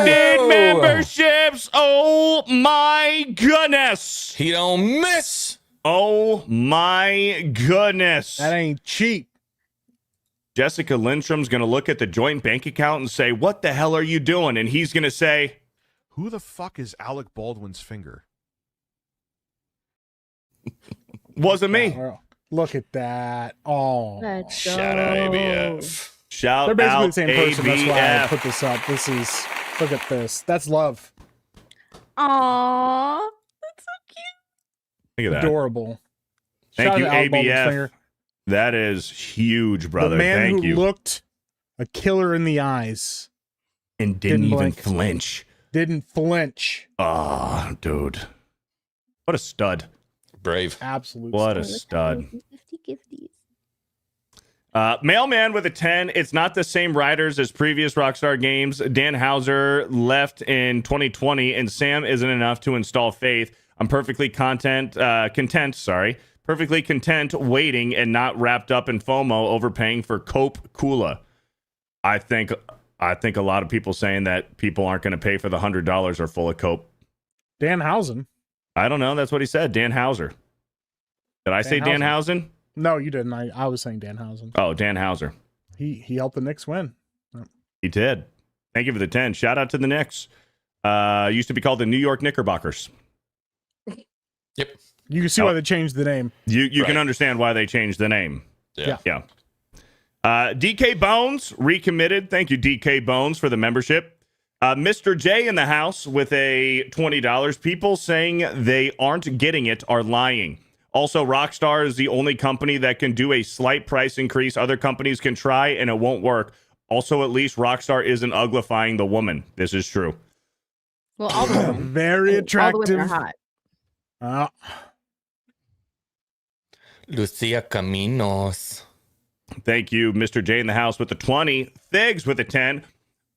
50 gifted memberships. Oh my goodness.
He don't miss.
Oh my goodness.
That ain't cheap.
Jessica Lindstrom's going to look at the joint bank account and say, what the hell are you doing? And he's going to say,
who the fuck is Alec Baldwin's finger?
Wasn't me.
Look at that. Oh.
Let's
Shout out ABF.
Shout
They're basically
out
the same person. That's why I
ABF.
put this up. This is, look at this. That's love.
Aww, that's so cute.
Look at that.
Adorable.
Thank
Shout
you,
out to Alec Baldwin's
ABF.
finger.
That is huge, brother.
The man
Thank
who
you.
looked a killer in the eyes
And didn't even
blink.
flinch.
didn't flinch.
Oh, dude. What a stud.
Brave.
Absolute.
What a stud. Mailman with a 10. It's not the same writers as previous Rockstar games. Dan Houser left in 2020, and Sam isn't enough to install Faith. I'm perfectly content waiting and not wrapped up in FOMO overpaying for Cope Kula. I think a lot of people saying that people aren't going to pay for the $100 are full of Cope.
Danhausen.
I don't know. That's what he said. Dan Houser. Did I say Danhausen?
No, you didn't. I was saying Danhausen.
Oh, Dan Houser.
He helped the Knicks win.
He did. Thank you for the 10. Shout out to the Knicks. Used to be called the New York Knickerbockers.
Yep.
You can see why they changed the name.
You can understand why they changed the name.
Yeah.
DK Bones recommitted. Thank you, DK Bones, for the membership. Mr. J in the house with a $20. People saying they aren't getting it are lying. Also, Rockstar is the only company that can do a slight price increase. Other companies can try and it won't work. Also, at least Rockstar isn't uglifying the woman. This is true.
Well, all the women.
Very attractive.
All the women are hot.
Lucia Caminos.
Thank you, Mr. J in the house with the 20. Thigs with a 10.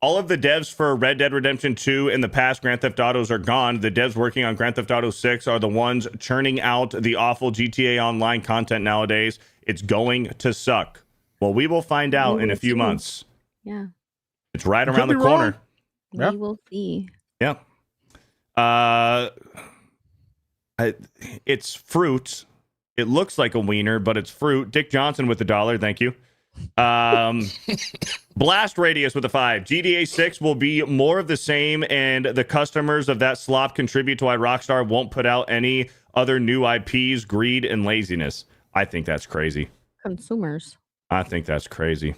All of the devs for Red Dead Redemption 2 and the past Grand Theft Autos are gone. The devs working on Grand Theft Auto 6 are the ones churning out the awful GTA Online content nowadays. It's going to suck. Well, we will find out in a few months.
Yeah.
It's right around the corner.
We will see.
Yeah. It's fruit. It looks like a wiener, but it's fruit. Dick Johnson with the $1. Thank you. Blast Radius with a 5. GTA 6 will be more of the same, and the customers of that slop contribute to why Rockstar won't put out any other new IPs, greed, and laziness. I think that's crazy.
Consumers.
I think that's crazy.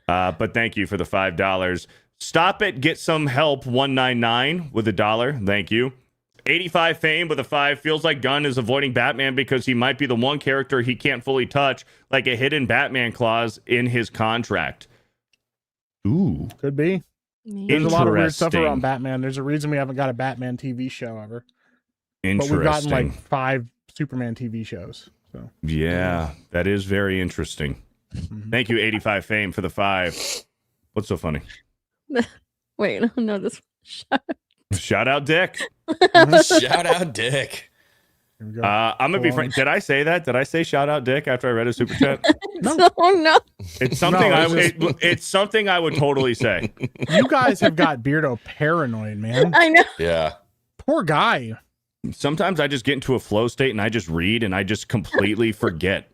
But thank you for the $5. Stop it, get some help. 199 with a $1. Thank you. 85 Fame with a 5. Feels like Gunn is avoiding Batman because he might be the one character he can't fully touch, like a hidden Batman clause in his contract. Ooh.
Could be. There's a lot of weird stuff around Batman. There's a reason we haven't got a Batman TV show ever. But we've gotten like 5 Superman TV shows. So
yeah, that is very interesting. Thank you, 85 Fame, for the 5. What's so funny?
Wait, no, this
Shout out Dick.
Shout out Dick.
I'm gonna be frank. Did I say that? Did I say shout out Dick after I read a super chat?
No.
No.
It's something it's something I would totally say.
You guys have got Beardo paranoid, man.
I know.
Yeah.
Poor guy.
Sometimes I just get into a flow state and I just read and I just completely forget.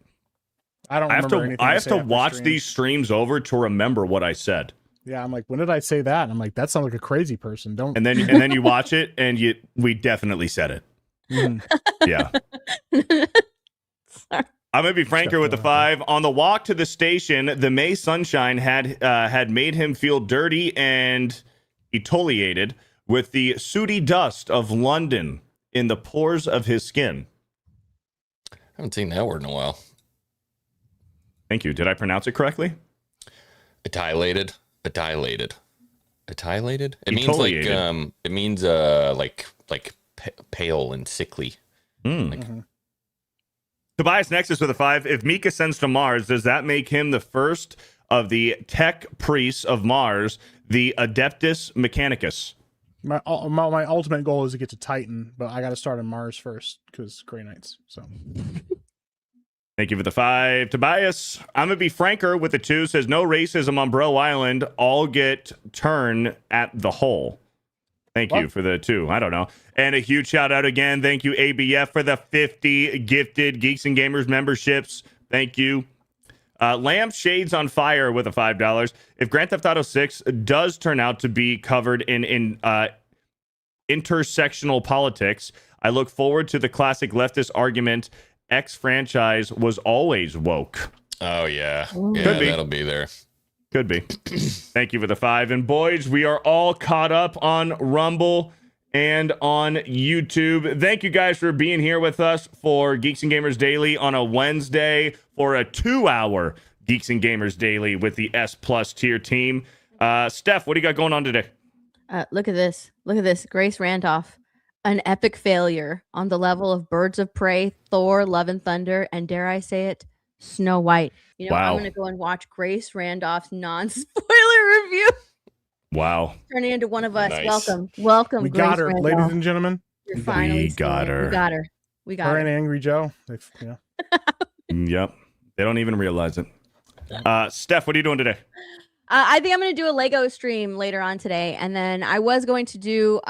I don't.
I have to watch
streams.
these streams over to remember what I said.
Yeah, I'm like, when did I say that? And I'm like, that sounds like a crazy person. Don't.
And then you watch it and we definitely said it. Yeah. I'm gonna be franker with the 5. On the walk to the station, the May sunshine had made him feel dirty and exfoliated with the sooty dust of London in the pores of his skin.
I haven't seen that word in a while.
Thank you. Did I pronounce it correctly?
Dilated. It means
Exfoliated.
like pale and sickly.
Tobias Nexus with a 5. If Mika sends to Mars, does that make him the first of the tech priests of Mars, the Adeptus Mechanicus?
My ultimate goal is to get to Titan, but I got to start on Mars first because Grey Knights. So.
Thank you for the 5. Tobias, I'm going to be franker with the 2. Says no racism on Bro Island. All get turned at the hole. Thank you for the 2. I don't know. And a huge shout out again. Thank you, ABF, for the 50 gifted Geeks and Gamers memberships. Thank you. Lamp Shades on Fire with a $5. If Grand Theft Auto 6 does turn out to be covered in intersectional politics, I look forward to the classic leftist argument X franchise was always woke.
Oh, yeah.
Could
Yeah,
be.
that'll be there.
Could be. Thank you for the 5. And boys, we are all caught up on Rumble and on YouTube. Thank you guys for being here with us for Geeks and Gamers Daily on a Wednesday for a 2-hour Geeks and Gamers Daily with the S Plus tier team. Steph, what do you got going on today?
Look at this. Look at this. Grace Randolph. An epic failure on the level of Birds of Prey, Thor, Love and Thunder, and dare I say it, Snow White. You know,
Wow.
I'm going to go and watch Grace Randolph's non-spoiler review.
Wow.
Turning into one of us.
Nice.
Welcome,
We
Grace
got her,
Randolph.
ladies and gentlemen.
You're finally
got
seeing it.
her.
We got her. We got
Her
her.
and Angry Joe. Yeah.
Yep. They don't even realize it. Steph, what are you doing today?
I think I'm going to do a Lego stream later on today, and then I was going to do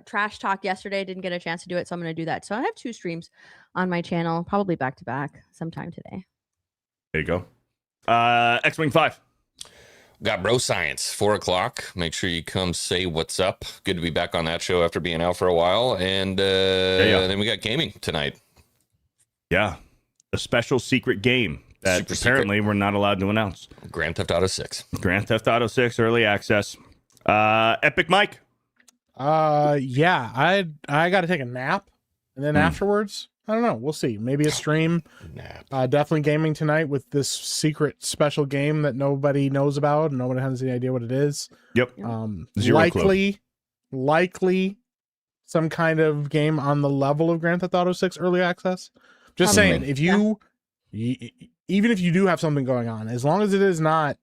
trash talk yesterday. Didn't get a chance to do it, so I'm going to do that. So I have 2 streams on my channel, probably back to back sometime today.
There you go. X-Wing 5.
Got Bro Science, 4 o'clock. Make sure you come say what's up. Good to be back on that show after being out for a while. And then we got gaming tonight.
Yeah. A special secret game that
Super
apparently we're not allowed to announce.
Grand Theft Auto 6.
Grand Theft Auto 6 early access. Epic Mike.
Yeah, I got to take a nap, and then afterwards, I don't know. We'll see. Maybe a stream.
Nap.
Definitely gaming tonight with this secret special game that nobody knows about and nobody has any idea what it is.
Yep. Zero clue.
Likely some kind of game on the level of Grand Theft Auto 6 early access. Just
Probably.
saying, if you even if you do have something going on, as long as it is not,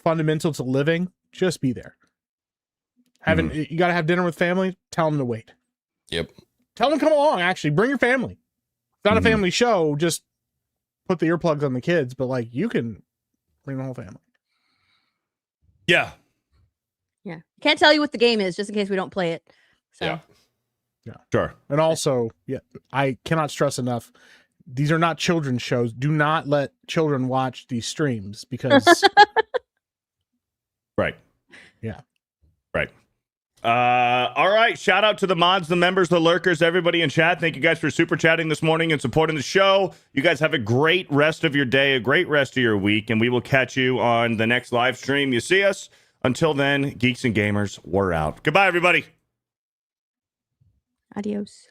fundamental to living, just be there. You got to have dinner with family, tell them to wait.
Yep.
Tell them to come along, actually. Bring your family. It's not a family show, just put the earplugs on the kids, but you can bring the whole family.
Yeah.
Yeah. Can't tell you what the game is just in case we don't play it. So.
Yeah.
Yeah.
Sure.
And also, I cannot stress enough, these are not children's shows. Do not let children watch these streams because
Right.
Yeah.
Right. All right. Shout out to the mods, the members, the lurkers, everybody in chat. Thank you guys for super chatting this morning and supporting the show. You guys have a great rest of your day, a great rest of your week, and we will catch you on the next live stream. You see us. Until then, Geeks and Gamers, we're out. Goodbye, everybody.
Adios.